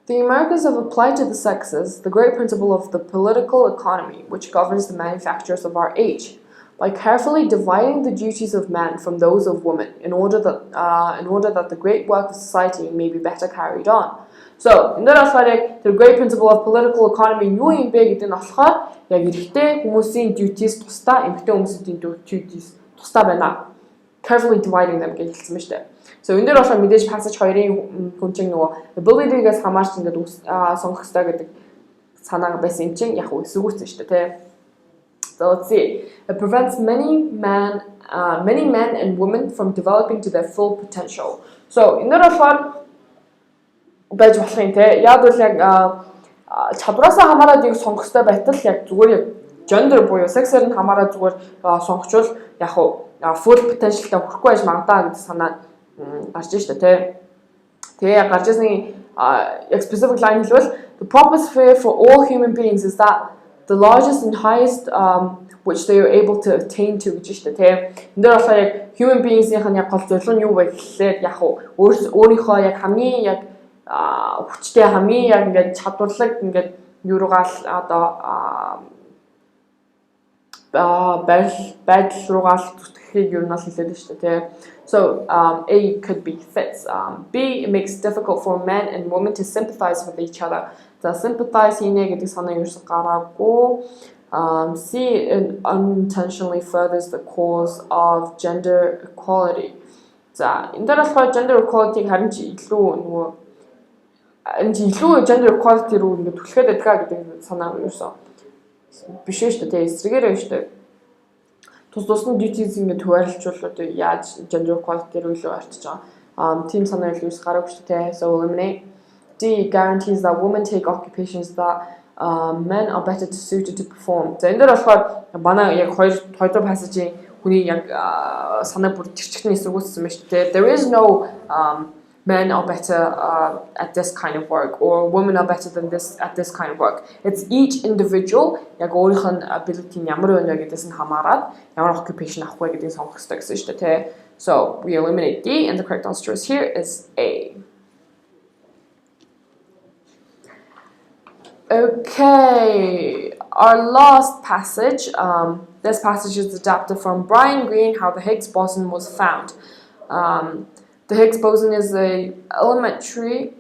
The Americans have applied to the sexes the great principle of the political economy, which governs the manufactures of our age, by carefully dividing the duties of man from those of women, in order that the great work of society may be better carried on. So, энэ дэрэсээр the great principle of political economy юу юм бэ гэдэг нь болохоор яг эрэгтэй хүмүүсийн duties тусдаа эмэгтэй хүмүүсийн duties тусдаа байна. Carefully dividing them гэж хэлсэн мэт дээ. So энэ дээр болохоор мэдээж passage 2-ын хүн чинь нөгөө ability-гээс хамаарч ингээд сонгох хэрэгтэй гэдэг санааг байсан юм чинь яг үсгүүцсэн шүү дээ, тий. So let's see. It prevents many men and women from developing to their full potential. So энэ дээр болохоор байж болох юм тий. Яг бол яг чадвараасаа хамаараад яг сонгох хэрэгтэй байтал яг зүгээр яг gender буюу sex-ээр нь хамаараад зүгээр сонгочвол яг full potential-тай хүрэхгүй байж магадаа гэдэг санаа гарч штэ тий. Тэгээ гарч ирсний яг specific line хэлвэл the proper sphere for all human beings is that the largest and highest which they are able to attain to гэж штэ тий. Энд дээр болохоор яг human beings-ийн яг гол зорилго нь юу вэ гэхлээр яг өөрийнхөө яг хамгийн яг хүчтэй хамгийн яг ингээд чадварлаг ингээд юугаар одоо байдал руугаа зүтгэхийг юу нь хэлээд шүү дээ. So A could be fits. B, it makes it difficult for men and women to sympathize with each other. The sympathize хийнэ гэдэг санаа юусэн гараагүй. C, it unintentionally furthers the cause of gender equality. За энэ дээр болохоор gender equality-г харин ч илүү нөгөө энэ илүү gender equality руу ингээд түлхээд байдаг гэдэг санаа юусэн биш шүү дээ. Эсрэгээр шүү дээ. Тусны duties ингээд хуваарлжвал одоо яаж gender equality руу илүү арчиж байгаа. Team санаа илүү гараагүй шүү дээ. So eliminate. D guarantees that women take occupations that men are better suited to perform. За энэ дээр болохоор манай яг хоёр passage-ийн хүний яг санаа бүр чирчгний эсрэгүүцсэн байна шүү дээ. There is no men are better at this kind of work or women are better than this at this kind of work. It's each individual яг өөрийнх нь ability нь ямар байна гэдгээс нь хамаарат ямар occupation авах вэ гэдгийг сонгох хэрэгтэй гэсэн шүү дээ. So we eliminate D and the correct answer here is A. Okay, our last passage. This passage is adapted from Brian Greene, How the Higgs Boson Was Found. The Higgs boson is an elementary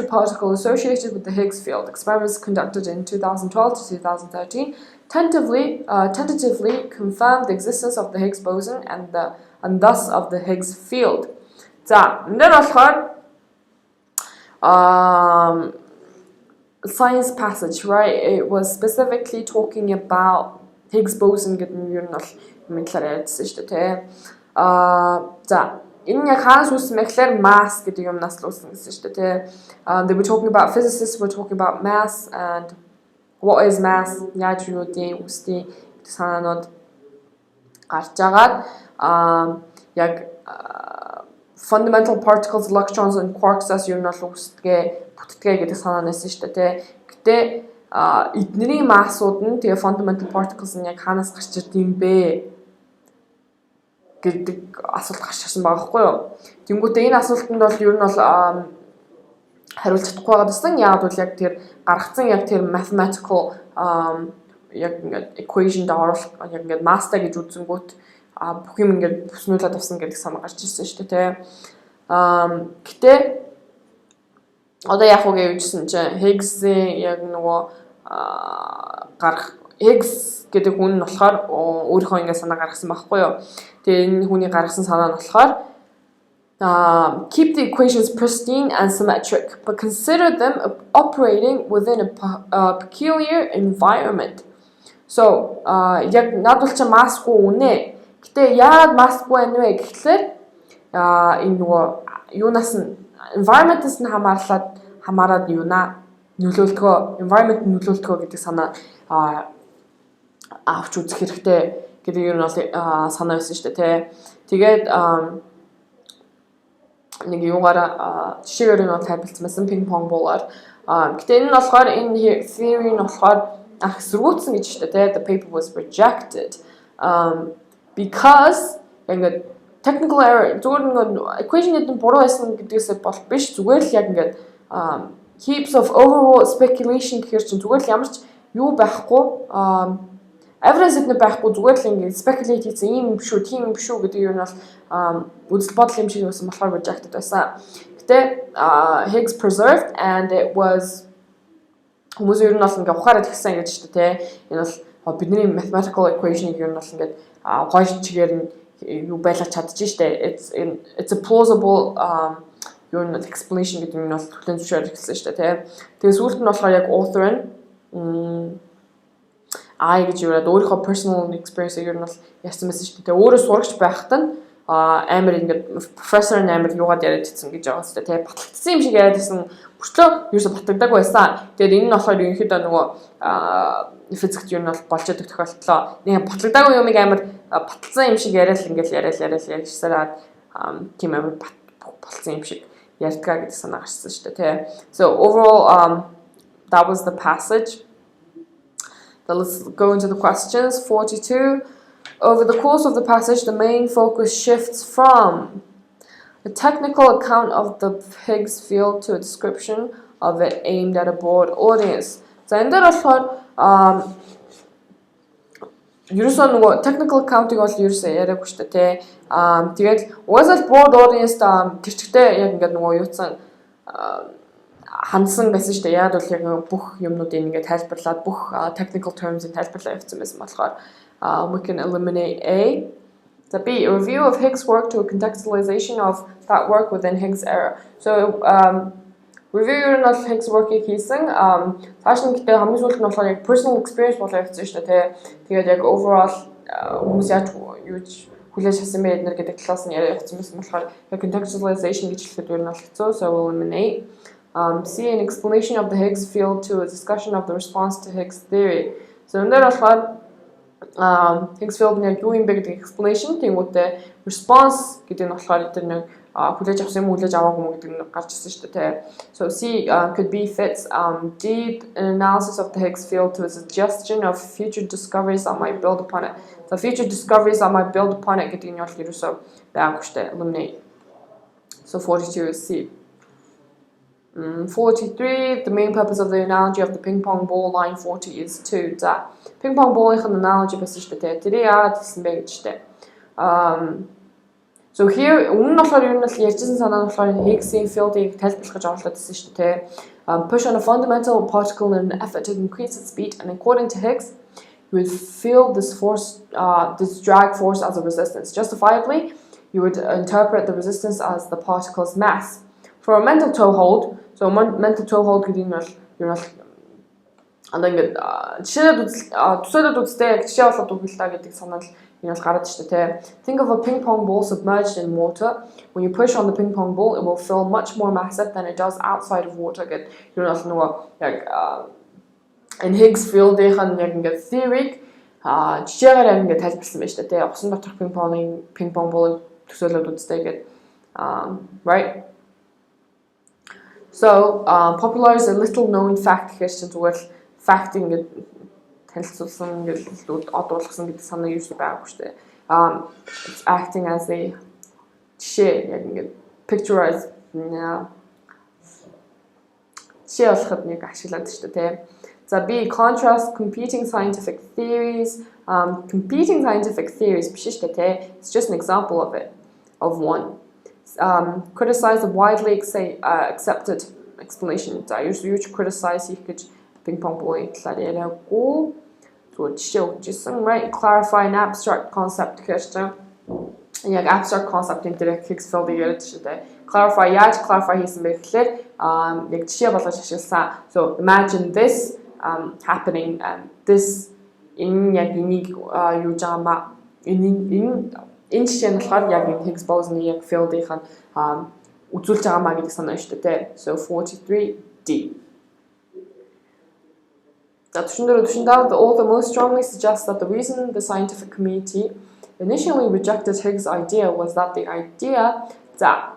particle associated with the Higgs field. Experiments conducted in 2012 to 2013 tentatively confirmed the existence of the Higgs boson and thus of the Higgs field. 자, 근데 болохоор science passage, right? It was specifically talking about Higgs boson гэдэг нь ер нь бол мэдлэр ярьсан шүү дээ. За, энэ яг хаанаас үүссэн бэ гэхээр mass гэдэг юмнаас л үүссэн гэсэн шүү дээ. They were talking about physicists were talking about mass and what is mass? Яаж юу гэдэг үстэй санаанууд гарч агаад яг fundamental particles, electrons and quarks-аас юу нь бол бүтдгээ гэдэг санаа нэсэн шүү дээ. Гэтэ эднэрийн массууд нь тэгээ fundamental particles нь яг хаанаас гарч ирд юм бэ гэдэг асуулт гарч ирсэн байгаа байхгүй юу. Тэнгүүтээ энэ асуултанд бол ер нь бол хариулж чадахгүй байгаа гэсэн. Яг бол яг тэр гаргацсан яг тэр mathematical яг ингээд equation-д оруулах яг ингээд mass-та гэж үзэнгүүт бүх юм ингээд бүснүүлээд авсан гэдэг санаа гарч ирсэн шүү дээ. Гэтэ одоо яг үгүй юужсэн чинь Higgs-ийн яг нөгөө гарах Higgs гэдэг хүн нь болохоор өөрийнхөө ингээд санаа гаргасан байхгүй юу. Тэгээ энэ хүний гаргасан санаа нь болохоор keep the equations pristine and symmetric, but consider them operating within a peculiar environment. So яг надад ч массгүй үнэ. Гэтэ яагаад массгүй байна вэ гэхлээр энэ нөгөө юунаас нь environment-аас нь хамаарад юуна нөлөөлтгөө environment нөлөөлтгөө гэдэг санаа авч үзэх хэрэгтэй гэдэг юм бол санаа байсан шүү дээ. Тэгээд нэг юугаараа жишээгээр нь тайлбарласан пинг-понг болоор гэтээ энэ нь болохоор энэ theory нь болохоор ахсрууцсан гэж шүү дээ. The paper was rejected because ингээд technical error зүгээр нэг equation-д буруу байсан гэдгээс бол биш зүгээр л яг ингээд heaps of overall speculation гэхэр чинь зүгээр л ямар ч юу байхгүй evidence нь байхгүй зүгээр л ингээд speculate хийсэн юм биш үү тийм юм биш үү гэдэг юм бол үзэл бодол юм шиг байсан болохоор rejected байсан. Гэтэ Higgs preserved and it was хүмүүс ер нь бол ингээд ухаараад ихсэн гэж шүү дээ. Энэ бол бидний mathematical equation-ыг ер нь бол ингээд гоё чигээр нь юу байлгаж чадчих штэ. It's a plausible your explanation гэдэг нь бол төлөв зөвшөөрөх гэсэн шүү дээ. Тэгээ сүүлд нь болохоор яг author нь гэж юураад өөрийнхөө personal experience ер нь бол ярьсан байсан шүү дээ. Өөрөө сурагч байхад нь амар ингээд professor амар юугаад яриад ирсэн гэж байгаа шүү дээ. Батлагдсан юм шиг яриад ирсэн. Бүртлөө юусо батлагдаагүй байсан. Тэгээд энэ нь болохоор ерөнхийдөө нөгөө физикт юу нь бол болж байгаа тохиолдлоо. Нэг батлагдаагүй юмыг амар батлсан юм шиг яриад ярьсараад тийм амар болсон юм шиг ярьдгаа гэдэг санаа гарсан шүү дээ. So overall that was the passage. Then let's go into the questions. 42. Over the course of the passage, the main focus shifts from a technical account of the Higgs field to a description of it aimed at a broad audience. За энэ дээр болохоор ерөөсөө нөгөө technical account-ыг бол ерөөсөө яриаггүй шүү дээ. Тэгээд угаасаа broad audience тэр чигтээ яг ингээд нөгөө юуцсан хандсан байсан шүү дээ. Яг бол яг бүх юмнуудыг ингээд тайлбарлаад бүх technical terms-ийг тайлбарлаад явуулсан байсан болохоор we can eliminate A. The B, a review of Higgs' work to a contextualization of that work within Higgs era. So review of Higgs' work-ийг хийсэн. Цааш нь гэдэг хамгийн сүүлд нь болохоор яг personal experience болоо явуулсан шүү дээ. Тэгээд яг overall хүмүүс яаж юуж хүлээж авсан бэ гэдэг талаас нь яриа явуулсан байсан болохоор яг contextualization гэж хэлэхэд юу нь бол хэцүү. So we'll eliminate. C, an explanation of the Higgs field to a discussion of the response to Higgs theory. So энэ дээр болохоор Higgs field нь яг юу юм бэ гэдэг explanation тэнгуүтэй response гэдэг нь болохоор тэр нэг хүлээж авсан юм хүлээж аваагүй юм гэдэг нь гарч ирсэн шүү дээ. So C could be fits. D, an analysis of the Higgs field to a suggestion of future discoveries that might build upon it. So future discoveries that might build upon it гэдэг нь бол ерөөсөө байгаагүй шүү дээ. Eliminate. So 42 is C. 43, the main purpose of the analogy of the ping pong ball, line 40 is to that. Ping pong ball-ийн analogy байсан шүү дээ. Тэр яагаад гэсэн бэ гэж дээ. So here өмнө нь болохоор ер нь л ярьжсэн санаа нь болохоор Higgs-ийн field-ийг тайлбарлах гэж оролцоод байсан шүү дээ. Push on a fundamental particle in an effort to increase its speed, and according to Higgs, you would feel this force, this drag force as a resistance. Justifiably, you would interpret the resistance as the particle's mass. For a mental toehold, so mental toehold гэдэг нь бол ер нь ингээд төсөөлөд үзтээ жишээ болоод өгөл та гэдэг санаа л энэ бол гараад шүү дээ. Think of a ping pong ball submerged in water. When you push on the ping pong ball, it will feel much more massive than it does outside of water. Гэт ер нь бол нөгөө яг энэ Higgs field-ийн яг ингээд theory жишээгээр яг ингээд тайлбарласан байна шүү дээ. Усан доторх ping pong ball төсөөлөд үзтээ гэдэг right. So popular is a little known fact гэхэр чинь зүгээр fact ингээд танилцуулсан ингээд одуулсан гэдэг санаа юу ч байгаагүй шүү дээ. It's acting as a жишээ яг ингээд picturize жишээ болоход нэг ашиглаад шүү дээ. За B contrast competing scientific theories. Competing scientific theories биш шүү дээ. It's just an example of it, of one. Criticize a widely accepted explanation. За юу ч criticize хийх гэж ping pong ball талаар яриаггүй. So жишээ right clarify an abstract concept гэхэр чинь яг abstract concept энэ дээр Higgs field-ийг яриад шүү дээ. Clarify яаж clarify хийсэн бэ гэхлээр яг жишээ болгож ашигласан. So imagine this happening and this энэ яг энийг юу жаамаа энэ жишээ нь болохоор яг энэ Higgs boson-ы яг field-ийнх нь үзүүлж байгаа маа гэдэг санаа шүү дээ. So 43D. The author most strongly suggests that the reason the scientific community initially rejected Higgs' idea was that the idea that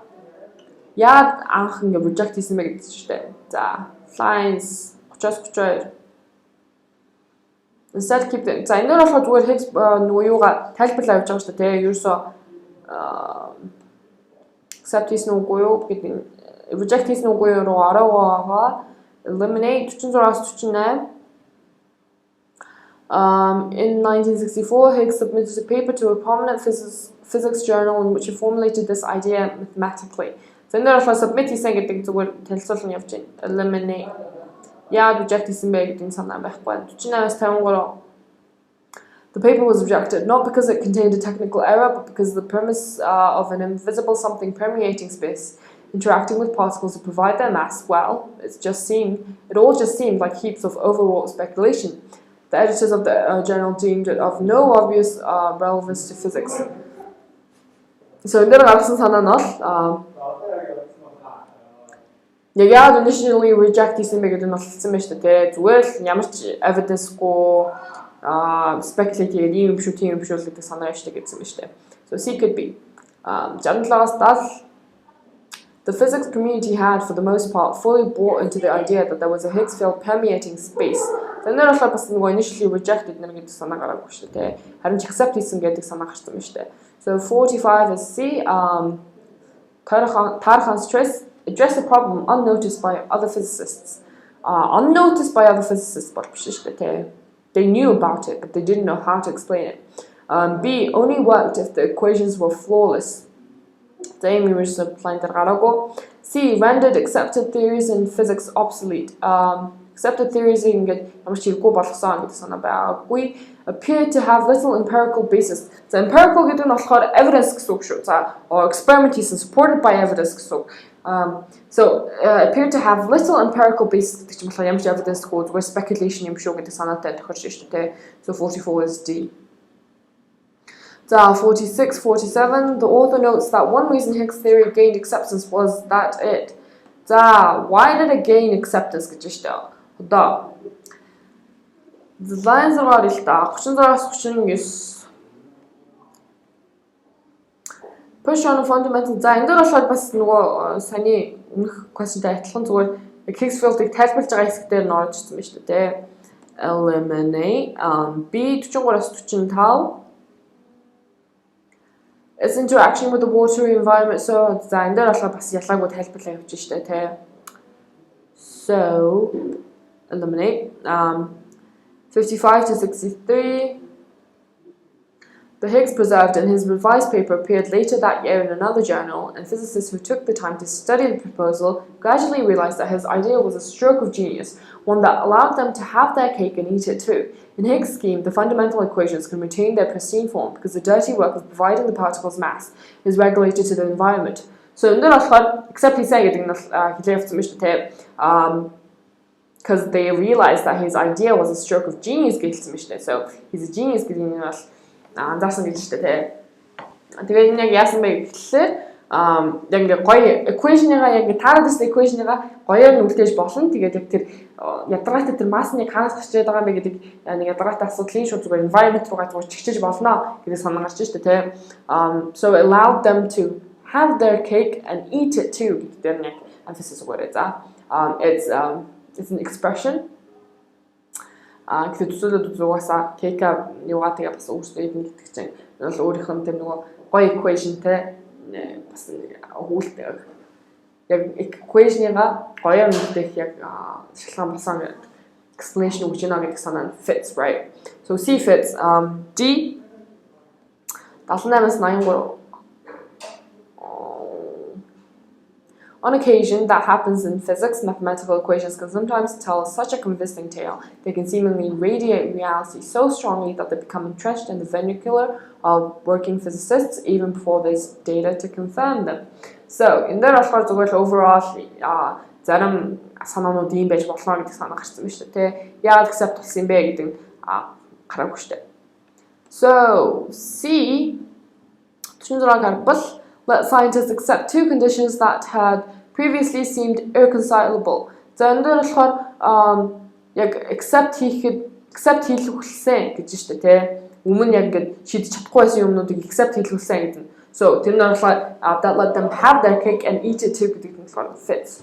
яг анх ингэ reject хийсэн мэ гэдэг шүү дээ. За science 30-32 Instead keep the за энэ нь болохоор зүгээр Higgs нөгөө юугаа тайлбарлаа явж байгаа шүү дээ. Ерөөсөө accept хийсэн үгүй юу гэдэг reject хийсэн үгүй юу руу ороо eliminate 46-48 In 1964, Higgs submitted a paper to a prominent physics journal in which he formulated this idea mathematically. So, энэ болохоор submit хийсэн гэдэг зүгээр танилцуулна явж байна. Eliminate. Яагаад reject хийсэн бэ гэдэг санаа байхгүй. 48-53. The paper was rejected not because it contained a technical error, but because the premise of an invisible something permeating space, interacting with particles to provide their mass, well, it all just seemed like heaps of overwrought speculation. The editors of the journal deemed it of no obvious relevance to physics. So, in the garсан санаа нь бол яг initially reject хийсэн бэ гэдэг нь болсон байна шүү дээ. Зүгээр л ямар ч evidence-гүй speculate хийгээд ийм юм шүү тийм юм шүү гэдэг санаа явж байгаа гэсэн байна шүү дээ. So, C could be 67-70 The physics community had, for the most part, fully bought into the idea that there was a Higgs field permeating space. So, энэ болохоор бас нөгөө initially rejected гэдэг санаа гараагүй шүү дээ. Харин ч accept хийсэн гэдэг санаа гарсан байна шүү дээ. So 45 is C. Tarkhan stress address the problem unnoticed by other physicists. Unnoticed by other physicists, but they knew about it, but they didn't know how to explain it. B only worked if the equations were flawless. C rendered accepted theories in physics obsolete. Accepted theories appear to have little empirical basis. So empirical гэдэг нь болохоор evidence гэсэн үг шүү. За or experiment is supported by evidence гэсэн үг. So appear to have little empirical basis гэдэг чинь болохоор ямар ч evidence гэгүй зүгээр speculation юм шүү гэдэг санаатай тохирч шүү дээ. So 44 is D. So 46, 47, the author notes that one reason Higgs theory gained acceptance was that it. So why did it gain acceptance гэж шүү дээ. The lines are il ta 36-39 Push on a fundamental за энэ дээр болохоор бас нөгөө саяны өмнөх questionтай адилхан зүгээр Higgs field-ыг тайлбарлаж байгаа хэсэг дээр нь орж ирсэн байна шүү дээ. Eliminate B 43-45 Its interaction with the watery environment. So за энэ дээр болохоор бас ялгаагүй тайлбарлаа явж шүү дээ. So eliminate 55 to 63 The Higgs preserved in his revised paper appeared later that year in another journal, and physicists who took the time to study the proposal gradually realized that his idea was a stroke of genius, one that allowed them to have their cake and eat it too. In Higgs' scheme, the fundamental equations can retain their pristine form because the dirty work of providing the particle's mass is regulated to the environment. So, except he's saying because they realized that his idea was a stroke of genius. So, he's a genius. Анзаарсан гэж штэ тий. Тэгээд энэ яг яасан бэ гэхэлээ яг ингээ гоё equation-ыгаа яг ингээ таарад байсан equation-ыгаа гоёор нүлтээж болно. Тэгээд яг тэр ядаргаатай тэр массныг хаанаас гарч ирээд байгаа юм бэ гэдэг нэг ядаргаатай асуудлын шууд зүгээр environment руугаа зүгээр чигчиж болно гэдэг санаа гарч штэ тий. So allowed them to have their cake and eat it too гэдэг нь яг emphasis өгөөрэй за. It's an expression. Гэтэл төсөөлөд зугаасаа кейка юугаа тэгээ бас өөртөө идэх гэдэг чинь энэ бол өөрийнх нь тэр нөгөө гоё equation-тэй бас өгүүлэлт яг equation-га гоё мэдэх яг шалган болсон explanation өгч яана гэдэг санаа fits right. So C fits. D 78-аас 83. On occasion, that happens in physics, mathematical equations can sometimes tell such a convincing tale. They can seemingly radiate reality so strongly that they become entrenched in the vernacular of working physicists even before there's data to confirm them. So, in there overall, зарим санаанууд ийм байж болно гэдэг санаа гарсан байна шүү дээ. Яагаад accept болсон юм бэ гэдэг нь хараагүй шүү дээ. So, C 46 гарбал let scientists accept two conditions that had previously seemed irreconcilable. За энэ дээр болохоор яг accept хийх хүлсэн гэж штэ тий. Өмнө яг ингэж шийдэж чадахгүй байсан юмнуудыг accept хийх хүлсэн гэдэг нь. So тэр нь болохоор that let them have their cake and eat it too гэдэг нь болохоор fits.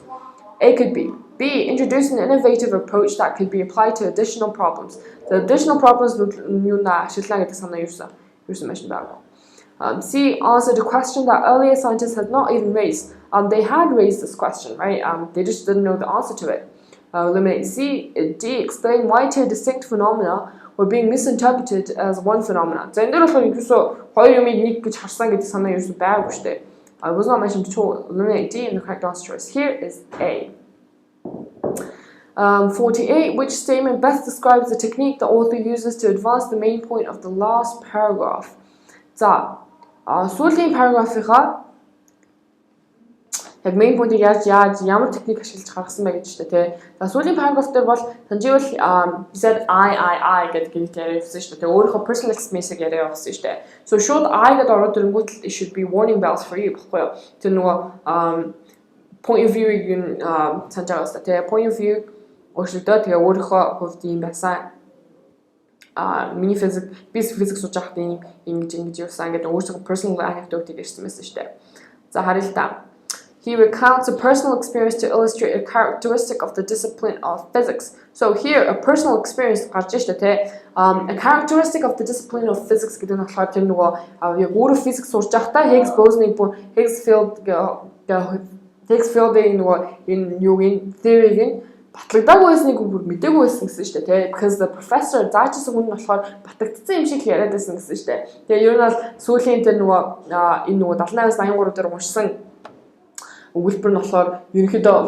A could be. B, introduce an innovative approach that could be applied to additional problems. The additional problems юу на ашиглаа гэдэг санаа юусан mention байгаа. C, answer the question that earlier scientists had not even raised. They had raised this question, right? They just didn't know the answer to it. Eliminate C. D, explain why two distinct phenomena were being misinterpreted as one phenomenon. So, энэ болохоор юусоо хоёр юмыг нэг гэж харсан гэдэг санаа юусоо байгаагүй шүү дээ. I was not mentioned at all. Eliminate D, and the correct answer choice here is A. 48. Which statement best describes the technique the author uses to advance the main point of the last paragraph? За, сүүлийн параграфынхаа яг main point-ийг ямар техник ашиглаж гаргасан бэ гэж штэ тий. За сүүлийн параграф дээр бол танживэл said I гэдэг яриа явуулсан штэ. Тэгээ өөрийнхөө personal experience-ийг яриа явуулсан штэ. So шууд I гэдэг ороод ирэнгүүт it should be warning bells for you баггүй юу. Тэр нөгөө point of view-ийг санаж байгаа штэ тий. Point of view өөрчлөлтөө тэгээ өөрийнхөө хувьд юм байсан миний physics сууж байхад ингэж явсан гэдэг өөрсдөө personal anecdote-ийг ярьсан байсан шүү дээ. За харъя л та. He recounts a personal experience to illustrate a characteristic of the discipline of physics. So here a personal experience гарч штэ те. A characteristic of the discipline of physics гэдэг нь болохоор тэр нөгөө яг өөрөө physics сууж байхдаа Higgs field-ийн нөгөө энэ юугийн theory-г нь батлагдаагүй байсныг бүр мэдээгүй байсан гэсэн шүү дээ тий. Because the professor заачсан хүн нь болохоор батлагдсан юм шиг яриад байсан гэсэн шүү дээ. Тэгээ ер нь бол сүүлийн тэр нөгөө энэ нөгөө 78-83 дээр уншсан өгүүлбэр нь болохоор ерөнхийдөө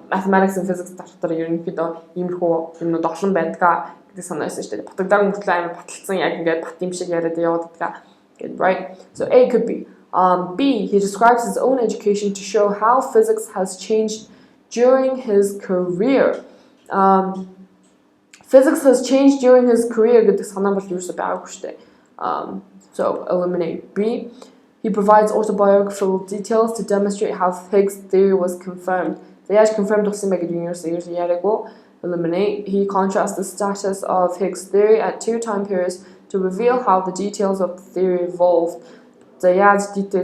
mathematics and physics дотор ерөнхийдөө иймэрхүү юмнууд олон байдаг гэдэг санаа байсан шүү дээ. Батлагдаагүй мөртлөө амар батлагдсан яг ингээд бат юм шиг яриад яваад байгаа. Right? So A could be. B, he describes his own education to show how physics has changed during his career. Physics has changed during his career гэдэг санаа бол юусоо байгаагүй шүү дээ. So eliminate B. He provides autobiographical details to demonstrate how Higgs' theory was confirmed. So яаж confirmed болсон бэ гэдэг юусоо яриагүй. Eliminate. He contrasts the status of Higgs' theory at two time periods to reveal how the details of the theory evolved. So яаж detail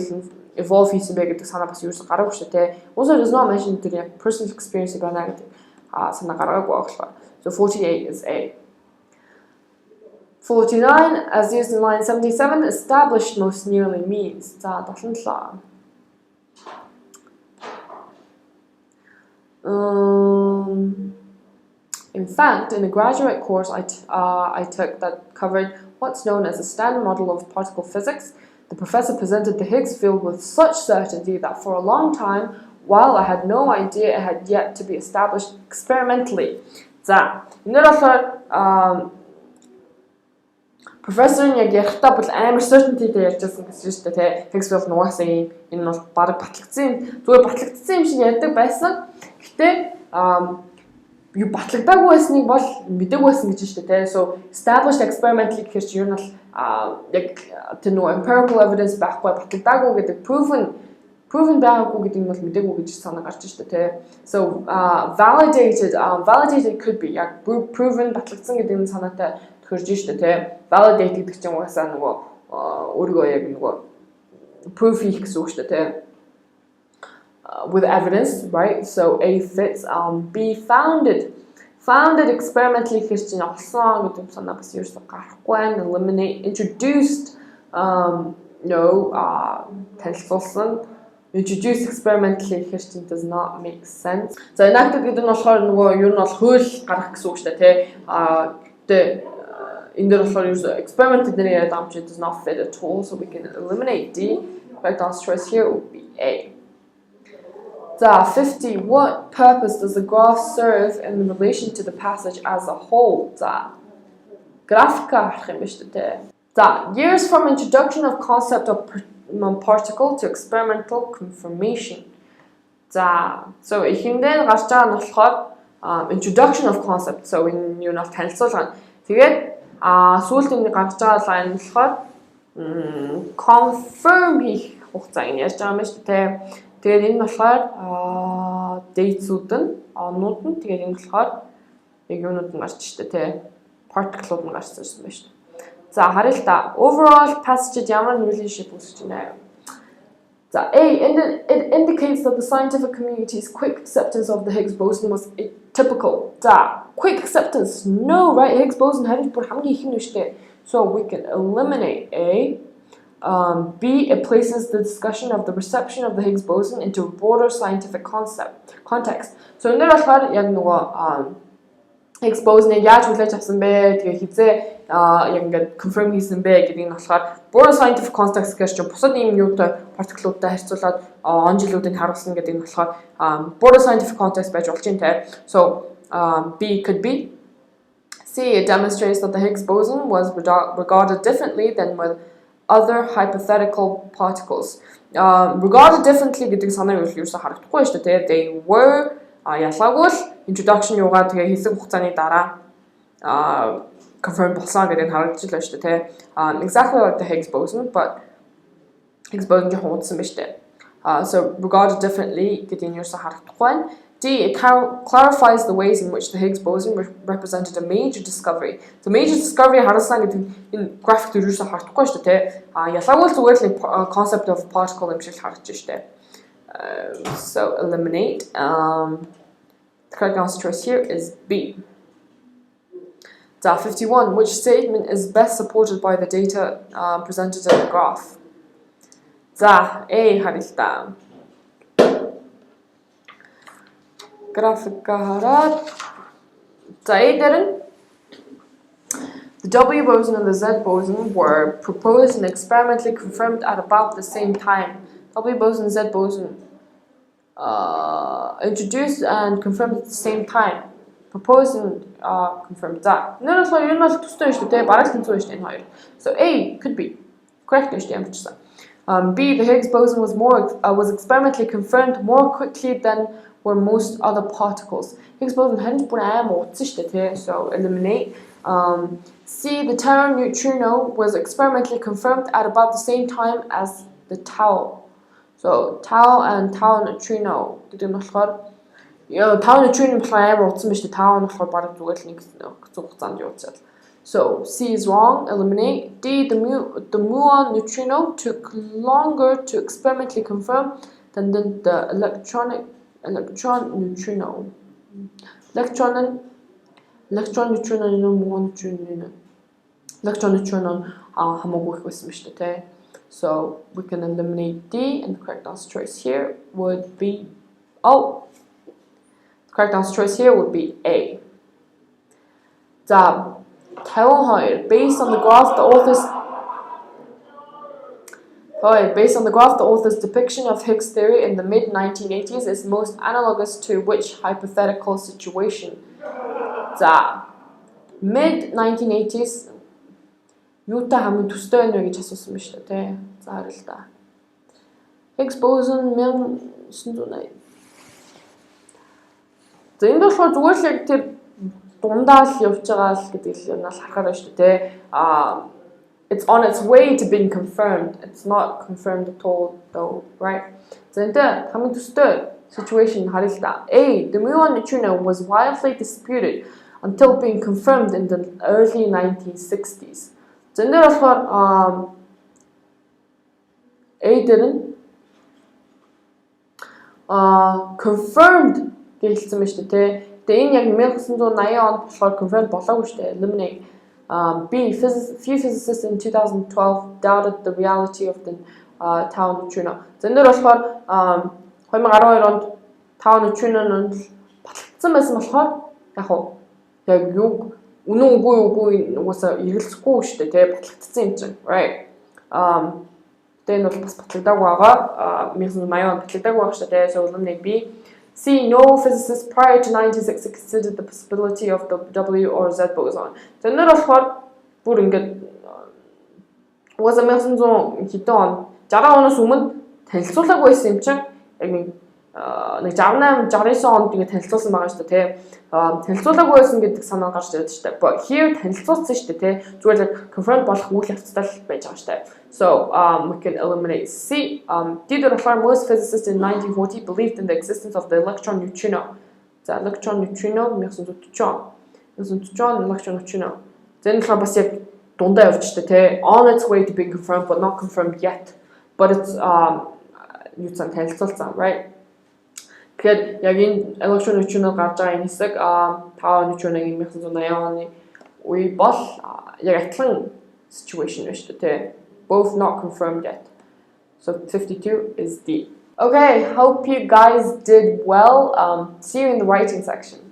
evolve хийсэн бэ гэдэг санаа бас юусоо гараагүй шүү дээ. Also does not mention the personal experience байна гэдэг санаа гаргаагүй болохоор. So 48 is A. 49, as used in line 77, established most nearly means. За 77. In fact, in a graduate course I took that covered what's known as a standard model of particle physics. The professor presented the Higgs field with such certainty that for a long time, while I had no idea it had yet to be established experimentally. За, энэ болохоор профессор нь яг ярихдаа бол амар certainty дээр ярьжсэн гэсэн шүү дээ, тэ. Higgs field нугасаа юм. Энэ нь бол бараг батлагдсан. Зүгээр батлагдсан юм шиг ярьдаг байсан. Гэтэ юу батлагдаагүй байсныг бол мэдээгүй байсан гэж шүү дээ, тэ. So established experimentally гэхэр чинь юу нь бол яг тэр нөгөө empirical evidence байхгүй батлагдаагүй гэдэг proven байгаагүй гэдэг нь бол мэдээгүй гэж санаа гарч шүү дээ, тэ. So validated could be яг proven батлагдсан гэдэг нь санаатай тохирж шүү дээ, тэ. Validate гэдэг чинь угаасаа нөгөө өөрийгөө яг нөгөө proof хийх гэсэн үг шүү дээ, тэ. With evidence, right? So A fits. B founded experimentally гэхэр чинь олсон гэдэг санаа бас ерөөсөө гарахгүй байна. Eliminate, introduced, танилцуулсан. Introduced experimentally гэхэр чинь does not make sense. За enacted гэдэг нь болохоор нөгөө юу нь бол хууль гаргах гэсэн үг шүү дээ, тэ. Тэгээ энэ дээр болохоор ерөөсөө experiment дээр яриад байгаа юм чи does not fit at all, so we can eliminate D. Correct answer choice here would be A. So 50. What purpose does the graph serve in relation to the passage as a whole? Years from introduction of concept of particle to experimental confirmation. So ихэндээ гарч байгаа нь болохоор introduction of concept. So энэ юу нэг танилцуулга. Тэгээд сүүлд энэ гарч байгаа line нь болохоор confirm хийх хугацааг нь ярьж байгаа юм шүү дээ. Тэгээд энэ нь болохоор dates-ууд нь, онууд нь, тэгээд энэ болохоор яг юунууд нь гарч штэ, тэ. Particle-ууд нь гарсан юм байна шүү дээ. За харъя л та. Overall passage-д ямар relationship үүсэж байна? За A, it indicates that the scientific community's quick acceptance of the Higgs boson was typical. За quick acceptance. No, right? Higgs boson харин бүр хамгийн их нь шүү дээ. So we can eliminate A. B, it places the discussion of the reception of the Higgs boson into a broader scientific context. So энэ болохоор яг нөгөө Higgs boson-ыг яаж хүлээж авсан бэ? Тэгээ хизээ яг ингээд confirm хийсэн бэ гэдэг нь болохоор broader scientific context гэж чинь бусад ийм юутай particle-уудтай харьцуулаад он жилүүдийг харуулсан гэдэг нь болохоор broader scientific context байж болж юм те. So B could be. C, it demonstrates that the Higgs boson was regarded differently than with other hypothetical particles. Regarded differently гэдэг санаа юу ерөөсө харагдахгүй шүү дээ. They were ялгаагүй л introduction юугаа тэгээ хэсэг хугацааны дараа confirm болсон гэдэг нь харагдаж байна шүү дээ. Exactly like the Higgs boson, but Higgs boson жоохон удсан байна шүү дээ. So regarded differently гэдэг нь ерөөсө харагдахгүй байна. D, it clarifies the ways in which the Higgs boson represented a major discovery. The major discovery харуулсан гэдэг энэ graphic дээр юусаа харагдахгүй шүү дээ. Ялгаагүй л зүгээр л concept of particle юм шиг харагдаж шүү дээ. So eliminate. The correct answer choice here is B. 51. Which statement is best supported by the data presented in the graph? A харилта. Графика хараад. A дээр the W boson and the Z boson were proposed and experimentally confirmed at about the same time. W boson and Z boson introduced and confirmed at the same time. Proposed and confirmed that. No, you're not too sure. So A could be correct. B, the Higgs boson was experimentally confirmed more quickly than were most other particles. Higgs boson hadn't put so eliminate. C, the tau neutrino was experimentally confirmed at about the same time as the tau. So tau and tau neutrino. Tau neutrino So C is wrong. Eliminate. D, the muon neutrino took longer to experimentally confirm than the electron neutrino. Electron neutrino muon neutrino. Electron neutrino хамаагүй их байсан шүү дээ. So we can eliminate D, and the correct answer choice here would be the correct answer choice here would be A. 개원허일. Based on the graph, the author's depiction of Higgs theory in the mid-1980s is most analogous to which hypothetical situation? 자, mid-1980s юутай хамгийн төстэй байна вэ гэж асуусан байна шүү дээ. За харъя. Higgs boson 1980. За энд болохоор зүгээр л яг тэр дундаа л явж байгаа л гэдэг л юм аа харахаар байна шүү дээ. It's on its way to being confirmed. It's not confirmed at all though, right? За энэ хамгийн төстэй situation харъя л да. A. The muon neutrino was wildly disputed until being confirmed in the early 1960s. За энэ болохоор A дээр confirmed гэж хэлсэн байна шүү дээ. Тэгээ энэ яг 1980 онд болохоор confirmed болоогүй шүү дээ. Eliminate. B. Few physicists in 2012 doubted the reality of the tau neutrino. За энэ болохоор 2012 онд tau neutrino-нд батлагдсан байсан болохоор яг юу үнэн үгүй угаасаа эргэлзэхгүй шүү дээ, тий батлагдсан юм чинь, right? Тэгээ нь бол бас батлагдаагүй байгаа. 1980 онд батлагдаагүй байгаа шүү дээ. So eliminate B. C. No physicist prior to 1960 considered the possibility of the W or Z boson. За энэ болохоор бүр ингээд угаасаа 1900 хэдэн он 60 оноос өмнө танилцуулаагүй байсан юм чинь яг нэг 68 69 онд ингээд танилцуулсан байгаа шүү дээ, тий. Танилцуулаагүй байсан гэдэг санаа гарч ирээд шүү дээ. But here танилцуулсан шүү дээ, тий. Зүгээр л confirmed болох үйл явцтай л байж байгаа шүү дээ. So we can eliminate C. D. Most physicists in 1940 believed in the existence of the electron neutrino. За electron neutrino 1940 electron neutrino. Then бас яг дундаа явж штэ тий. On its way to being confirmed but not confirmed yet. But it's юуцан танилцуулсан, right? Тэгэхээр яг энэ electron neutrino гарч байгаа энэ хэсэг tau neutrino-гийн 1980 оны үе бол яг адилхан situation байна шүү дээ тий. Both not confirmed yet. So 52 is D. Okay, hope you guys did well. See you in the writing section.